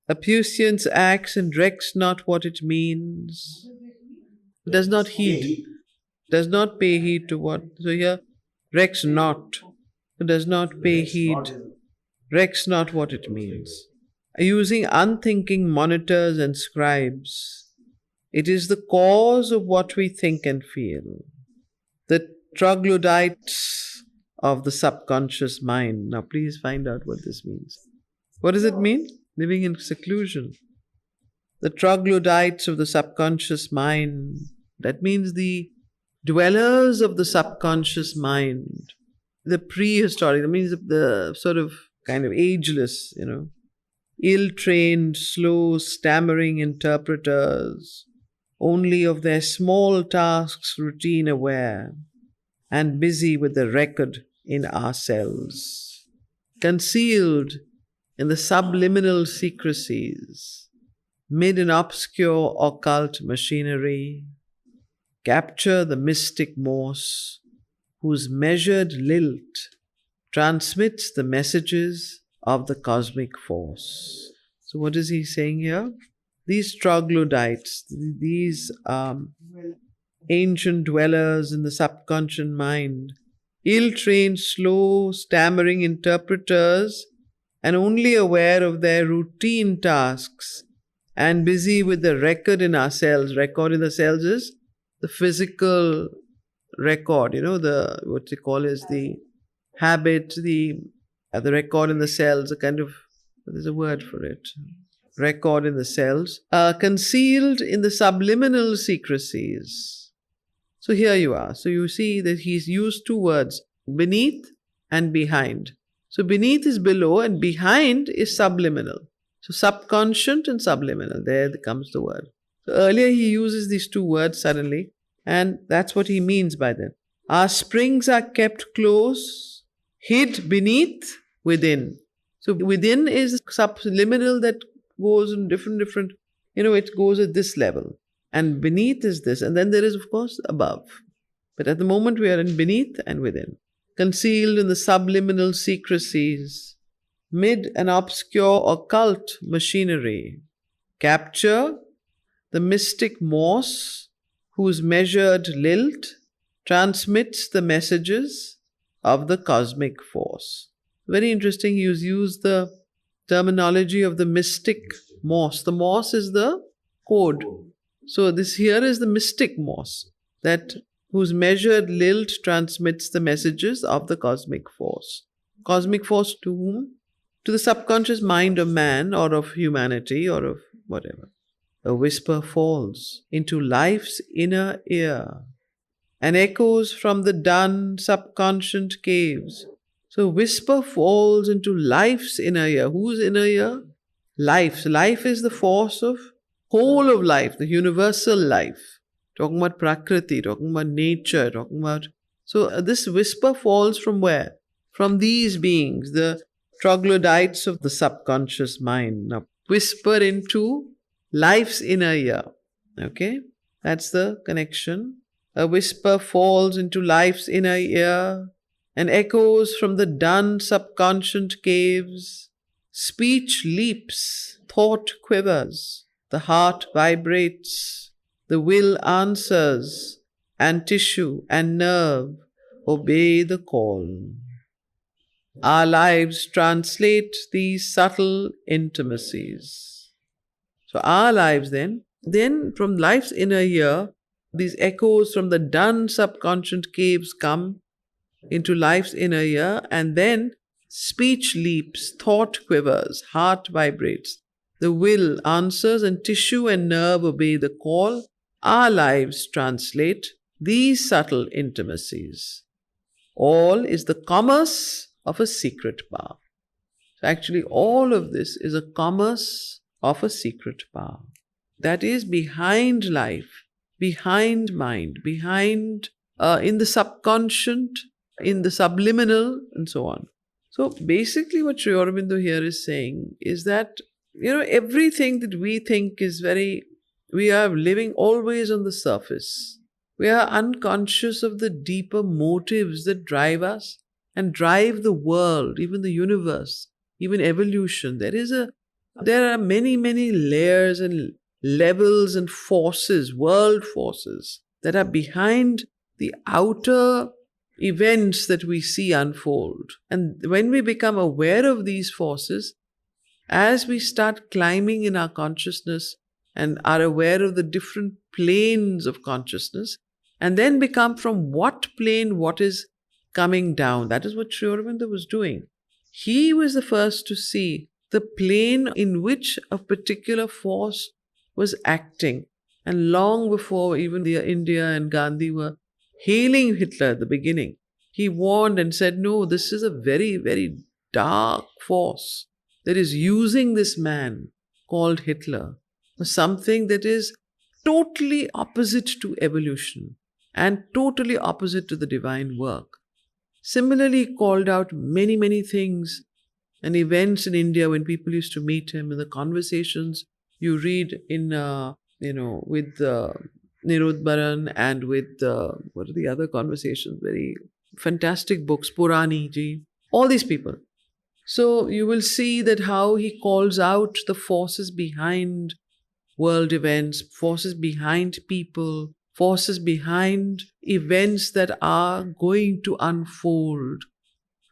A puissance acts and recks not what it means. Does not heed. Does not pay heed to what. So here, recks not. Does not pay heed. Recks not what it means. Using unthinking monitors and scribes, it is the cause of what we think and feel. The troglodytes of the subconscious mind. Now please find out what this means. What does it mean? Living in seclusion. The troglodytes of the subconscious mind. That means the dwellers of the subconscious mind. The prehistoric, that means the sort of kind of ageless, ill-trained, slow, stammering interpreters, only of their small tasks routine aware, and busy with the record in ourselves. Concealed in the subliminal secrecies, mid an obscure occult machinery, capture the mystic Morse, whose measured lilt transmits the messages of the cosmic force. So what is he saying here? These troglodytes, these ancient dwellers in the subconscious mind, ill-trained, slow, stammering interpreters, and only aware of their routine tasks and busy with the record in ourselves. Record in the cells is the physical record, what they call is the habit, the record in the cells, a kind of, there's a word for it, record in the cells, concealed in the subliminal secrecies. So here you are. So you see that he's used two words, beneath and behind. So beneath is below and behind is subliminal. So subconscient and subliminal, there comes the word. So earlier he uses these two words suddenly, and that's what he means by that. Our springs are kept close, hid beneath, within. So within is subliminal that goes in different, it goes at this level. And beneath is this. And then there is, of course, above. But at the moment we are in beneath and within. Concealed in the subliminal secrecies, mid an obscure occult machinery. Capture the mystic Morse, whose measured lilt transmits the messages of the cosmic force. Very interesting, he used the terminology of the mystic Morse. The Morse is the code. So this here is the mystic Morse, that whose measured lilt transmits the messages of the cosmic force. Cosmic force to whom? To the subconscious mind of man or of humanity or of whatever. A whisper falls into life's inner ear and echoes from the dun subconscious caves. So whisper falls into life's inner ear. Whose inner ear? Life's. Life is the force of whole of life, the universal life. Talking about Prakriti, talking about nature, talking about... So this whisper falls from where? From these beings, the troglodytes of the subconscious mind. Now whisper into life's inner ear. Okay? That's the connection. A whisper falls into life's inner ear and echoes from the dun subconscious caves. Speech leaps, thought quivers, the heart vibrates, the will answers, and tissue and nerve obey the call. Our lives translate these subtle intimacies. So our lives then from life's inner ear, these echoes from the dun subconscious caves come into life's inner ear, and then speech leaps, thought quivers, heart vibrates, the will answers, and tissue and nerve obey the call. Our lives translate these subtle intimacies. All is the commerce of a secret power. So actually all of this is a commerce of a secret power that is behind life, behind mind, behind in the subconscious, in the subliminal, and so on. So basically what Sri Aurobindo here is saying is that, everything that we think is we are living always on the surface. We are unconscious of the deeper motives that drive us and drive the world, even the universe, even evolution. There are many, many layers and levels and forces, world forces, that are behind the outer events that we see unfold. And when we become aware of these forces, as we start climbing in our consciousness and are aware of the different planes of consciousness, and then become from what plane what is coming down. That is what Sri Aurobindo was doing. He was the first to see the plane in which a particular force was acting. And long before even India and Gandhi were hailing Hitler at the beginning, he warned and said, no, this is a very, very dark force that is using this man called Hitler for something that is totally opposite to evolution and totally opposite to the divine work. Similarly, he called out many, many things and events in India when people used to meet him, in the conversations you read in, with Nirodbaran and with, what are the other conversations? Very fantastic books, Purani ji, all these people. So you will see that how he calls out the forces behind world events, forces behind people, forces behind events that are going to unfold.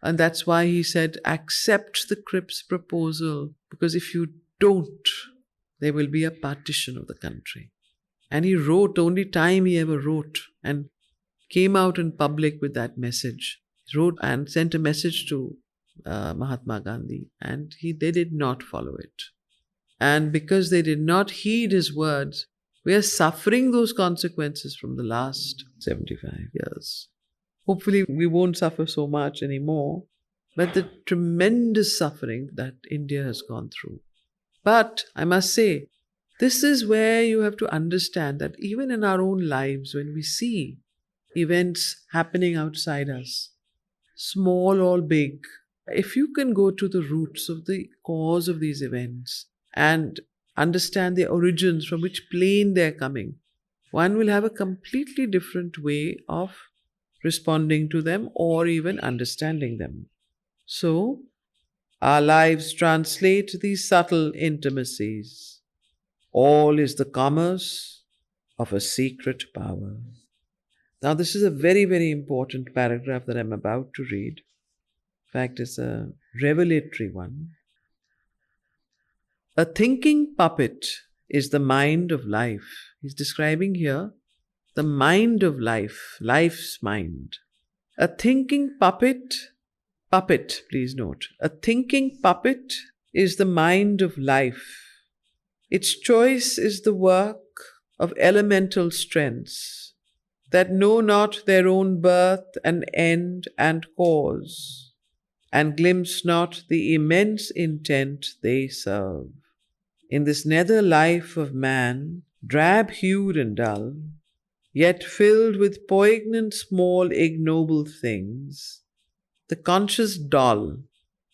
And that's why he said, accept the Cripps proposal, because if you don't, there will be a partition of the country. And he wrote, the only time he ever wrote and came out in public with that message. He wrote and sent a message to Mahatma Gandhi, and they did not follow it. And because they did not heed his words, we are suffering those consequences from the last 75 years. Hopefully we won't suffer so much anymore, but the tremendous suffering that India has gone through. But I must say, this is where you have to understand that even in our own lives, when we see events happening outside us, small or big, if you can go to the roots of the cause of these events and understand their origins, from which plane they're coming, one will have a completely different way of responding to them or even understanding them. So, our lives translate these subtle intimacies. All is the commerce of a secret power. Now, this is a very, very important paragraph that I'm about to read. In fact, it's a revelatory one. A thinking puppet is the mind of life. He's describing here the mind of life, life's mind. A thinking puppet, please note, a thinking puppet is the mind of life. Its choice is the work of elemental strengths that know not their own birth and end and cause, and glimpse not the immense intent they serve. In this nether life of man, drab-hued and dull, yet filled with poignant small ignoble things, the conscious doll,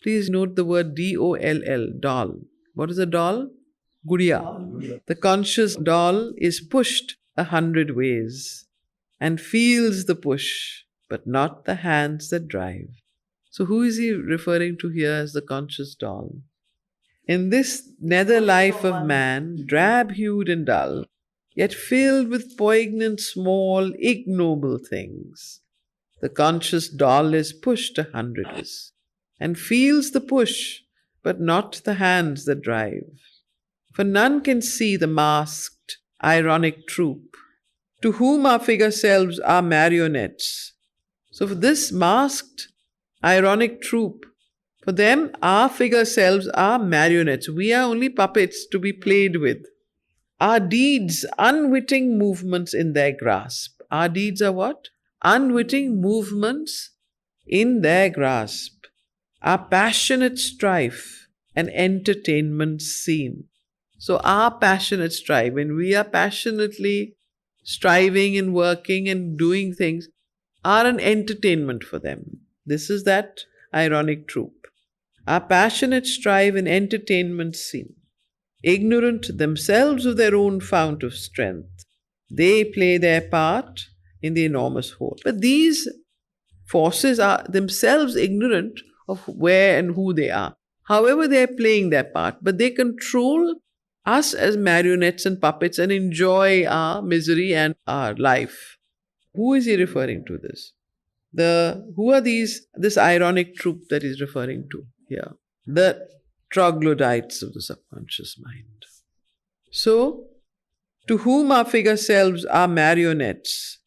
please note the word D-O-L-L, doll. What is a doll? Gudiya. The conscious doll is pushed 100 ways and feels the push, but not the hands that drive. So who is he referring to here as the conscious doll? In this nether life of man, drab-hued and dull, yet filled with poignant small ignoble things, the conscious doll is pushed 100 ways and feels the push, but not the hands that drive. For none can see the masked, ironic troupe, to whom our figure selves are marionettes. So for this masked, ironic troupe, for them our figure selves are marionettes. We are only puppets to be played with. Our deeds, unwitting movements in their grasp. Our deeds are what? Unwitting movements in their grasp. Our passionate strife and entertainment scene. So our passionate strife, when we are passionately striving and working and doing things, are an entertainment for them. This is that ironic troupe. Our passionate strive and entertainment scene. Ignorant themselves of their own fount of strength, they play their part in the enormous whole. But these forces are themselves ignorant of where and who they are. However, they are playing their part, but they control us as marionettes and puppets and enjoy our misery and our life. Who is he referring to this? Who are these, this ironic troupe that he's referring to here? The troglodytes of the subconscious mind. So, to whom our figure selves are marionettes,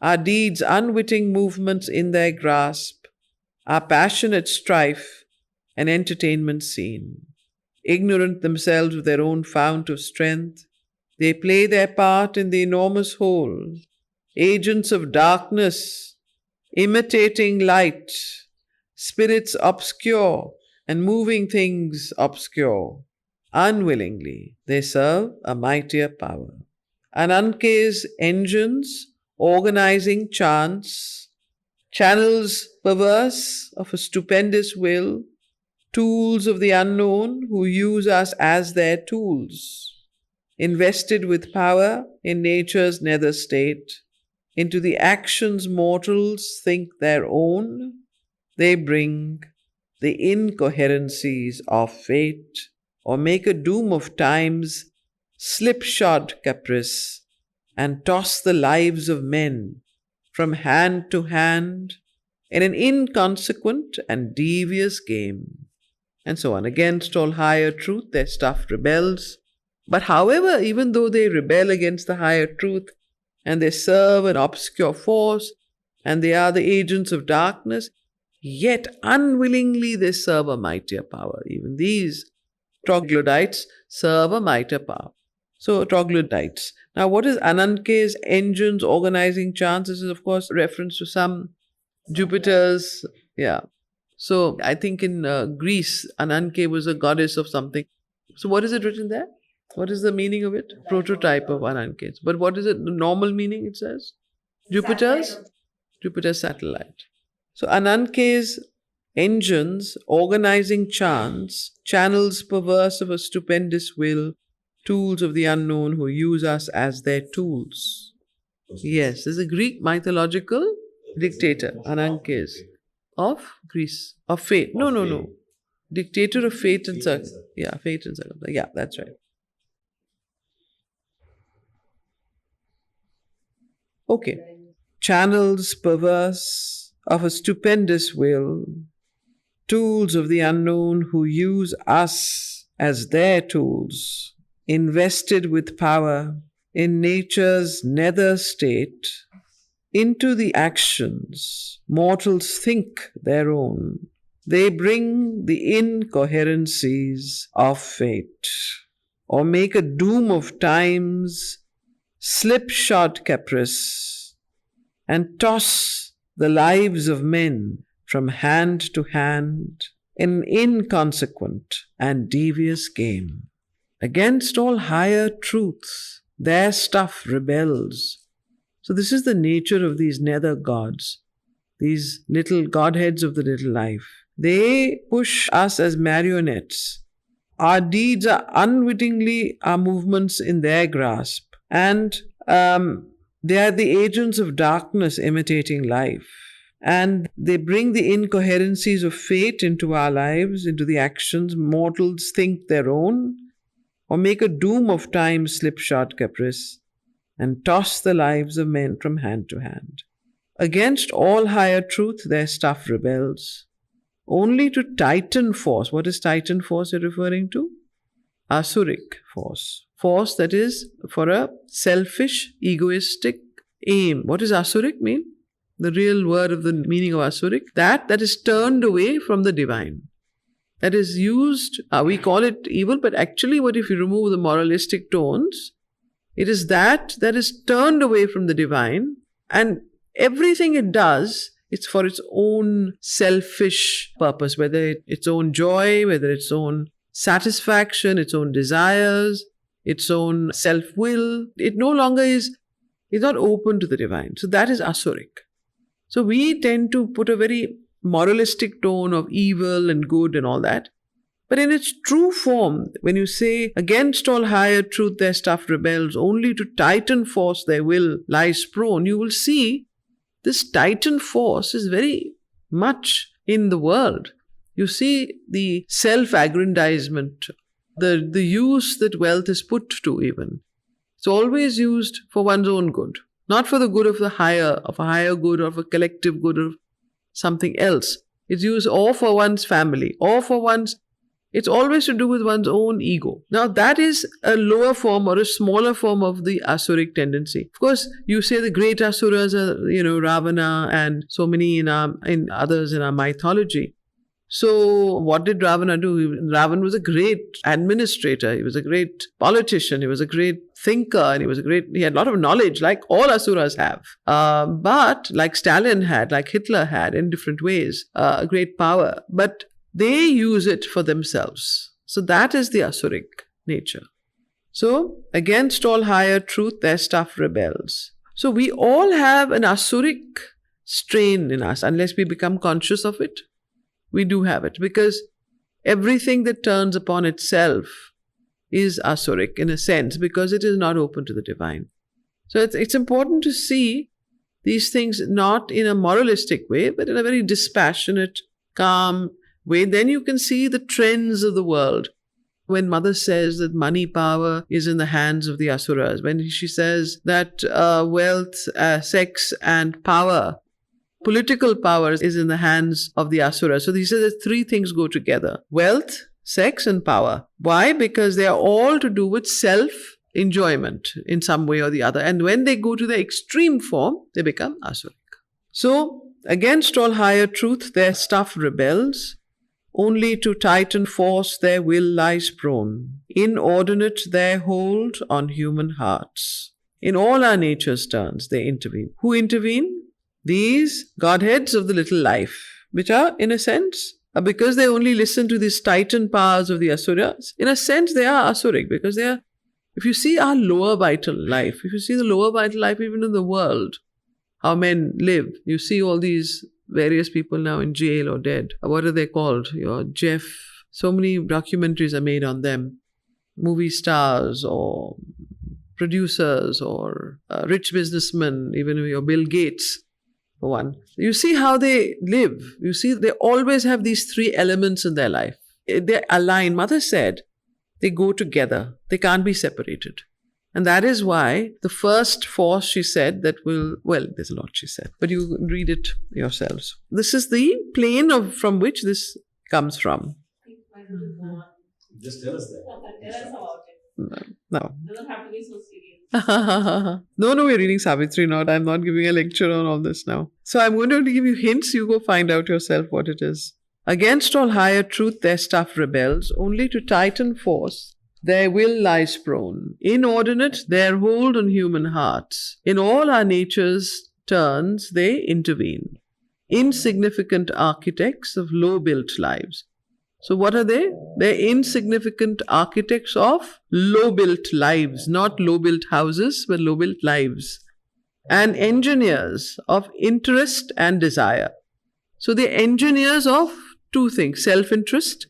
our deeds unwitting movements in their grasp, our passionate strife and entertainment scene. Ignorant themselves of their own fount of strength, they play their part in the enormous whole, agents of darkness, imitating light, spirits obscure and moving things obscure. Unwillingly, they serve a mightier power. Ananke's engines, organizing chance, channels perverse of a stupendous will, tools of the unknown who use us as their tools, invested with power in nature's nether state, into the actions mortals think their own, they bring the incoherencies of fate, or make a doom of time's slipshod caprice, and toss the lives of men from hand to hand in an inconsequent and devious game. And so on. Against all higher truth, their stuff rebels. But however, even though they rebel against the higher truth, and they serve an obscure force, and they are the agents of darkness, yet unwillingly they serve a mightier power. Even these troglodytes serve a mightier power. So, troglodytes. Now, what is Ananke's engines, organizing chance? This is, of course, a reference to some Jupiter's, So, I think in Greece, Ananke was a goddess of something. So, what is it written there? What is the meaning of it? Prototype of Ananke. But what is it? The normal meaning, it says? Jupiter's satellite. So, Ananke's engines, organizing chance, channels perverse of a stupendous will, tools of the unknown who use us as their tools. Yes, there's a Greek mythological dictator, Ananke, of Greece, of fate. No. Dictator of fate and circumstance. Yeah, fate and circumstance. Yeah, that's right. Okay. Channels perverse of a stupendous will, tools of the unknown who use us as their tools, invested with power in nature's nether state, into the actions mortals think their own. They bring the incoherencies of fate, or make a doom of time's slipshod caprice, and toss the lives of men from hand to hand in inconsequent and devious game. Against all higher truths, their stuff rebels. So this is the nature of these nether gods, these little Godheads of the little life. They push us as marionettes. Our deeds are unwittingly our movements in their grasp. And they are the agents of darkness imitating life. And they bring the incoherencies of fate into our lives, into the actions mortals think their own, or make a doom of time's slipshod caprice, and toss the lives of men from hand to hand. Against all higher truth, their stuff rebels. Only to Titan force. What is Titan force you're referring to? Asuric force. Force that is for a selfish, egoistic aim. What does Asuric mean? The real word of the meaning of Asuric. That is turned away from the divine. That is used, we call it evil, but actually what if you remove the moralistic tones, it is that is turned away from the divine, and everything it does, it's for its own selfish purpose, whether its own joy, whether its own satisfaction, its own desires, its own self-will. It no longer is not open to the divine. So that is Asuric. So we tend to put a very moralistic tone of evil and good and all that. But in its true form, when you say, against all higher truth their stuff rebels, only to Titan force their will lies prone, you will see this Titan force is very much in the world. You see the self-aggrandizement, the use that wealth is put to even. It's always used for one's own good, not for the good of a higher good or of a collective good or something else. It's used or for one's family or for one's... It's always to do with one's own ego. Now that is a lower form or a smaller form of the Asuric tendency. Of course, you say the great Asuras are, Ravana and so many in others in our mythology. So what did Ravana do? Ravana was a great administrator. He was a great politician. He was a great thinker. And he had a lot of knowledge, like all Asuras have. But like Stalin had, like Hitler had in different ways, a great power. But they use it for themselves. So that is the Asuric nature. So against all higher truth, their stuff rebels. So we all have an Asuric strain in us, unless we become conscious of it. We do have it, because everything that turns upon itself is Asuric in a sense, because it is not open to the divine. So it's important to see these things not in a moralistic way, but in a very dispassionate, calm way. Then you can see the trends of the world. When Mother says that money power is in the hands of the Asuras, when she says that wealth, sex and power, political power is in the hands of the Asuras. So he says that three things go together: wealth, sex and power. Why? Because they are all to do with self-enjoyment in some way or the other. And when they go to the extreme form, they become Asuric. So, against all higher truth, their stuff rebels. Only to Titan force their will lies prone. Inordinate their hold on human hearts. In all our nature's turns, they intervene. Who intervene? These Godheads of the little life, which are, in a sense, because they only listen to these Titan powers of the Asuras, in a sense they are Asuric, because they are, if you see our lower vital life, if you see the lower vital life even in the world, how men live, you see all these various people now in jail or dead. What are they called? Jeff. So many documentaries are made on them. Movie stars or producers or rich businessmen, even your Bill Gates, for one. You see how they live. You see they always have these three elements in their life. They align. Mother said they go together. They can't be separated. And that is why the first force she said that will, well, there's a lot she said, but you read it yourselves. This is the plane from which this comes from. Just tell us that. Tell us about it. No. Doesn't have to be so serious. No, we're reading Savitri, not. I'm not giving a lecture on all this now. So I'm going to give you hints. You go find out yourself what it is. Against all higher truth, their stuff rebels. Only to tighten force, their will lies prone. Inordinate, their hold on human hearts. In all our nature's turns, they intervene. Insignificant architects of low-built lives. So what are they? They're insignificant architects of low-built lives, not low-built houses, but low-built lives. And engineers of interest and desire. So they're engineers of two things, self-interest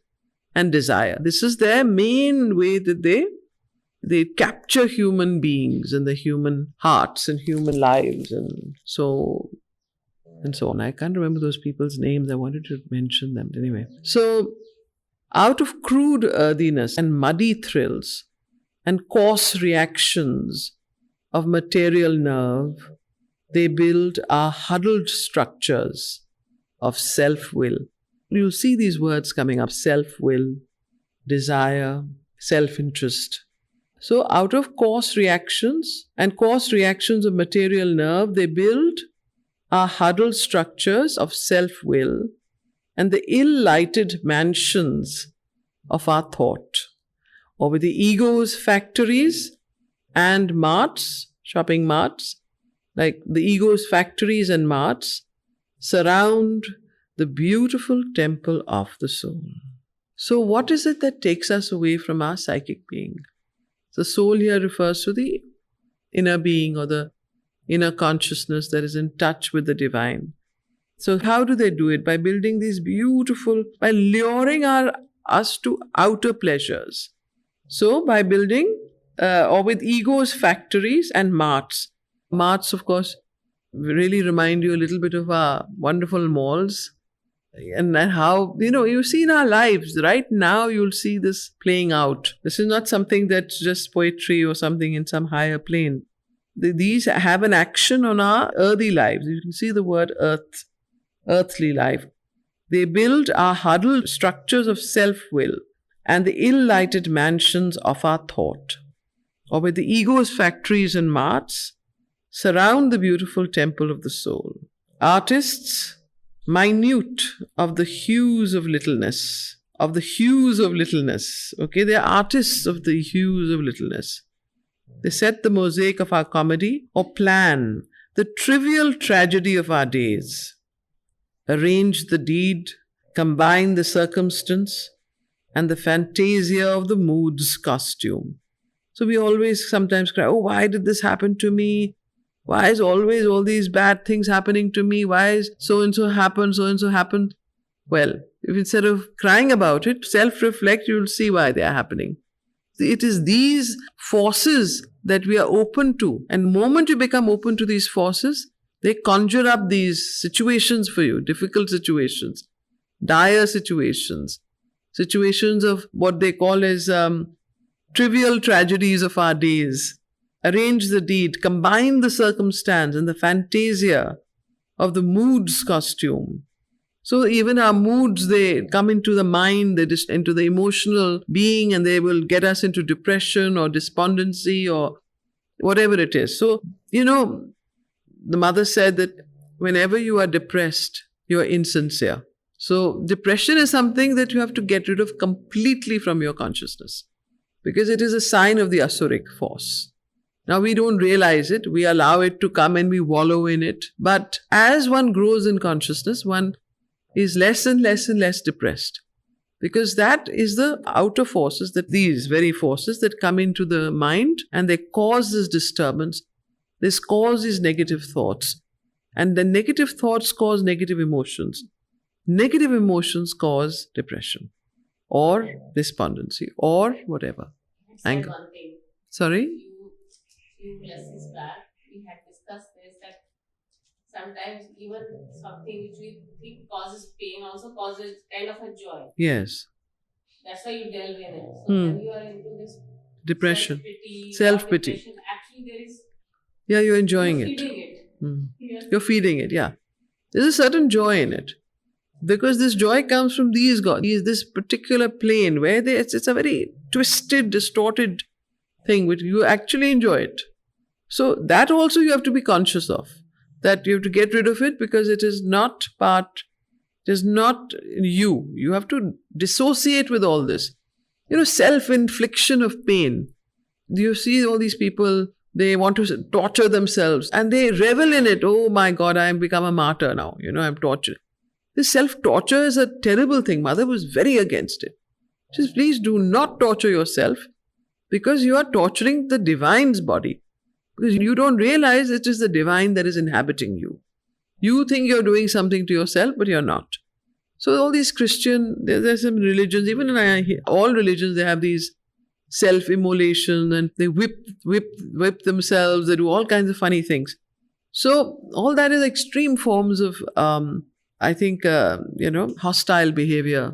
and desire. This is their main way that they capture human beings and the human hearts and human lives and so on. I can't remember those people's names. I wanted to mention them anyway. So out of crude earthiness and muddy thrills and coarse reactions of material nerve, they build our huddled structures of self-will. You'll see these words coming up: self-will, desire, self-interest. So out of coarse reactions of material nerve, they build our huddled structures of self-will and the ill-lighted mansions of our thought, or with the ego's factories and marts, shopping marts, like the ego's factories and marts, surround the beautiful temple of the soul. So what is it that takes us away from our psychic being? The soul here refers to the inner being or the inner consciousness that is in touch with the divine. So how do they do it? By building these beautiful, by luring us to outer pleasures. So by building, or with ego's factories and marts. Marts, of course, really remind you a little bit of our wonderful malls. And how, you see in our lives, right now you'll see this playing out. This is not something that's just poetry or something in some higher plane. These have an action on our earthly lives. You can see the word earth, earthly life. They build our huddled structures of self-will and the ill-lighted mansions of our thought, or with the ego's factories and marts, surround the beautiful temple of the soul. Artists, minute of the hues of littleness, okay? They are artists of the hues of littleness. They set the mosaic of our comedy or plan the trivial tragedy of our days. Arrange the deed, combine the circumstance, and the fantasia of the mood's costume. So we always sometimes cry, oh, why did this happen to me? Why is always all these bad things happening to me? Why is so-and-so happened? Well, if instead of crying about it, self-reflect, you'll see why they are happening. It is these forces that we are open to. And the moment you become open to these forces, they conjure up these situations for you, difficult situations, dire situations, situations of what they call as trivial tragedies of our days. Arrange the deed, combine the circumstance and the fantasia of the mood's costume. So even our moods, they come into the mind, they just into the emotional being, and they will get us into depression or despondency or whatever it is. So, the mother said that whenever you are depressed, you are insincere. So depression is something that you have to get rid of completely from your consciousness, because it is a sign of the asuric force. Now we don't realize it, we allow it to come and we wallow in it. But as one grows in consciousness, one is less and less and less depressed. Because that is the outer forces, that these very forces that come into the mind and they cause this disturbance, this cause these negative thoughts. And the negative thoughts cause negative emotions. Negative emotions cause depression or despondency or whatever. Anger. One thing. Sorry? Few lessons back, we had discussed this, that sometimes even something which we think causes pain also causes kind of a joy. Yes. That's why you delve in it. So when you are into this depression, self-pity, self-pity. or depression, actually there is, Yeah, you're enjoying you're it. feeding it. You're feeding it, yeah. There's a certain joy in it. Because this joy comes from these gods, this particular plane where it's a very twisted, distorted thing, which you actually enjoy it. So that also you have to be conscious of. That you have to get rid of it because it is not you. You have to dissociate with all this. Self-infliction of pain. You see all these people, they want to torture themselves and they revel in it. Oh my God, I have become a martyr now. I'm tortured. This self-torture is a terrible thing. Mother was very against it. She says, please do not torture yourself because you are torturing the divine's body. Because you don't realize it is the divine that is inhabiting you. You think you're doing something to yourself, but you're not. So all these there's some religions, even in all religions, they have these self-immolation and they whip themselves, they do all kinds of funny things. So all that is extreme forms of, I think, hostile behavior.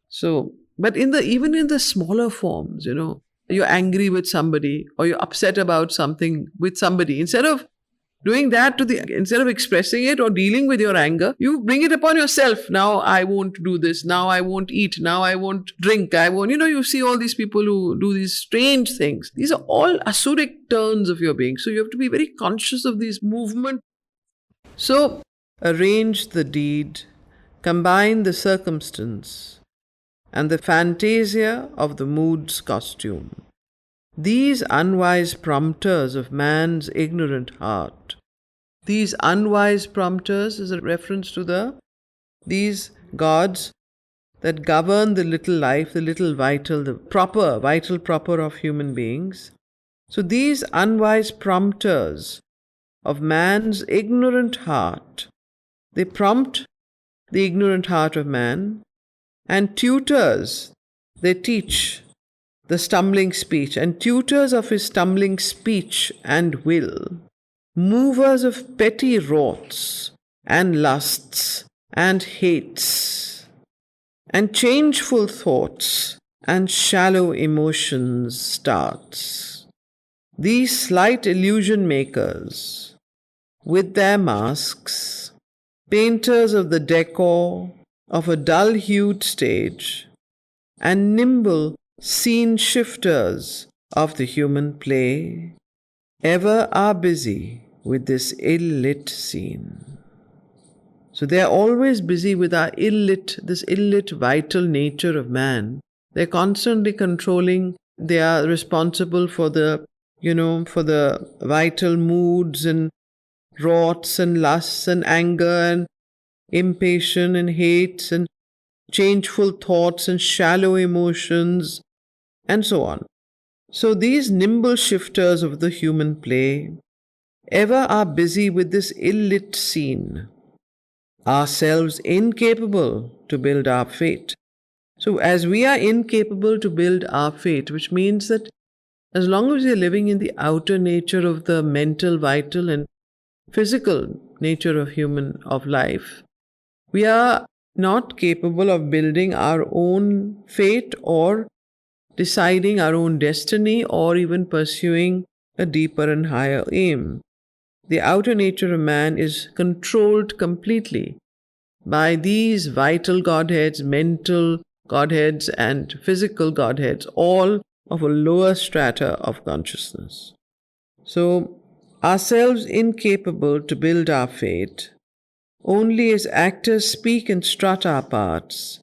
So, but even in the smaller forms, you're angry with somebody or you're upset about something with somebody. Instead of doing that instead of expressing it or dealing with your anger, you bring it upon yourself. Now I won't do this. Now I won't eat. Now I won't drink. You see all these people who do these strange things. These are all asuric turns of your being. So you have to be very conscious of these movements. So arrange the deed, combine the circumstance, and the fantasia of the mood's costume. These unwise prompters of man's ignorant heart. These unwise prompters is a reference to these gods that govern the little life, the little vital, the vital proper of human beings. So these unwise prompters of man's ignorant heart, they prompt the ignorant heart of man, and tutors, they teach the stumbling speech, and tutors of his stumbling speech and will, movers of petty wraths and lusts and hates, and changeful thoughts and shallow emotions starts. These slight illusion makers, with their masks, painters of the decor of a dull-hued stage, and nimble scene shifters of the human play, ever are busy with this ill-lit scene. So they are always busy with this ill-lit vital nature of man. They're constantly controlling, they are responsible for the vital moods and wraths and lusts and anger and impatience and hates and changeful thoughts and shallow emotions and so on. So these nimble shifters of the human play ever are busy with this ill-lit scene, ourselves incapable to build our fate. So as we are incapable to build our fate, which means that as long as we are living in the outer nature of the mental, vital and physical nature of life, we are not capable of building our own fate or deciding our own destiny or even pursuing a deeper and higher aim. The outer nature of man is controlled completely by these vital Godheads, mental Godheads and physical Godheads, all of a lower strata of consciousness. So, ourselves incapable to build our fate, only as actors speak and strut our parts,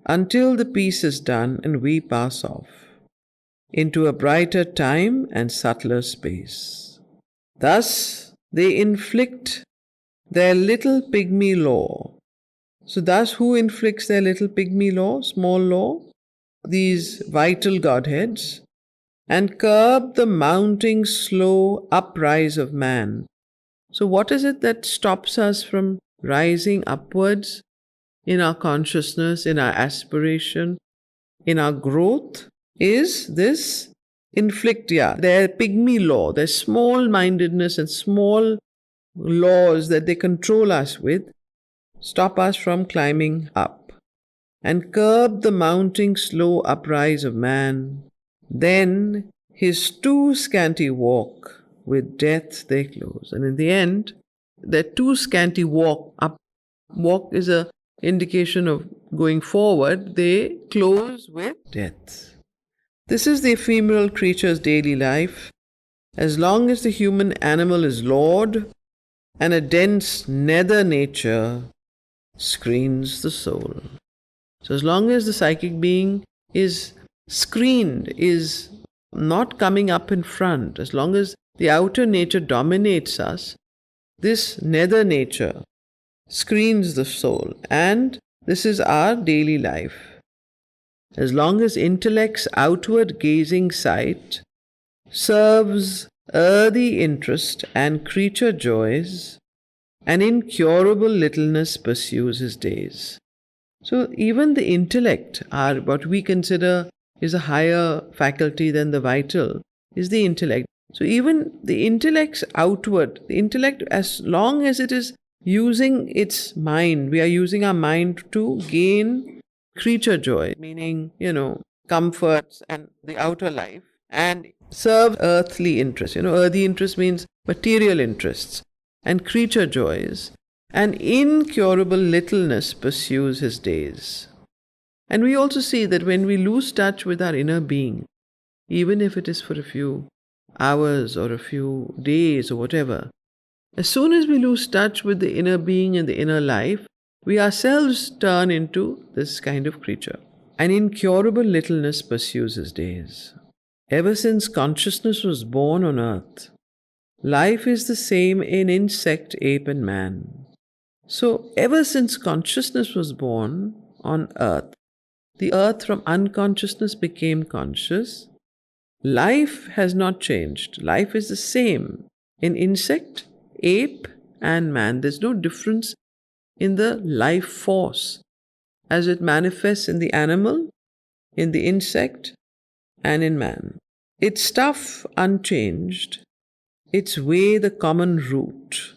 until the piece is done and we pass off into a brighter time and subtler space. Thus, they inflict their little pygmy law. So thus, who inflicts their little pygmy law, small law? These vital Godheads, and curb the mounting slow uprise of man. So what is it that stops us from rising upwards in our consciousness, in our aspiration, in our growth? Is this their pygmy law, their small-mindedness and small laws that they control us with, stop us from climbing up and curb the mounting slow uprise of man. Then His too scanty walk with death they close. And in the end, that too scanty walk, up walk is a indication of going forward, they close with death. This is the ephemeral creature's daily life. As long as the human animal is lord, and a dense nether nature screens the soul. So as long as the psychic being is screened, is not coming up in front, as long as the outer nature dominates us, this nether nature screens the soul, and this is our daily life. As long as intellect's outward gazing sight serves earthy interest and creature joys, an incurable littleness pursues his days. So even the intellect, what we consider is a higher faculty than the vital, is the intellect. So even the intellect's outward, the intellect, as long as it is using its mind, we are using our mind to gain creature joy, meaning, comforts and the outer life, and serve earthly interests. Earthly interest means material interests and creature joys. An incurable littleness pursues his days. And we also see that when we lose touch with our inner being, even if it is for a few hours or a few days or whatever, as soon as we lose touch with the inner being and the inner life, we ourselves turn into this kind of creature. An incurable littleness pursues his days. Ever since consciousness was born on earth, life is the same in insect, ape, and man. So, ever since consciousness was born on earth, the earth from unconsciousness became conscious. Life has not changed. Life is the same in insect, ape, and man. There's no difference in the life force as it manifests in the animal, in the insect, and in man. Its stuff unchanged, its way the common root.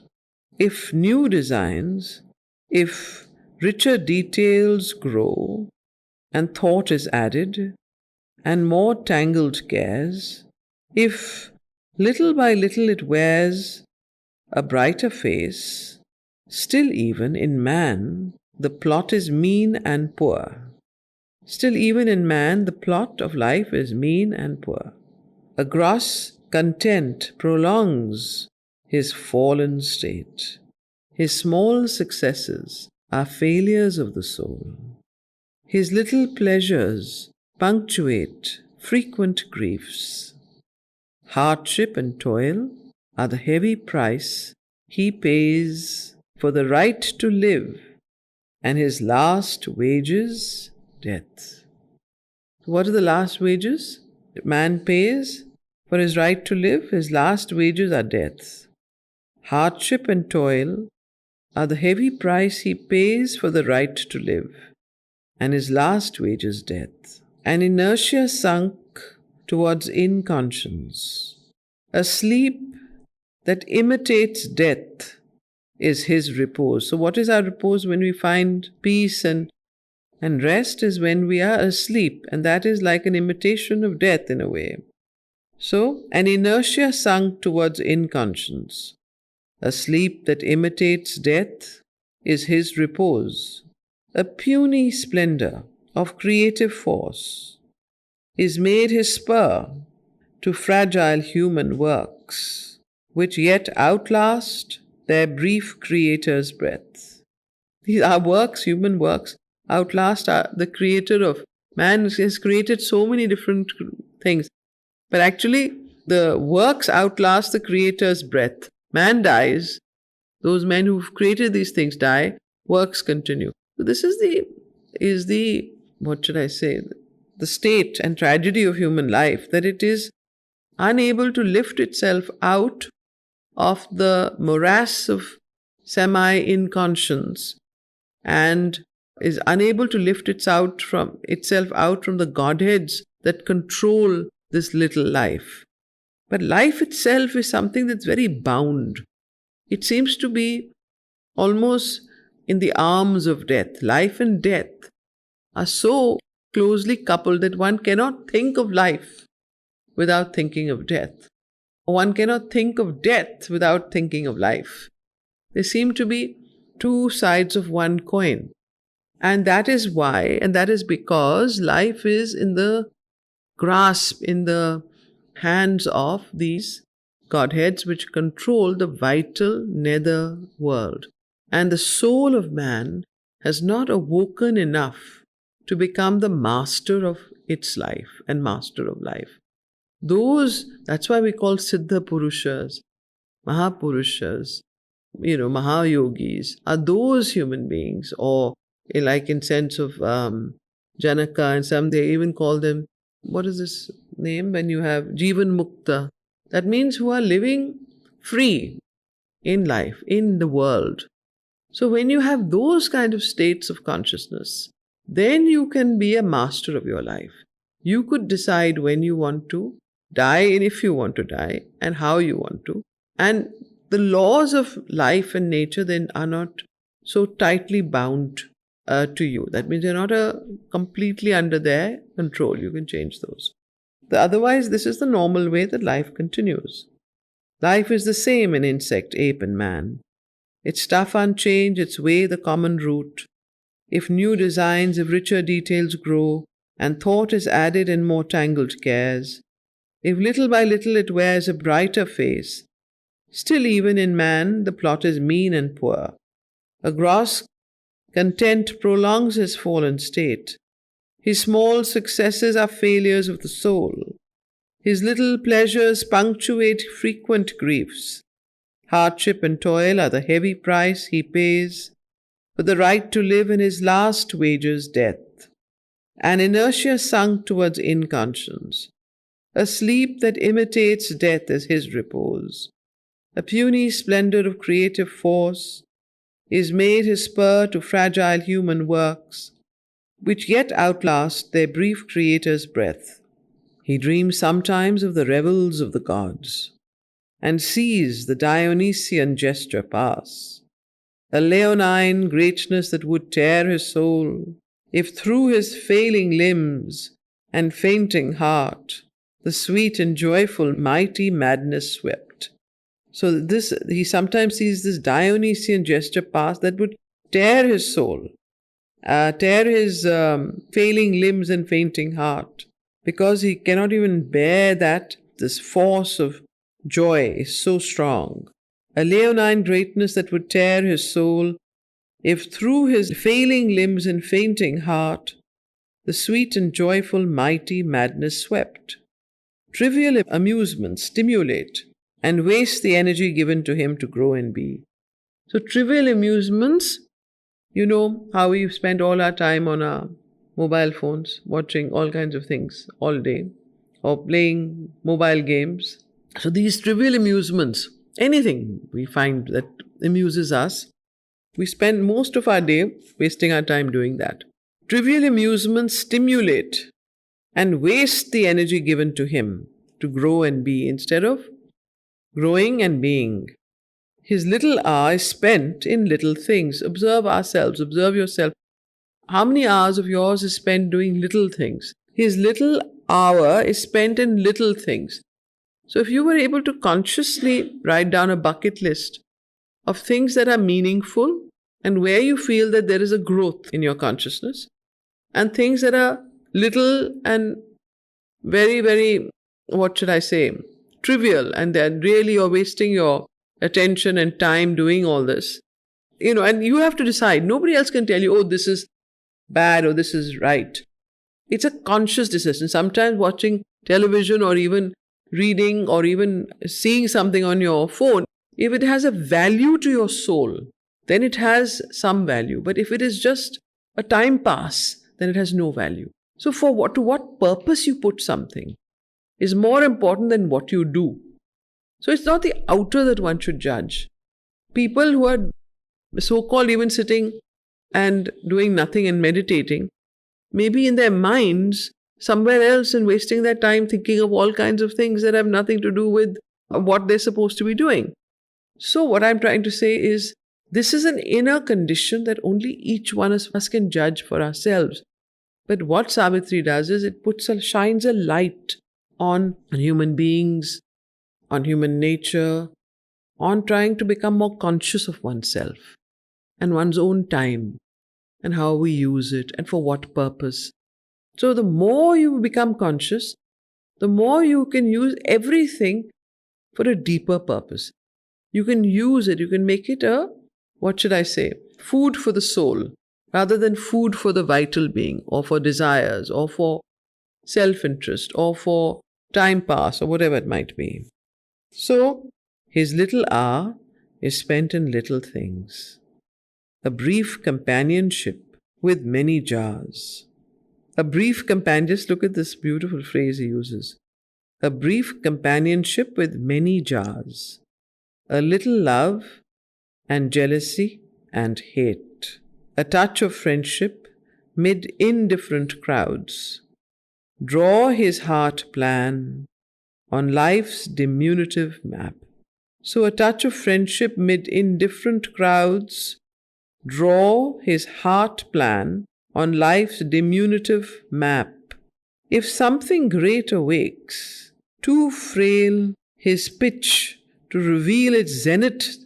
If new designs, if richer details grow, and thought is added, and more tangled cares, if little by little it wears a brighter face, still even in man the plot is mean and poor. Still even in man the plot of life is mean and poor. A gross content prolongs his fallen state. His small successes are failures of the soul. His little pleasures punctuate frequent griefs. Hardship and toil are the heavy price he pays for the right to live, and his last wages, death. What are the last wages man pays for his right to live? His last wages are death. Hardship and toil are the heavy price he pays for the right to live, and his last wages death. An inertia sunk towards inconscience, a sleep that imitates death is his repose. So what is our repose? When we find peace and rest is when we are asleep, and that is like an imitation of death in a way. So an inertia sunk towards inconscience, a sleep that imitates death is his repose. A puny splendor of creative force is made his spur to fragile human works, which yet outlast their brief creator's breath. Our works, human works, outlast the creator of man. Has created so many different things, but actually the works outlast the creator's breath. Man dies, those men who've created these things die, works continue. So this is the what should I say, the state and tragedy of human life, that it is unable to lift itself out of the morass of semi-inconscience, and is unable to lift itself out from the Godheads that control this little life. But life itself is something that's very bound. It seems to be almost in the arms of death. Life and death are so closely coupled that one cannot think of life without thinking of death. One cannot think of death without thinking of life. They seem to be two sides of one coin. And that is why, and that is because life is in the grasp, in the hands of these Godheads which control the vital nether world. And the soul of man has not awoken enough to become the master of its life and master of life. That's why we call Siddha Purushas, Mahapurushas, Mahayogis, are those human beings, or like in sense of Janaka, and some they even call them, what is this name when you have Jivan Mukta? That means who are living free in life, in the world. So when you have those kind of states of consciousness, then you can be a master of your life. You could decide when you want to die and if you want to die and how you want to. And the laws of life and nature then are not so tightly bound to you. That means you're not completely under their control. You can change those. Otherwise, this is the normal way that life continues. Life is the same in insect, ape, and man. Its stuff unchanged, its way the common root. If new designs, if richer details grow, and thought is added in more tangled cares, if little by little it wears a brighter face, still even in man the plot is mean and poor. A gross content prolongs his fallen state. His small successes are failures of the soul. His little pleasures punctuate frequent griefs. Hardship and toil are the heavy price he pays for the right to live, in his last wages death. An inertia sunk towards inconscience. A sleep that imitates death as his repose. A puny splendor of creative force is made his spur to fragile human works, which yet outlast their brief creator's breath. He dreams sometimes of the revels of the gods, and sees the Dionysian gesture pass, a leonine greatness that would tear his soul, if through his failing limbs and fainting heart the sweet and joyful mighty madness swept. So he sometimes sees this Dionysian gesture pass that would tear his soul, tear his failing limbs and fainting heart, because he cannot even bear that this force of joy is so strong. A leonine greatness that would tear his soul, if through his failing limbs and fainting heart the sweet and joyful mighty madness swept. Trivial amusements stimulate and waste the energy given to him to grow and be. So trivial amusements, you know how we spend all our time on our mobile phones, watching all kinds of things all day, or playing mobile games. So these trivial amusements, anything we find that amuses us, we spend most of our day wasting our time doing that. Trivial amusements stimulate and waste the energy given to him to grow and be, instead of growing and being. His little hour is spent in little things. Observe ourselves, observe yourself. How many hours of yours is spent doing little things? His little hour is spent in little things. So if you were able to consciously write down a bucket list of things that are meaningful and where you feel that there is a growth in your consciousness, and things that are little and very, very, trivial, and then really you're wasting your attention and time doing all this. And you have to decide. Nobody else can tell you, oh, this is bad or this is right. It's a conscious decision. Sometimes watching television or even reading or even seeing something on your phone, if it has a value to your soul, then it has some value. But if it is just a time pass, then it has no value. So to what purpose you put something is more important than what you do. So it's not the outer that one should judge. People who are so-called even sitting and doing nothing and meditating, maybe in their minds somewhere else and wasting their time thinking of all kinds of things that have nothing to do with what they're supposed to be doing. So what I'm trying to say is, this is an inner condition that only each one of us can judge for ourselves. But what Savitri does is it shines a light on human beings, on human nature, on trying to become more conscious of oneself and one's own time and how we use it and for what purpose. So the more you become conscious, the more you can use everything for a deeper purpose. You can use it, you can make it food for the soul, rather than food for the vital being, or for desires, or for self-interest, or for time pass, or whatever it might be. So, his little hour is spent in little things. A brief companionship with many jars. A brief just look at this beautiful phrase he uses. A brief companionship with many jars. A little love and jealousy and hate. A touch of friendship mid indifferent crowds. Draw his heart plan on life's diminutive map. So a touch of friendship mid indifferent crowds. Draw his heart plan on life's diminutive map. If something great awakes, too frail his pitch to reveal its zenith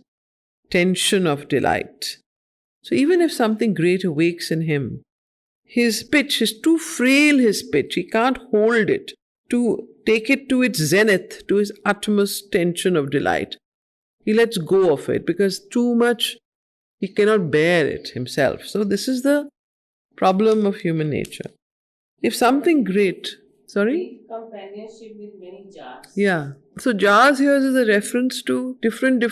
tension of delight. So even if something great awakes in him, his pitch is too frail, he can't hold it to take it to its zenith, to his utmost tension of delight. He lets go of it because too much, he cannot bear it himself. So this is the problem of human nature. If something great, companionship with many jars. Yeah. So jars here is a reference to different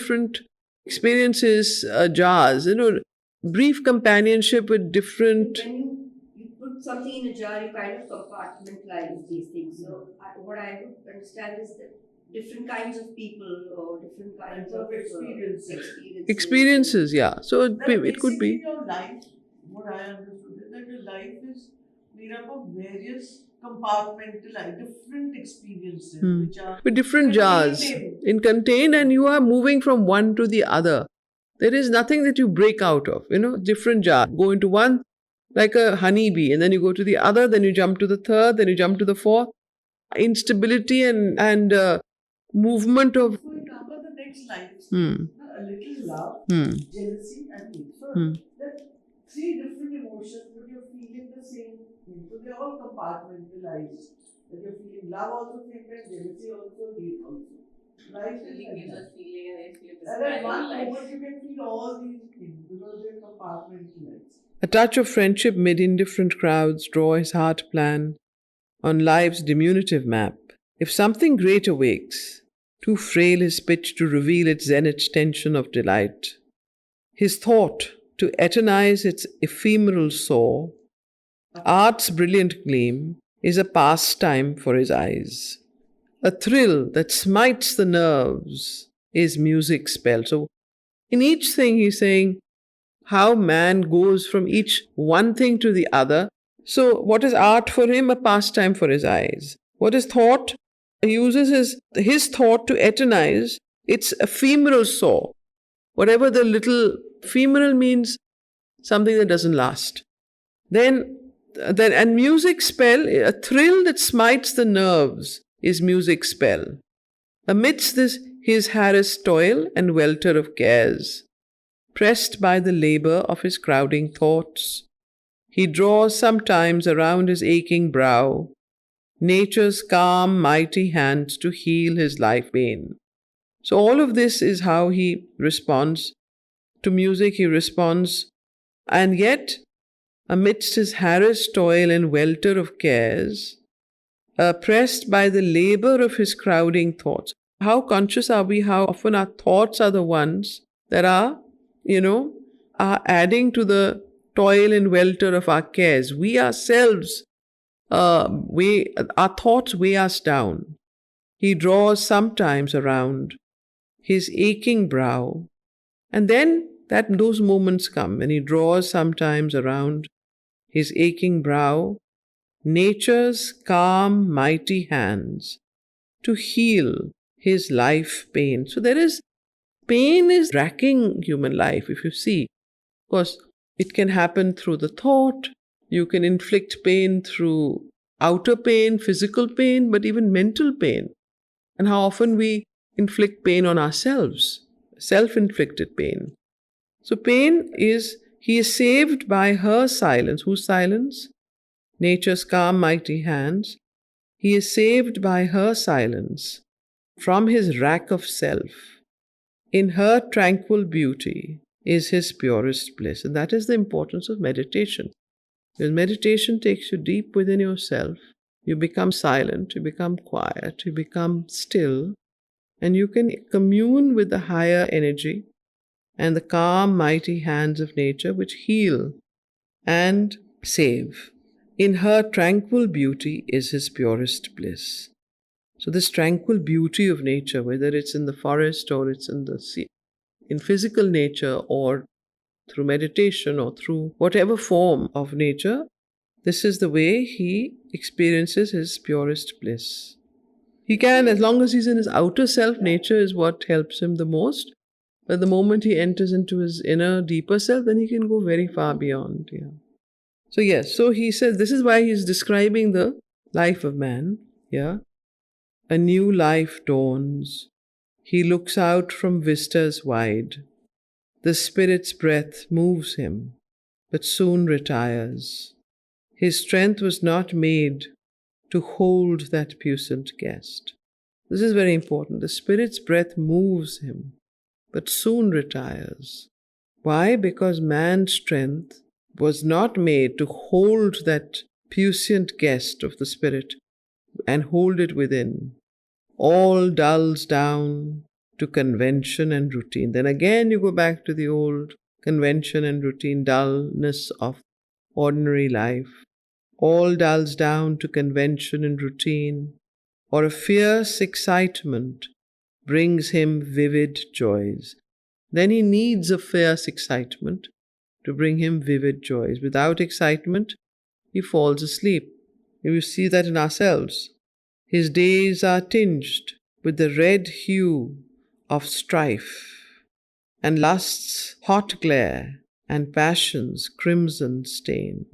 experiences, jars. Brief companionship with different. When you put something in a jar, you kind of compartmentalize these things. So what I would understand is that different kinds of people or different kinds of Experiences, yeah. So it could be. Your life, what I understood is that your life is made up of various compartmentalized, different experiences, which are with different jars contained, and you are moving from one to the other. There is nothing that you break out of, different jar. Go into one like a honeybee, and then you go to the other, then you jump to the third, then you jump to the fourth. Instability and movement of. So you cover the next lines. A little love, jealousy, and hate. So there are three different emotions, but you're feeling the same thing. So they're all compartmentalized. That you're feeling love also, same time, jealousy also, hate also. Life is like gives that. us feeling and actually And at one life. moment you can feel all these things because they're compartmentalized. A touch of friendship mid indifferent crowds draw his heart plan on life's diminutive map. If something great awakes, too frail his pitch to reveal its zenith tension of delight. His thought to eternize its ephemeral soar, art's brilliant gleam is a pastime for his eyes. A thrill that smites the nerves is music's spell. So in each thing he's saying how man goes from each one thing to the other. So what is art for him? A pastime for his eyes. What is thought? He uses his thought to eternize its ephemeral soar. Whatever the little ephemeral means, something that doesn't last. Then and music spell, a thrill that smites the nerves is music spell. Amidst this his harassed toil and welter of cares, pressed by the labour of his crowding thoughts, he draws sometimes around his aching brow nature's calm, mighty hands to heal his life pain. So all of this is how he responds to music. He responds, and yet, amidst his harassed toil and welter of cares, pressed by the labour of his crowding thoughts. How conscious are we how often our thoughts are the ones that are adding to the toil and welter of our cares. We ourselves, our thoughts weigh us down. He draws sometimes around his aching brow, and then those moments come, and he draws sometimes around his aching brow nature's calm, mighty hands to heal his life pain. So pain is racking human life, if you see. Of course, it can happen through the thought. You can inflict pain through outer pain, physical pain, but even mental pain. And how often we inflict pain on ourselves, self-inflicted pain. So he is saved by her silence. Whose silence? Nature's calm, mighty hands. He is saved by her silence from his rack of self. In her tranquil beauty is his purest bliss. And that is the importance of meditation. Because meditation takes you deep within yourself. You become silent, you become quiet, you become still, and you can commune with the higher energy and the calm, mighty hands of nature which heal and save. In her tranquil beauty is his purest bliss. So this tranquil beauty of nature, whether it's in the forest or it's in the sea, in physical nature or through meditation or through whatever form of nature, this is the way he experiences his purest bliss. He can, as long as he's in his outer self, nature is what helps him the most. But the moment he enters into his inner, deeper self, then he can go very far beyond. Yeah. So yes, so he says, this is why he's describing the life of man. Yeah. A new life dawns. He looks out from vistas wide. The spirit's breath moves him, but soon retires. His strength was not made to hold that puissant guest. This is very important. The spirit's breath moves him, but soon retires. Why? Because man's strength was not made to hold that puissant guest of the spirit and hold it within. All dulls down to convention and routine. Then again you go back to the old convention and routine, dullness of ordinary life. All dulls down to convention and routine, or a fierce excitement brings him vivid joys. Then he needs a fierce excitement to bring him vivid joys. Without excitement, he falls asleep. You see that in ourselves. His days are tinged with the red hue of strife, and lust's hot glare, and passion's crimson stain.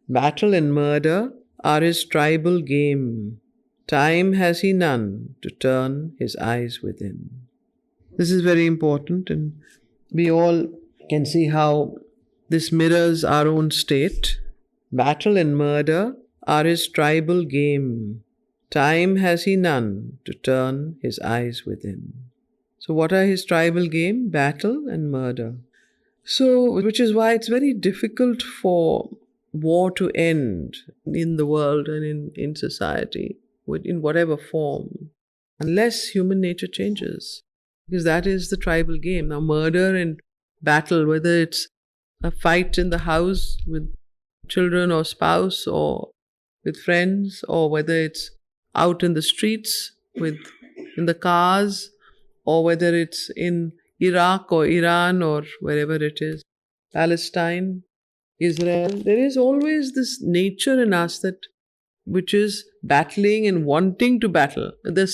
Battle and murder are his tribal game. Time has he none to turn his eyes within. This is very important, and we all can see how this mirrors our own state. Battle and murder are his tribal game. Time has he none to turn his eyes within. So what are his tribal game? Battle and murder. So, which is why it's very difficult for war to end in the world and in society, in whatever form, unless human nature changes. Because that is the tribal game. Now, murder and battle, whether it's a fight in the house with children or spouse or with friends, or whether it's out in the streets in the cars, or whether it's in Iraq or Iran or wherever it is, Palestine, Israel, there is always this nature in us which is battling and wanting to battle. The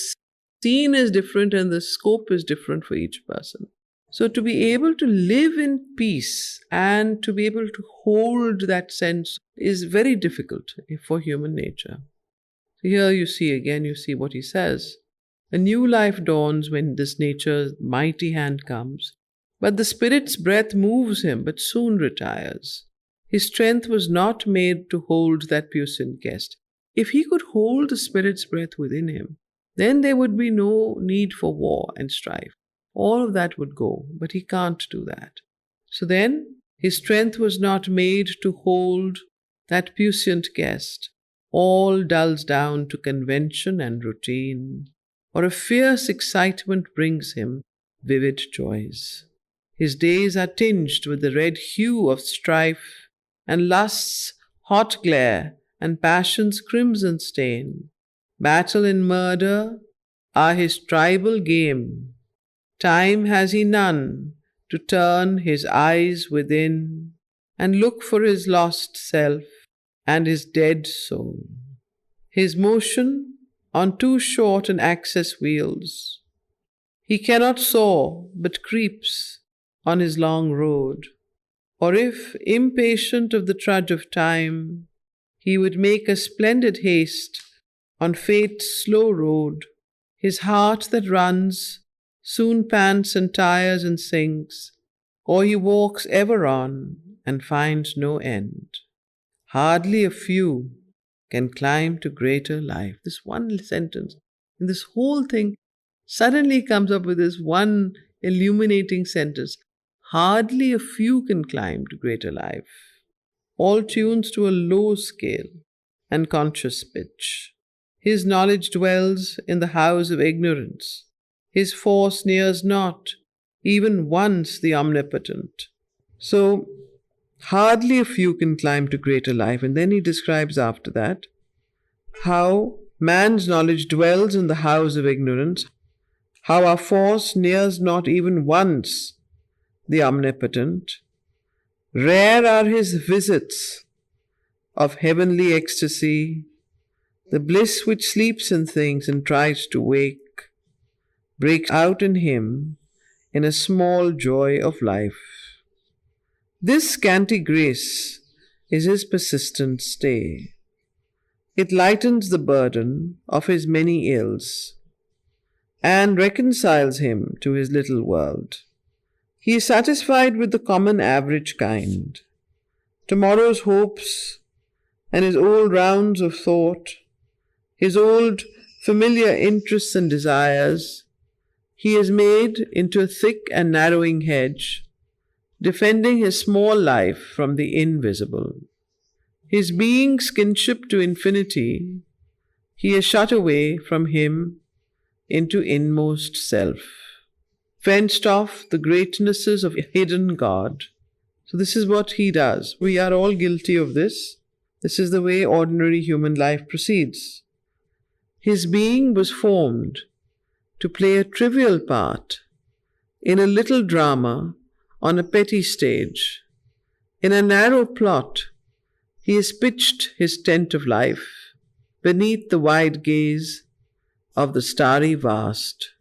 scene is different and the scope is different for each person. So to be able to live in peace and to be able to hold that sense is very difficult for human nature. Here you see what he says. A new life dawns when this nature's mighty hand comes, but the spirit's breath moves him, but soon retires. His strength was not made to hold that puissant guest. If he could hold the spirit's breath within him, then there would be no need for war and strife. All of that would go, but he can't do that. So then, his strength was not made to hold that puissant guest. All dulls down to convention and routine, or a fierce excitement brings him vivid joys. His days are tinged with the red hue of strife, and lust's hot glare, and passion's crimson stain. Battle and murder are his tribal game. Time has he none to turn his eyes within, and look for his lost self and his dead soul. His motion on too short an axis wheels. He cannot soar, but creeps on his long road. Or if, impatient of the trudge of time, He would make a splendid haste on fate's slow road. His heart that runs soon pants and tires and sinks, or he walks ever on and finds no end. Hardly a few can climb to greater life. This one sentence, and this whole thing suddenly comes up with this one illuminating sentence. Hardly a few can climb to greater life. All tunes to a low scale and conscious pitch. His knowledge dwells in the house of ignorance. His force nears not, even once the omnipotent. So, hardly a few can climb to greater life. And then he describes after that how man's knowledge dwells in the house of ignorance, how our force nears not even once the omnipotent. Rare are his visits of heavenly ecstasy, the bliss which sleeps in things and tries to wake, breaks out in him in a small joy of life. This scanty grace is his persistent stay. It lightens the burden of his many ills and reconciles him to his little world. He is satisfied with the common average kind. Tomorrow's hopes and his old rounds of thought, his old familiar interests and desires, he has made into a thick and narrowing hedge, defending his small life from the invisible. His being's kinship to infinity, he has shut away from him into inmost self, fenced off the greatnesses of hidden God. So this is what he does. We are all guilty of this. This is the way ordinary human life proceeds. His being was formed to play a trivial part in a little drama on a petty stage. In a narrow plot, he has pitched his tent of life beneath the wide gaze of the starry vast.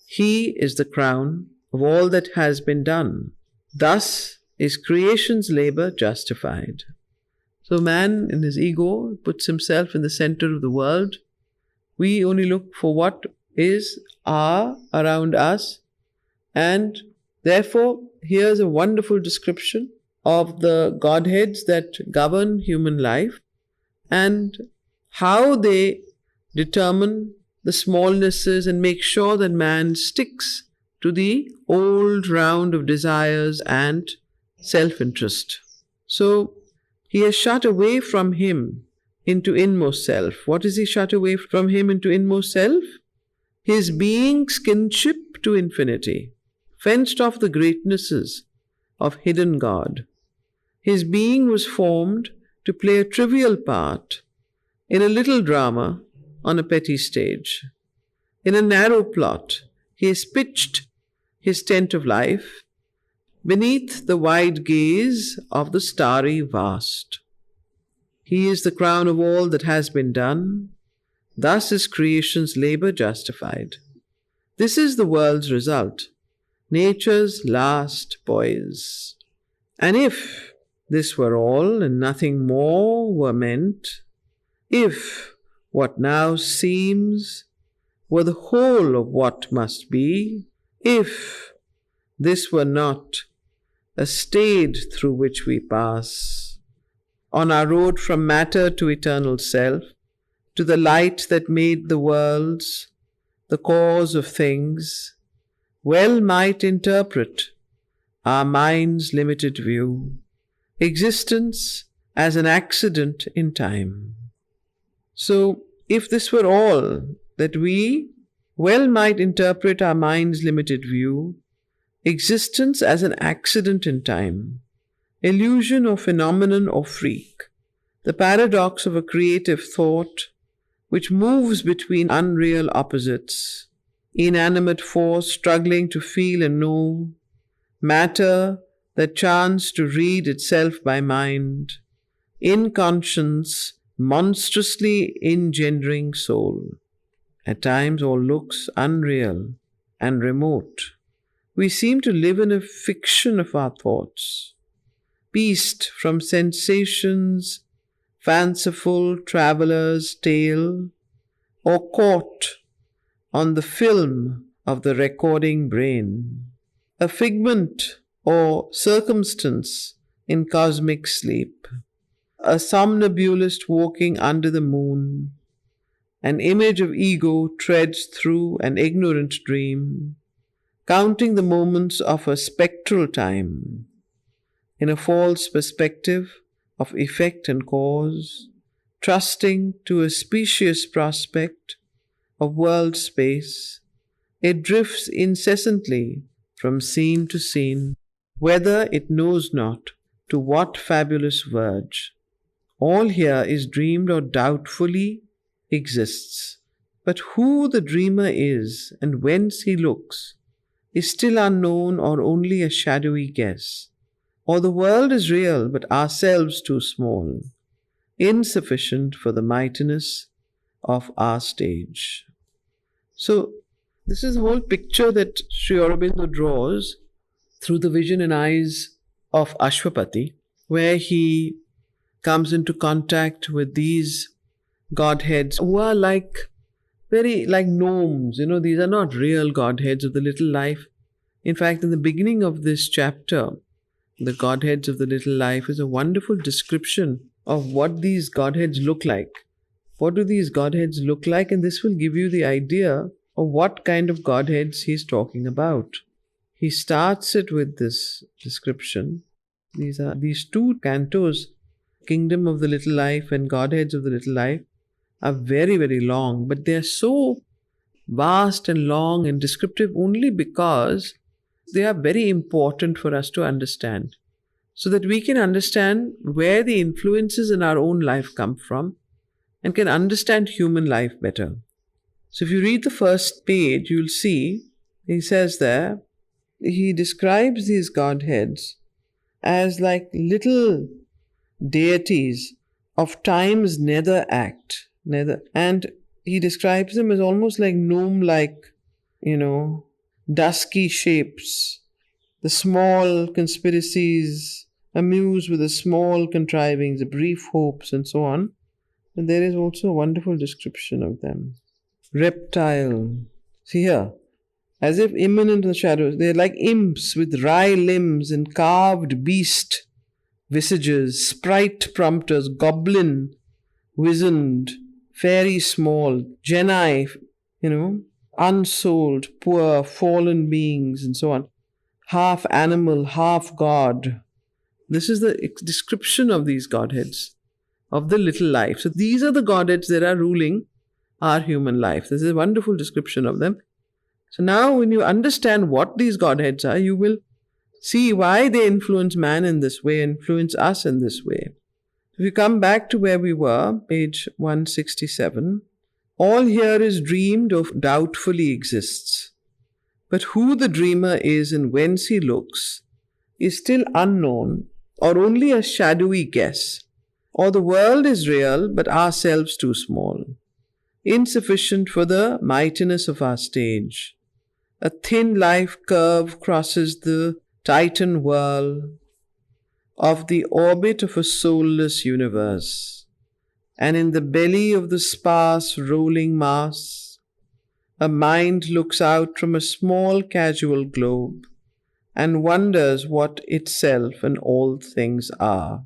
He is the crown of all that has been done. Thus is creation's labor justified. So man in his ego puts himself in the center of the world. We only look for what is around us, and therefore here's a wonderful description of the Godheads that govern human life and how they determine the smallnesses and make sure that man sticks to the old round of desires and self-interest. So he has shut away from him into inmost self. What is he shut away from him into inmost self? His being's kinship to infinity, fenced off the greatnesses of hidden God. His being was formed to play a trivial part in a little drama on a petty stage. In a narrow plot, he has pitched his tent of life beneath the wide gaze of the starry vast. He is the crown of all that has been done. Thus is creation's labor justified. This is the world's result, nature's last poise. And if this were all and nothing more were meant, if what now seems were the whole of what must be, if this were not a stage through which we pass, on our road from matter to eternal self, to the light that made the worlds, the cause of things, well might interpret our mind's limited view, existence as an accident in time. So, if this were all that we well might interpret our mind's limited view, existence as an accident in time, illusion or phenomenon or freak, the paradox of a creative thought which moves between unreal opposites, inanimate force struggling to feel and know, matter that chants to read itself by mind, inconscience monstrously engendering soul. At times all looks unreal and remote. We seem to live in a fiction of our thoughts, pieced from sensations fanciful traveller's tale, or caught on the film of the recording brain, a figment or circumstance in cosmic sleep, a somnambulist walking under the moon, an image of ego treads through an ignorant dream, counting the moments of a spectral time, in a false perspective of effect and cause, trusting to a specious prospect of world space, it drifts incessantly from scene to scene, whether it knows not to what fabulous verge. All here is dreamed or doubtfully exists, but who the dreamer is and whence he looks is still unknown or only a shadowy guess. Or the world is real, but ourselves too small, insufficient for the mightiness of our stage. So, this is the whole picture that Sri Aurobindo draws through the vision and eyes of Ashwapati, where he comes into contact with these Godheads who are very like gnomes. These are not real Godheads of the little life. In fact, in the beginning of this chapter, the Godheads of the little life is a wonderful description of what these Godheads look like. What do these Godheads look like? And this will give you the idea of what kind of Godheads he's talking about. He starts it with this description. These two cantos, Kingdom of the Little Life and Godheads of the Little Life, are very, very long, but they are so vast and long and descriptive only because they are very important for us to understand, so that we can understand where the influences in our own life come from and can understand human life better. So if you read the first page, you'll see, he says there, he describes these Godheads as like little deities of time's nether act. And he describes them as almost like gnome-like, dusky shapes, the small conspiracies, amused with the small contrivings, the brief hopes, and so on. And there is also a wonderful description of them. Reptile. See here, as if imminent in the shadows, they are like imps with wry limbs and carved beast visages, sprite prompters, goblin wizened, fairy small, genii, unsouled, poor, fallen beings, and so on. Half animal, half god. This is the description of these Godheads, of the little life. So these are the Godheads that are ruling our human life. This is a wonderful description of them. So now when you understand what these Godheads are, you will see why they influence man in this way, influence us in this way. If you come back to where we were, page 167, all here is dreamed of doubtfully exists. But who the dreamer is and whence he looks is still unknown or only a shadowy guess. Or the world is real, but ourselves too small, insufficient for the mightiness of our stage. A thin life curve crosses the Titan whirl of the orbit of a soulless universe, and in the belly of the sparse rolling mass, a mind looks out from a small casual globe and wonders what itself and all things are.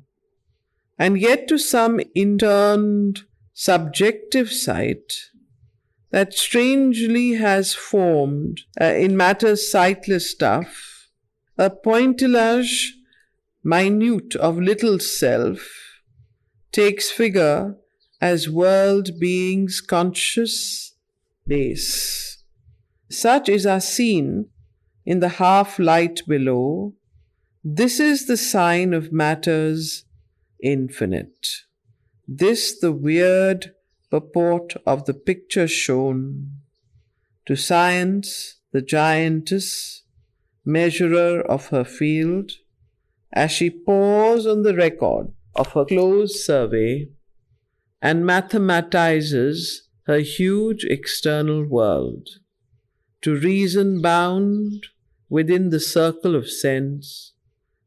And yet to some interned subjective sight that strangely has formed in matter's sightless stuff, a pointillage minute of little self takes figure as world being's conscious base. Such is our scene in the half light below. This is the sign of matter's infinite. This the weird purport of the picture shown to science, the giantess, measurer of her field, as she pores on the record of her close survey and mathematizes her huge external world, to reason bound within the circle of sense,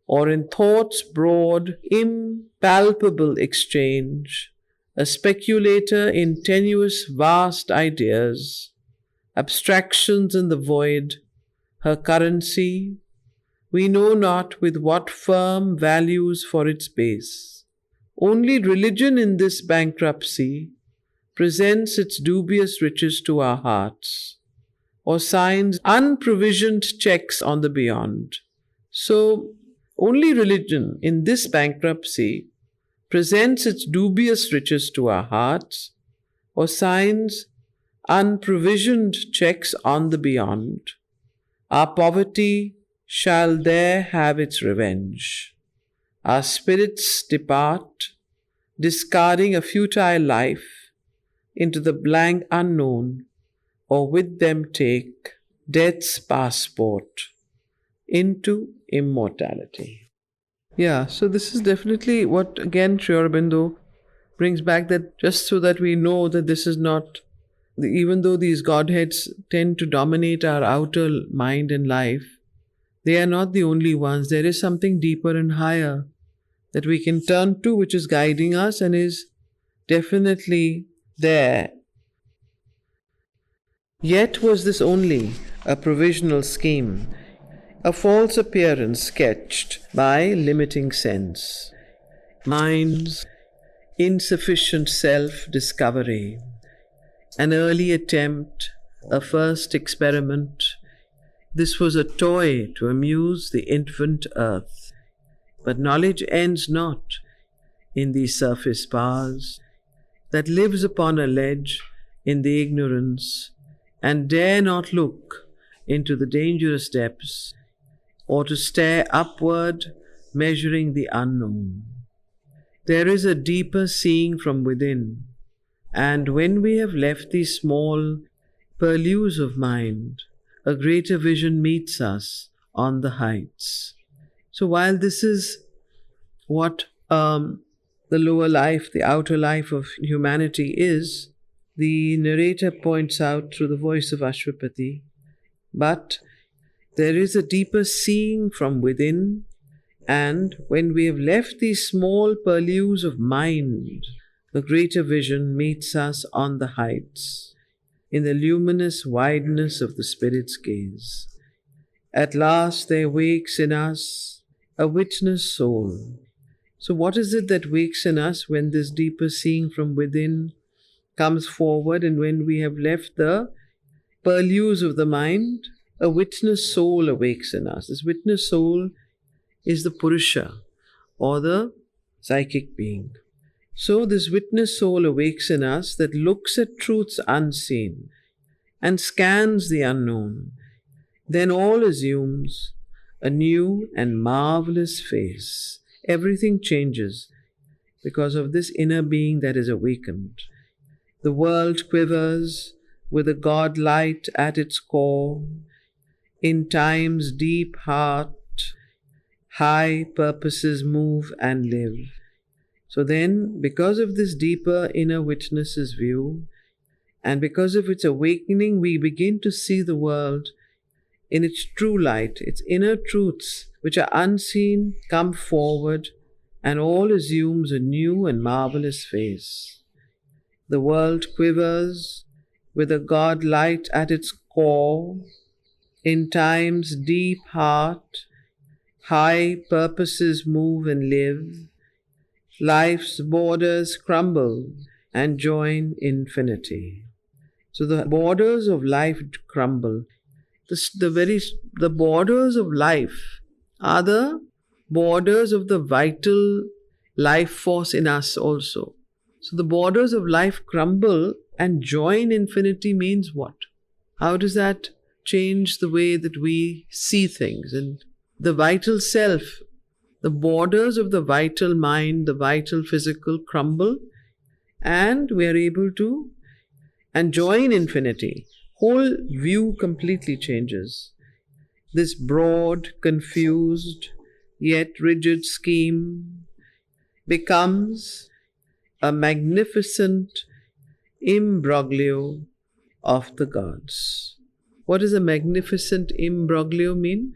or in thought's broad, impalpable exchange, a speculator in tenuous, vast ideas, abstractions in the void, her currency, we know not with what firm values for its base. Only religion in this bankruptcy presents its dubious riches to our hearts, or signs unprovisioned checks on the beyond. So, only religion in this bankruptcy presents its dubious riches to our hearts, or signs unprovisioned checks on the beyond. Our poverty shall there have its revenge. Our spirits depart, discarding a futile life, into the blank unknown, or with them take death's passport into immortality. Yeah, so this is definitely what, again, Sri Aurobindo brings back, that just so that we know that this is not, even though these Godheads tend to dominate our outer mind and life, they are not the only ones. There is something deeper and higher that we can turn to, which is guiding us and is definitely there. Yet was this only a provisional scheme, a false appearance sketched by limiting sense, mind's insufficient self-discovery, an early attempt, a first experiment. This was a toy to amuse the infant earth. But knowledge ends not in these surface powers, that lives upon a ledge in the ignorance, and dare not look into the dangerous depths, or to stare upward, measuring the unknown. There is a deeper seeing from within, and when we have left these small purlieus of mind, a greater vision meets us on the heights. So while this is what the lower life, the outer life of humanity is, the narrator points out through the voice of Ashwapati, but there is a deeper seeing from within, and when we have left these small purlieus of mind, the greater vision meets us on the heights, in the luminous wideness of the Spirit's gaze. At last there wakes in us a witness soul. So what is it that wakes in us when this deeper seeing from within comes forward, and when we have left the purlieus of the mind, a witness soul awakes in us. This witness soul is the Purusha, or the psychic being. So this witness soul awakes in us that looks at truths unseen and scans the unknown. Then all assumes a new and marvelous face. Everything changes because of this inner being that is awakened. The world quivers with a God light at its core. In time's deep heart, high purposes move and live. So then, because of this deeper inner witness's view, and because of its awakening, we begin to see the world in its true light. Its inner truths, which are unseen, come forward, and all assumes a new and marvelous face. The world quivers with a God light at its core. In time's deep heart, high purposes move and live. Life's borders crumble and join infinity. So the borders of life crumble. The borders of life are the borders of the vital life force in us also. So the borders of life crumble and join infinity means what? How does that change the way that we see things? And the vital self, the borders of the vital mind, the vital physical crumble, and we are able to join infinity. Whole view completely changes. This broad, confused, yet rigid scheme becomes a magnificent imbroglio of the gods. What does a magnificent imbroglio mean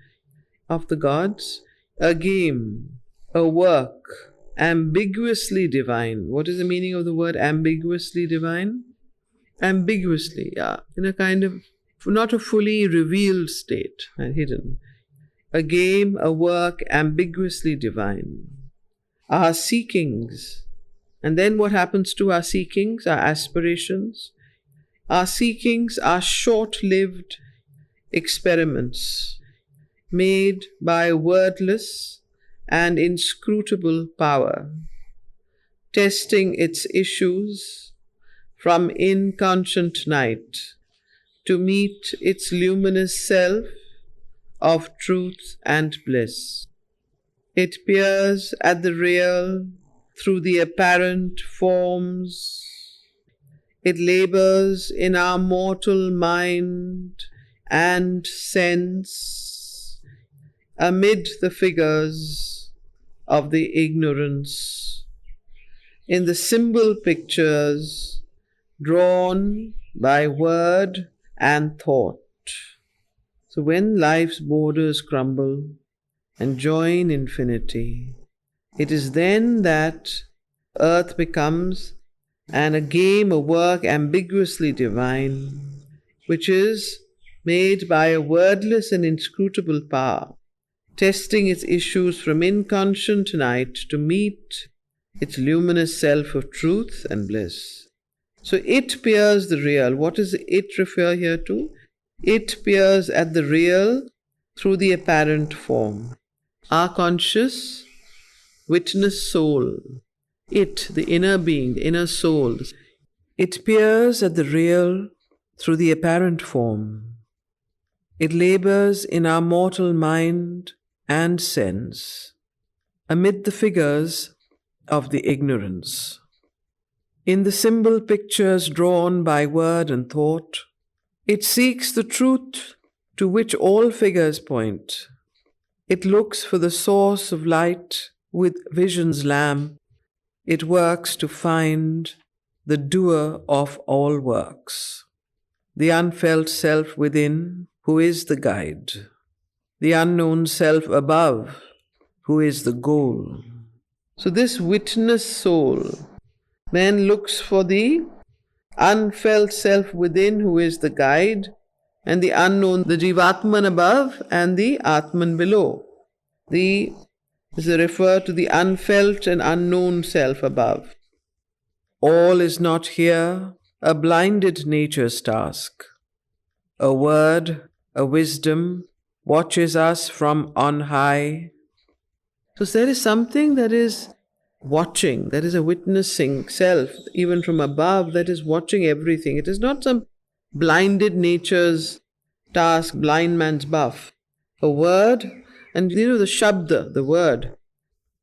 of the gods? a game, a work, ambiguously divine. What is the meaning of the word ambiguously divine? Ambiguously, yeah, in a kind of not a fully revealed state and hidden. A game, a work, ambiguously divine. Our seekings. And then what happens to our seekings, our aspirations? Our seekings are short-lived experiments made by wordless and inscrutable power, testing its issues from inconscient night to meet its luminous self of truth and bliss. It peers at the real through the apparent forms. It labors in our mortal mind and sense amid the figures of the ignorance, in the symbol pictures drawn by word and thought. So when life's borders crumble and join infinity, it is then that earth becomes a game, a work ambiguously divine, which is made by a wordless and inscrutable power, testing its issues from inconscient night to meet its luminous self of truth and bliss. So it peers the real. What does it refer here to? It peers at the real through the apparent form. Our conscious witness soul, it, the inner being, the inner soul, it peers at the real through the apparent form. It labors in our mortal mind and sense amid the figures of the ignorance. In the symbol pictures drawn by word and thought, it seeks the truth to which all figures point. It looks for the source of light with vision's lamp. It works to find the doer of all works, the unfelt self within, who is the guide, the unknown self above, who is the goal. So this witness soul then looks for the unfelt self within, who is the guide, and the unknown, the Jivatman above and the Atman below. This refers to the unfelt and unknown self above. All is not here, a blinded nature's task. A word, a wisdom, watches us from on high. So there is something that is watching, that is a witnessing self, even from above, that is watching everything. It is not some blinded nature's task, blind man's buff. A word, and the shabda, the word.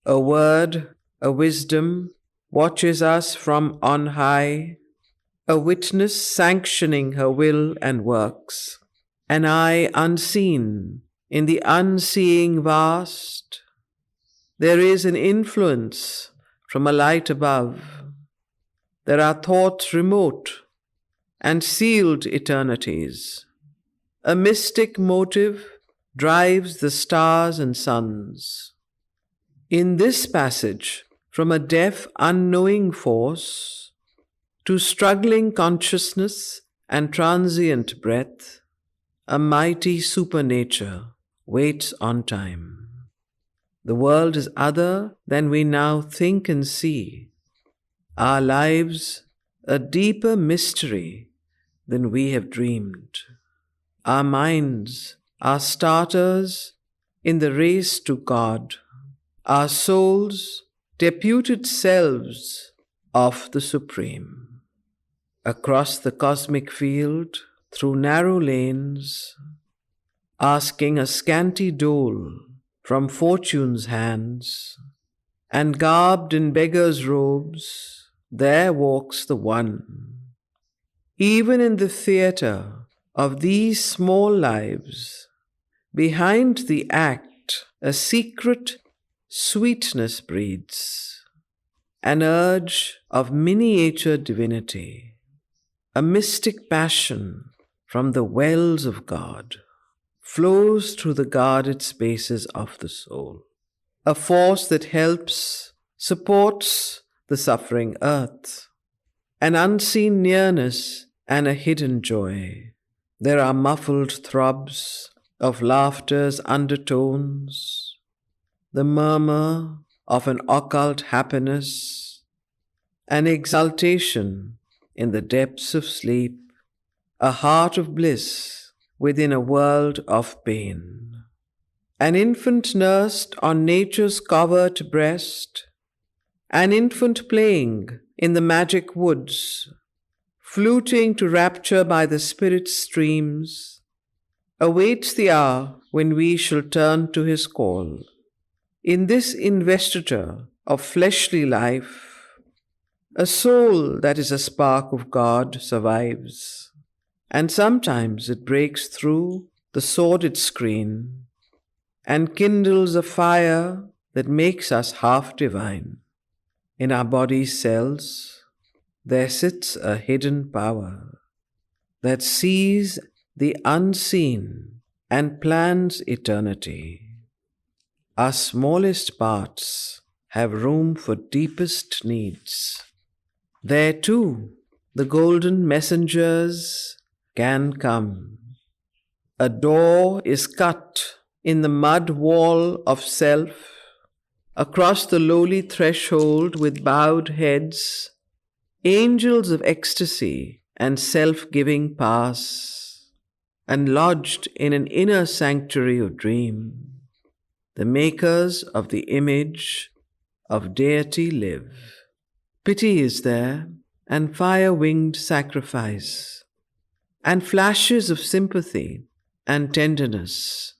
A word, a wisdom, watches us from on high. A witness sanctioning her will and works. An eye unseen in the unseeing vast. There is an influence from a light above. There are thoughts remote and sealed eternities. A mystic motive drives the stars and suns. In this passage, from a deaf, unknowing force to struggling consciousness and transient breath, a mighty supernature waits on time. The world is other than we now think and see. Our lives a deeper mystery than we have dreamed. Our minds are starters in the race to God. Our souls deputed selves of the Supreme. Across the cosmic field, through narrow lanes, asking a scanty dole from fortune's hands, and garbed in beggar's robes, there walks the One. Even in the theatre of these small lives, behind the act, a secret sweetness breeds, an urge of miniature divinity, a mystic passion from the wells of God flows through the guarded spaces of the soul. a force that helps, supports the suffering earth, an unseen nearness and a hidden joy. There are muffled throbs of laughter's undertones, the murmur of an occult happiness, an exultation in the depths of sleep, a heart of bliss within a world of pain. An infant nursed on nature's covert breast, an infant playing in the magic woods, fluting to rapture by the spirit's streams, awaits the hour when we shall turn to his call. In this investiture of fleshly life, a soul that is a spark of God survives, and sometimes it breaks through the sordid screen and kindles a fire that makes us half divine. In our body's cells, there sits a hidden power that sees the unseen and plans eternity. Our smallest parts have room for deepest needs. There too, the golden messengers can come. A door is cut in the mud wall of self. Across the lowly threshold with bowed heads, angels of ecstasy and self-giving pass, and lodged in an inner sanctuary of dream, the makers of the image of deity live. Pity is there, and fire-winged sacrifice, and flashes of sympathy and tenderness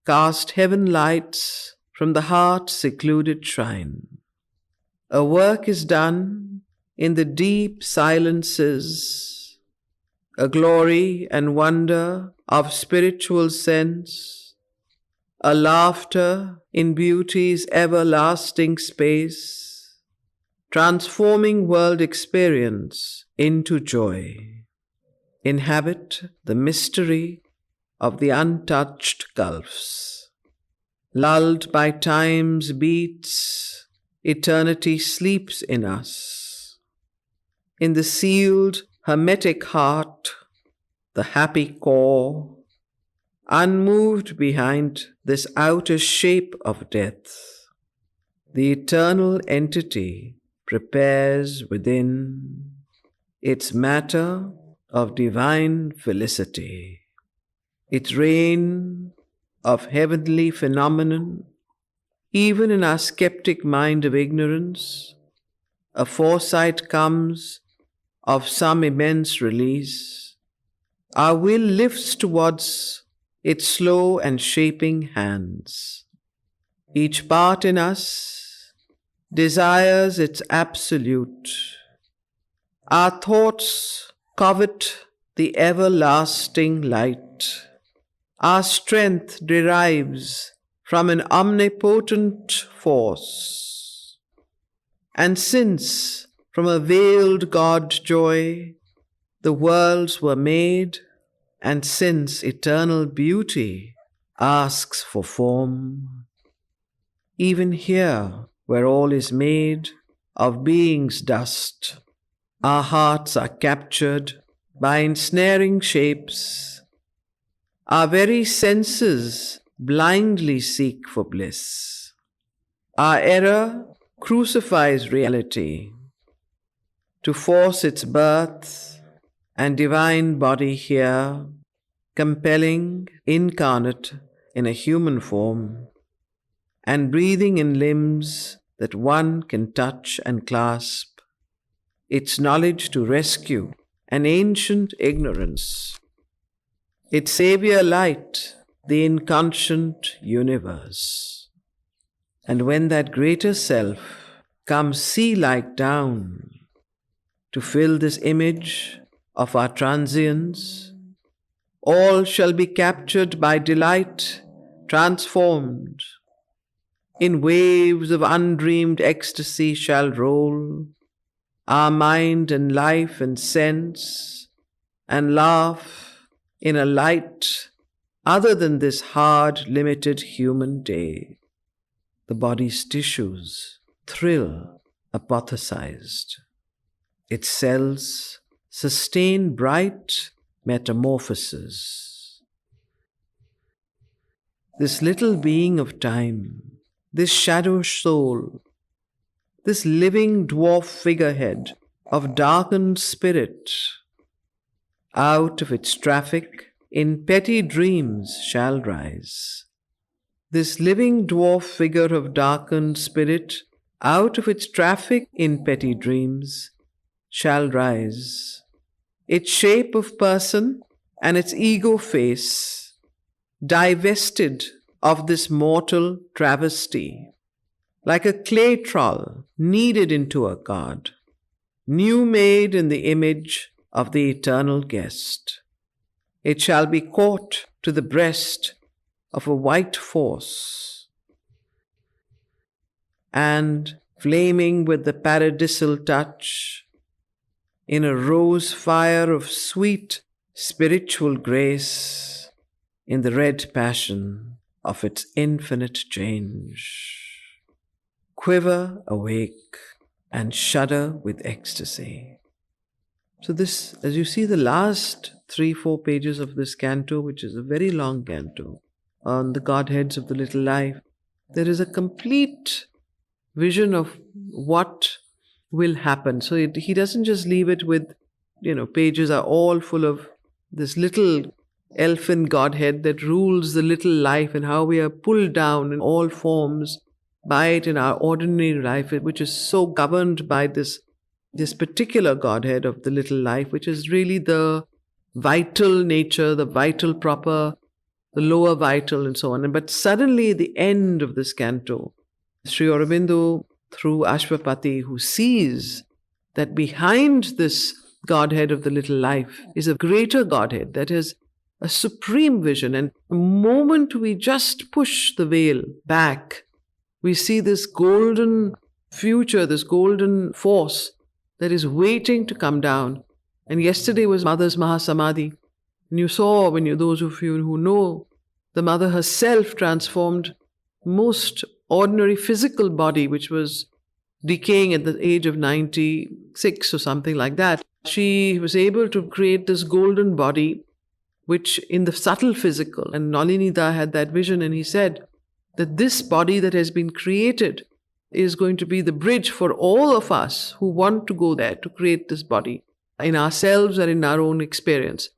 cast heaven lights from the heart's secluded shrine. A work is done in the deep silences, a glory and wonder of spiritual sense, a laughter in beauty's everlasting space, transforming world experience into joy. Inhabit the mystery of the untouched gulfs. Lulled by time's beats, eternity sleeps in us. In the sealed, hermetic heart, the happy core, unmoved behind this outer shape of death, the eternal entity prepares within its matter of divine felicity. Its reign of heavenly phenomenon, even in our skeptic mind of ignorance, a foresight comes of some immense release. Our will lifts towards its slow and shaping hands. Each part in us desires its absolute. Our thoughts covet the everlasting light. Our strength derives from an omnipotent force. And since from a veiled God joy the worlds were made, and since eternal beauty asks for form, even here where all is made of being's dust, our hearts are captured by ensnaring shapes. Our very senses blindly seek for bliss. Our error crucifies reality to force its birth and divine body here, compelling, incarnate in a human form, and breathing in limbs that one can touch and clasp, its knowledge to rescue an ancient ignorance, its savior light, the inconscient universe. And when that greater self comes sea-like down to fill this image of our transience, all shall be captured by delight, transformed. In waves of undreamed ecstasy shall roll our mind and life and sense, and laugh in a light other than this hard, limited human day. the body's tissues thrill apothecized. Its cells sustain bright metamorphoses. This little being of time, this shadow soul, this living dwarf figurehead of darkened spirit, out of its traffic in petty dreams shall rise. This living dwarf figure of darkened spirit, out of its traffic in petty dreams shall rise. Its shape of person and its ego face, divested of this mortal travesty, like a clay trowel kneaded into a god, new made in the image of the eternal guest. It shall be caught to the breast of a white force, and flaming with the paradisal touch, in a rose fire of sweet spiritual grace, in the red passion of its infinite change, quiver awake and shudder with ecstasy. So this, as you see the last 3-4 pages of this canto, which is a very long canto, on the Godheads of the little life, there is a complete vision of what will happen. So he doesn't just leave it with, pages are all full of this little elfin Godhead that rules the little life and how we are pulled down in all forms by it in our ordinary life, which is so governed by this particular Godhead of the little life, which is really the vital nature, the vital proper, the lower vital, and so on. But suddenly, at the end of this canto, Sri Aurobindo, through Ashwapati, who sees that behind this Godhead of the little life is a greater Godhead that has a supreme vision. And the moment we just push the veil back, we see this golden future, this golden force that is waiting to come down. And yesterday was Mother's Mahasamadhi. And you saw, those of you who know, the Mother herself transformed most ordinary physical body, which was decaying at the age of 96 or something like that. She was able to create this golden body, which in the subtle physical, and Nalinida had that vision, and he said that this body that has been created is going to be the bridge for all of us who want to go there to create this body in ourselves or in our own experience.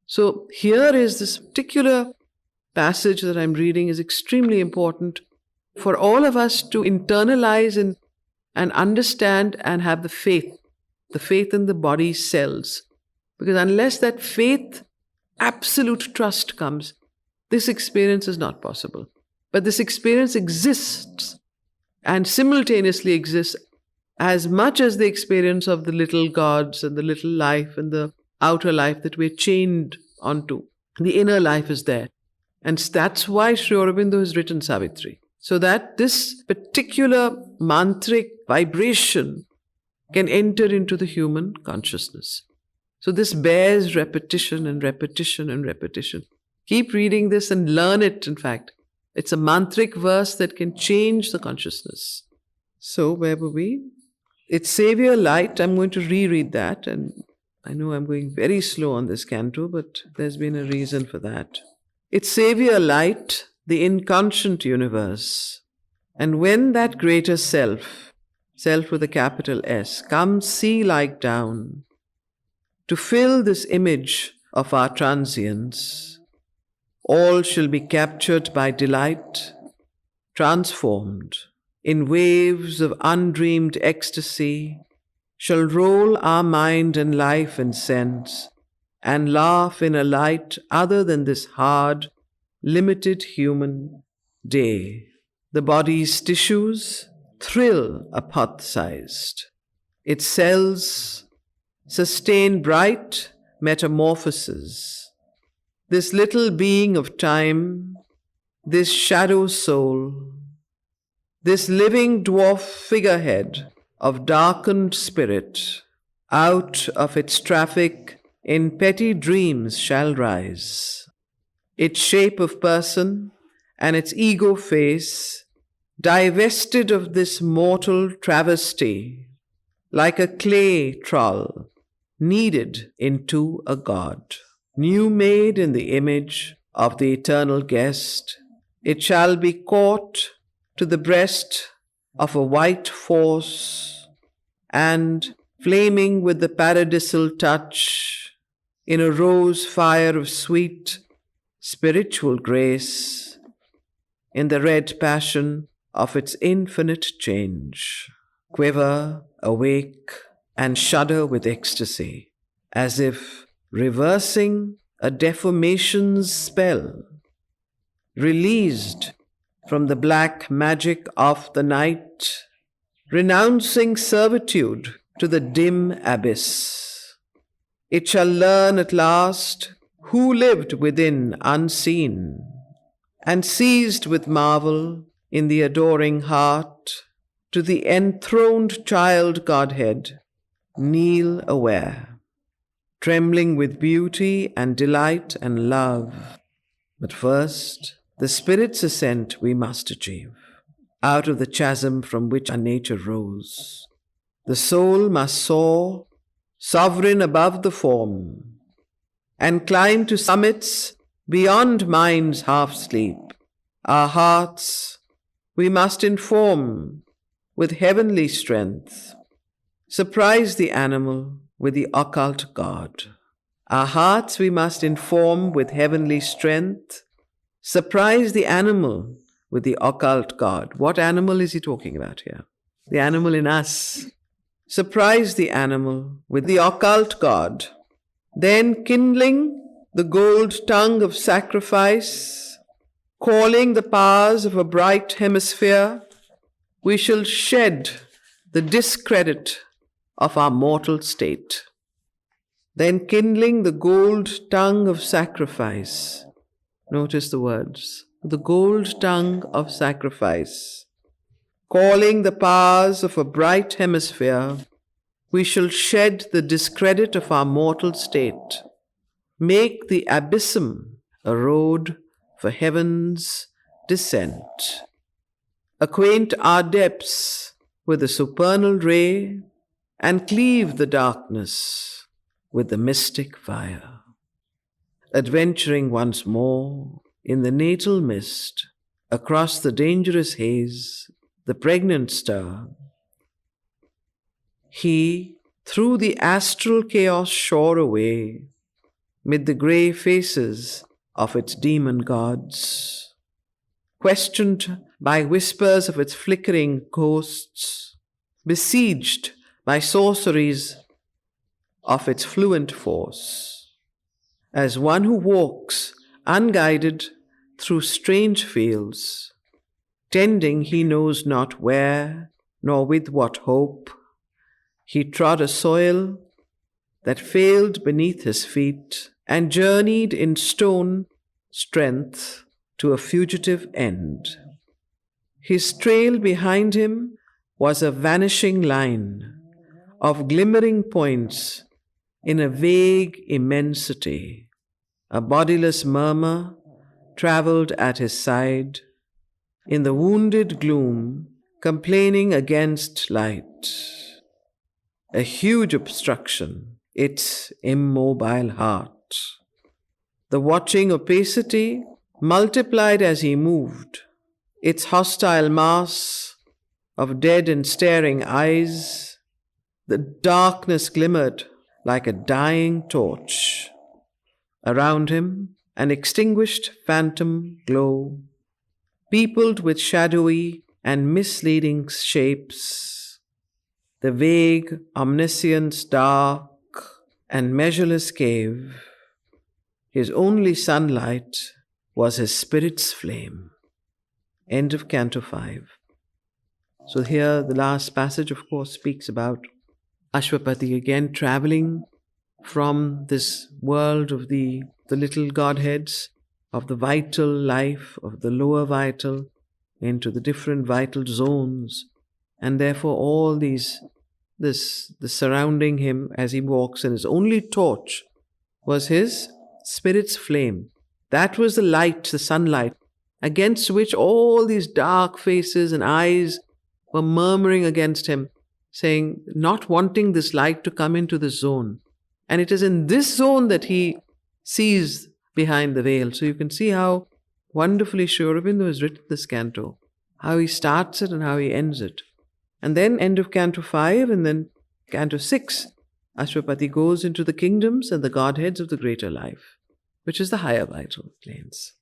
So here is this particular passage that I'm reading is extremely important for all of us to internalize and understand and have the faith in the body's cells. Because unless that faith, absolute trust comes, this experience is not possible. But this experience exists and simultaneously exists as much as the experience of the little gods and the little life and the outer life that we're chained onto. The inner life is there. And that's why Sri Aurobindo has written Savitri. So that this particular mantric vibration can enter into the human consciousness. So this bears repetition and repetition and repetition. Keep reading this and learn it, in fact. It's a mantric verse that can change the consciousness. So where were we? It's Savior Light. I'm going to reread that. And I know I'm going very slow on this canto, but there's been a reason for that. It's Savior Light, the inconscient universe. And when that greater self with a capital S, comes sea-like down to fill this image of our transience, all shall be captured by delight, transformed in waves of undreamed ecstasy, shall roll our mind and life and sense, and laugh in a light other than this hard, limited human day. The body's tissues thrill apothecized. Its cells sustain bright metamorphoses. This little being of time, this shadow soul, this living dwarf figurehead of darkened spirit, out of its traffic in petty dreams shall rise. Its shape of person and its ego face, divested of this mortal travesty, like a clay trull, kneaded into a god. New made in the image of the eternal guest, it shall be caught to the breast of a white force, and, flaming with the paradisal touch, in a rose fire of sweet spiritual grace, in the red passion of its infinite change, quiver, awake, and shudder with ecstasy, as if reversing a deformation's spell, released from the black magic of the night, renouncing servitude to the dim abyss. It shall learn at last who lived within unseen, and seized with marvel in the adoring heart, to the enthroned child Godhead kneel aware, trembling with beauty and delight and love. But first, the Spirit's ascent we must achieve, out of the chasm from which our nature rose. The soul must soar, sovereign above the form, and climb to summits beyond mind's half-sleep. Our hearts we must inform with heavenly strength, surprise the animal with the occult God. Our hearts we must inform with heavenly strength, surprise the animal with the occult God. What animal is he talking about here? The animal in us. Surprise the animal with the occult God. Then kindling the gold tongue of sacrifice, calling the powers of a bright hemisphere, we shall shed the discredit of our mortal state. Then kindling the gold tongue of sacrifice. Notice the words. The gold tongue of sacrifice. Calling the powers of a bright hemisphere, we shall shed the discredit of our mortal state. Make the abyssum a road for heaven's descent. Acquaint our depths with the supernal ray, and cleave the darkness with the mystic fire. Adventuring once more in the natal mist, across the dangerous haze, the pregnant star, he through the astral chaos shore away, mid the grey faces of its demon gods, questioned by whispers of its flickering ghosts, besieged by sorceries of its fluent force, as one who walks unguided through strange fields, tending he knows not where, nor with what hope, he trod a soil that failed beneath his feet, and journeyed in stone strength to a fugitive end. His trail behind him was a vanishing line of glimmering points in a vague immensity. A bodiless murmur travelled at his side, in the wounded gloom, complaining against light. A huge obstruction, its immobile heart. The watching opacity multiplied as he moved, its hostile mass of dead and staring eyes. The darkness glimmered like a dying torch. Around him, an extinguished phantom glow, peopled with shadowy and misleading shapes. The vague omniscience dark and measureless cave, his only sunlight was his spirit's flame. End of Canto 5. So here the last passage, of course, speaks about Ashwapati again traveling from this world of the little Godheads, of the vital life, of the lower vital, into the different vital zones, and therefore all the surrounding him as he walks, and his only torch was his spirit's flame. That was the light, the sunlight, against which all these dark faces and eyes were murmuring against him, saying, not wanting this light to come into the zone. And it is in this zone that he sees behind the veil. So you can see how wonderfully Sri Aurobindo has written this canto, how he starts it and how he ends it. And then end of Canto 5 and then Canto 6, Ashwapati goes into the kingdoms and the Godheads of the greater life, which is the higher vital planes.